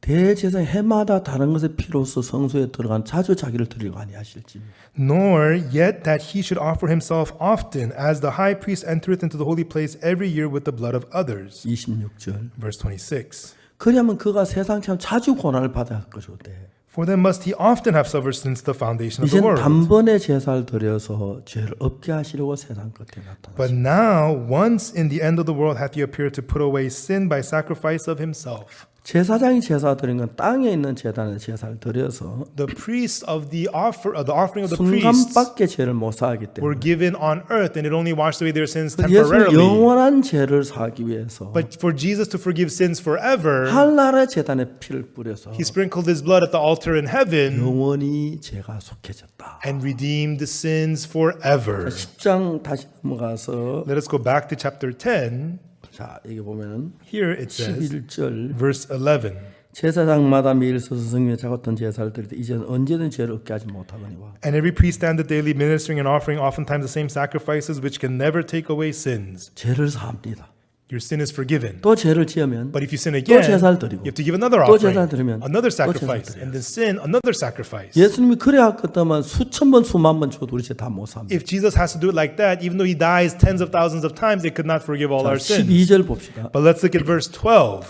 대제사장 해마다 다른 것의 피로써 성소에 들어간 자주 자기를 드리고 아니하실지 Nor yet that he should offer himself often, as the high priest entereth into the holy place every year with the blood of others. 26절. Verse 26. 그러면 그가 세상처럼 자주 고난을 받아야 할 것이오되 For then must he often have suffered since the foundation of the 이젠 world. 단번에 제사를 드려서 죄를 없게 하시려고 세상 끝에 But 나타나시고 now, once in the end of the world, hath he appeared to put away sin by sacrifice of himself. 제사장이 제사 드린 건 땅에 있는 제단에 제사를 드려서 The priests of the offering of the priests 순간밖에 죄를 못 사하기 were 때문에 given on earth, and it only washed away their sins 예수는 temporarily. 영원한 죄를 사하기 위해서 But for Jesus to forgive sins forever, 하늘나라의 제단에 피를 뿌려서 he sprinkled his blood at the altar in heaven 영원히 죄가 속해졌다. and redeemed the sins forever. 10장 다시 넘어가서 Let us go back to chapter 10. 자 여기 보면은 Here it says, 11절 verse 11. 제사장마다 매일 서서 성령에 작았던 제사를 드릴 때 이제는 언제든 죄를 없게 하지 못하거니와 And every priest standeth daily ministering and offering oftentimes the same sacrifices which can never take away sins. 죄를 사합니다. Your sin is forgiven. 또 죄를 지으면 But if you sin 또 again, 제사를 드리고 you have to give another 또 offering, 제사를 드리면 another 또 제사를 sacrifice, 드려요. and then sin, another sacrifice. 예수님이 그래 했겠다만 수천 번 수만 번 줘도 우리 죄 다 못 삽니다. If Jesus has to do it like that, even though he dies tens of thousands of times, it could not forgive all our sins. 12절 봅시다. But let's look at verse 12.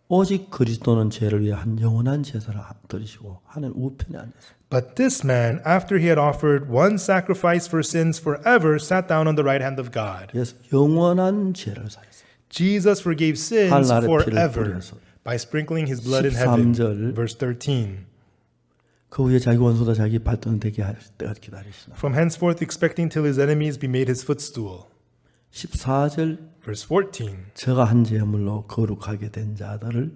오직 그리스도는 죄를 위해 한 영원한 제사를 드리시고 하늘 우편에 앉았습니다. But this man, after he had offered one sacrifice for sins forever, sat down on the right hand of God. 예수 영원한 죄를 사했습니다. Jesus forgave sins 하늘나라의 피를 forever 뿌려서. by sprinkling his blood in heaven. 13절. Verse 13. 그 후에 자기 원수다 자기 발등되게 할 때가 기다리시나. From henceforth expecting till his enemies be made his footstool. 14절 Verse 14. 저가 한 제물로 거룩하게 된 자들을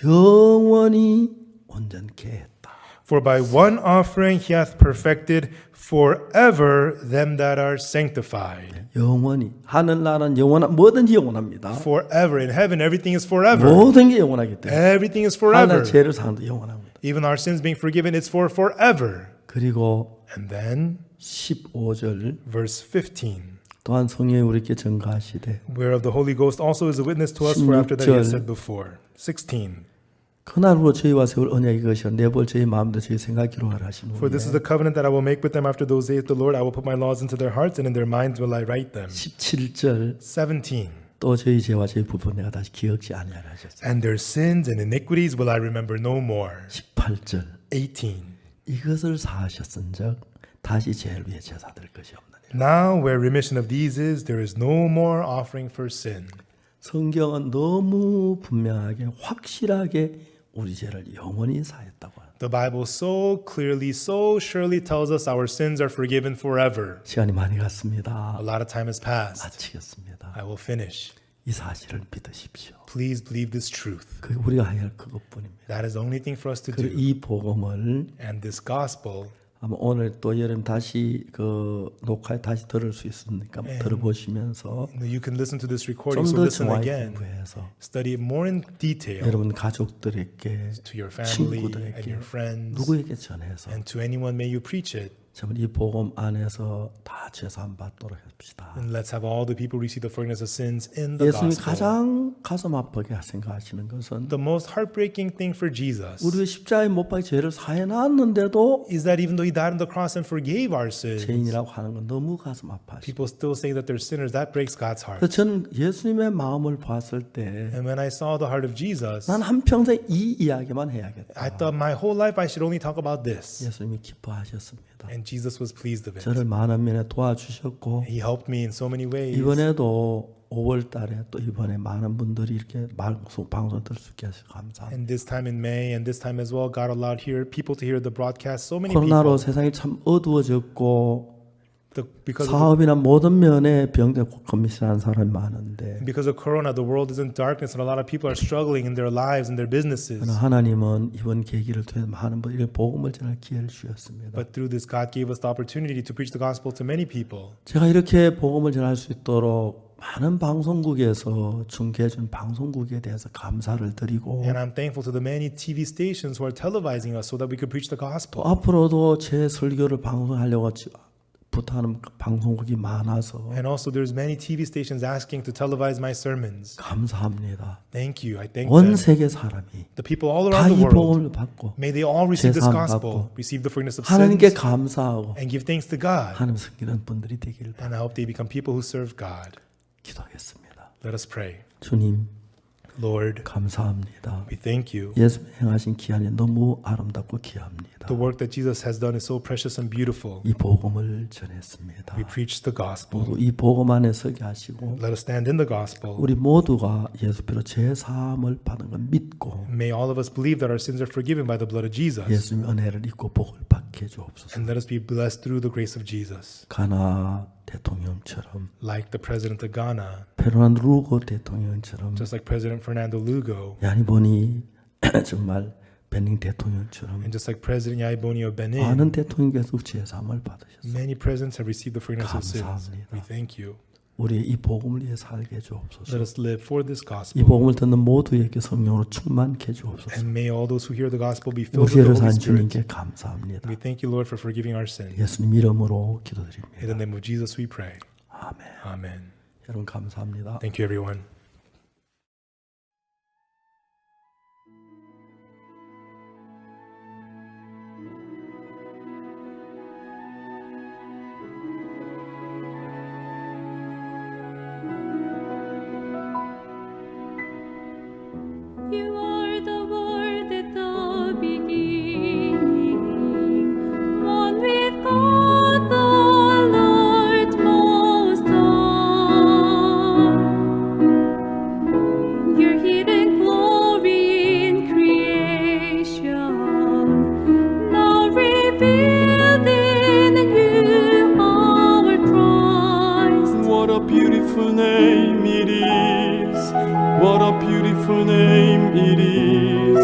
영원히 온전케 했다. For by one offering he hath perfected forever them that are sanctified. 영원히 하늘나라는 영원한 뭐든지 영원합니다. Forever. In heaven, everything is forever. 모든 게 영원하기 때문에 Everything is forever. 하늘 죄를 사는도 영원합니다. Even our sins being forgiven, it's for forever. 그리고 And then, 15절 verse 15. 또한 성령이 우리에게 증거하시되 Whereof the Holy Ghost also is a witness to us, for after that he has said before. 16. 그날로 저희와 세울 언약이 것이요 내볼 저희 마음도 저희 생각 기록하라 하신 For this is 후에 the covenant that I will make with them after those days, the Lord. I will put my laws into their hearts, and in their minds will I write them. 17절 17. 또 저희 죄와 저희 부분 내가 다시 기억지 아니하라 하셨어요. And their sins and iniquities will I remember no more. 18절 18. 이것을 사하셨은즉 다시 죄를 위해 제사 드릴 것이 없느니라. Now where remission of these is, there is no more offering for sin. 성경은 너무 분명하게 확실하게 우리 죄를 영원히 사했다고 합니다. The Bible so clearly, so surely tells us our sins are forgiven forever. 시간이 많이 갔습니다. A lot of time has passed. 마치겠습니다. I will finish. 이 사실을 믿으십시오. Please believe this truth. 그게 우리가 해야 할 그것뿐입니다. That is the only thing for us to 그리고 do. 이 복음을 And this gospel, 아마 오늘 또 여러분 다시 그 녹화에 다시 들을 수 있으니까 들어보시면서 you can listen to this recording, 좀 so 더 listen 정확히 again. 공부해서 Study it more in detail 여러분 가족들에게 to your family and 친구들에게 your friends. 누구에게 전해서 And to anyone, may you preach it. 정말 이 복음 안에서 다 죄사함 받도록 합시다. And let's have all the people receive the forgiveness of sins in the 예수님이 gospel. 가장 가슴 아프게 생각하시는 것은 The most heartbreaking thing for Jesus 우리가 십자가에 못 박혀 죄를 사해놨는데도 is that even though he died on the cross and forgave our sins, 죄인이라고 하는 건 너무 가슴 아파하시죠. people still say that they're sinners. That breaks God's heart. 그래서 저는 예수님의 마음을 봤을 때 And when I saw the heart of Jesus, 난 한평생 이 이야기만 해야겠다. I thought my whole life I should only talk about this. 예수님이 기뻐하셨습니다. And Jesus was pleased of it. 저를 많은 면에 도와주셨고 He helped me in so many ways. 이번에도 5월 달에 또 이번에 많은 분들이 이렇게 방송 들을 수 있게 하셔서 감사합니다. And this time in May and this time as well, God allowed people to hear the broadcast. So many 코로나로 people. 세상이 참 어두워졌고 Because of, 사업이나 모든 면에 병든 고민하는 사람이 많은데 because of Corona, the world is in darkness and a lot of people are struggling in their lives and their businesses. 그러나 하나님은 이번 계기를 통해 많은 분들에게 복음을 전할 기회를 주셨습니다. But through this, God gave us the opportunity to preach the gospel to many people. 제가 이렇게 복음을 전할 수 있도록 많은 방송국에서 중계해준 방송국에 대해서 감사를 드리고 And I'm thankful to the many TV stations who are televising us so that we could preach the 또 gospel. 앞으로도 제 설교를 방송하려고 부탁하는 방송국이 많아서 And also, there's many TV stations asking to televise my sermons. 감사합니다. Thank you. I thank 온 them. 세계 사람이 The people all 다 around the 이 world, 복음을 받고 may they all receive this 제사함 gospel, 받고 receive the forgiveness of 하나님께 sins, 감사하고 and give thanks to God. 하나님 섬기는 분들이 되기를 And I hope they become people who serve God. 기도하겠습니다. Let us pray. 주님 Lord, 감사합니다. we thank you. 예수 행하신 기한이 너무 아름답고 귀합니다. The work that Jesus has done is so precious and beautiful. 이 복음을 전했습니다. We preach the gospel. 모두 이 복음 안에 서게 하시고 Let us stand in the gospel. 우리 모두가 예수피로 죄 사함을 받은 걸 믿고 May all of us believe that our sins are forgiven by the blood of Jesus. 예수님의 은혜를 입고 복을 받게 해주옵소서. And let us be blessed through the grace of Jesus. 가나 대통령처럼 Like the president of Ghana, 페르난 루고 대통령처럼 just like President Fernando Lugo, 야니 보니 정말 베닝 대통령처럼 and just like President Yaiboni of Benin, 많은 대통령께서 죄 사함을 받으셨습니다. many presidents have received the forgiveness of sins. 감사합니다. We thank you. 우리 이 복음을 위해 살게 해주옵소서. Let us live for this 이 gospel. 복음을 듣는 모두에게 성령으로 충만케 해주옵소서. And may all those who hear the gospel be filled 우리 with 죄를 the Holy 산 Spirit. 주님께 감사합니다. We thank you, Lord, for forgiving our sins. 예수님 이름으로 In 기도드립니다. the name of Jesus we pray. 아멘. Amen. 여러분 감사합니다. Thank you, everyone. You are the word at the beginning, one with God the Lord Most High. Your hidden glory in creation, now revealed in you, our Christ. What a beautiful name it is. What a beautiful name it is.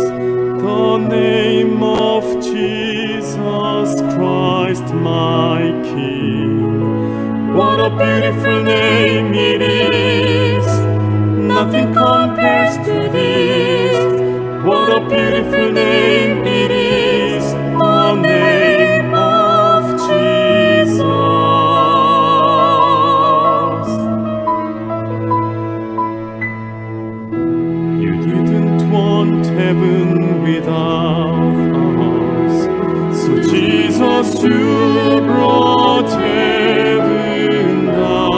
The name of Jesus Christ, my King. What a beautiful name it is. Nothing compares to this. What a beautiful name it is. The name of Jesus. You didn't want heaven without us, so Jesus, you brought heaven down.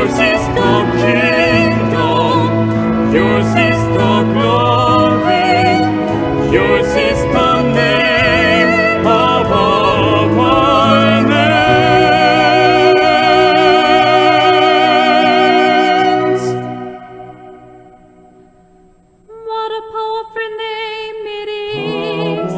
Yours is the kingdom, yours is the glory, yours is the name above all names. What a powerful name it is.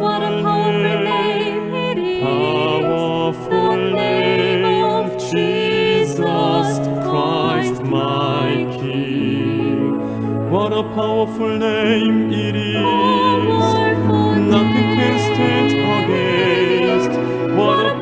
What a powerful name it is. The name of Jesus Christ, my King. What a powerful name it is. powerful Nothing can name. stand against. What a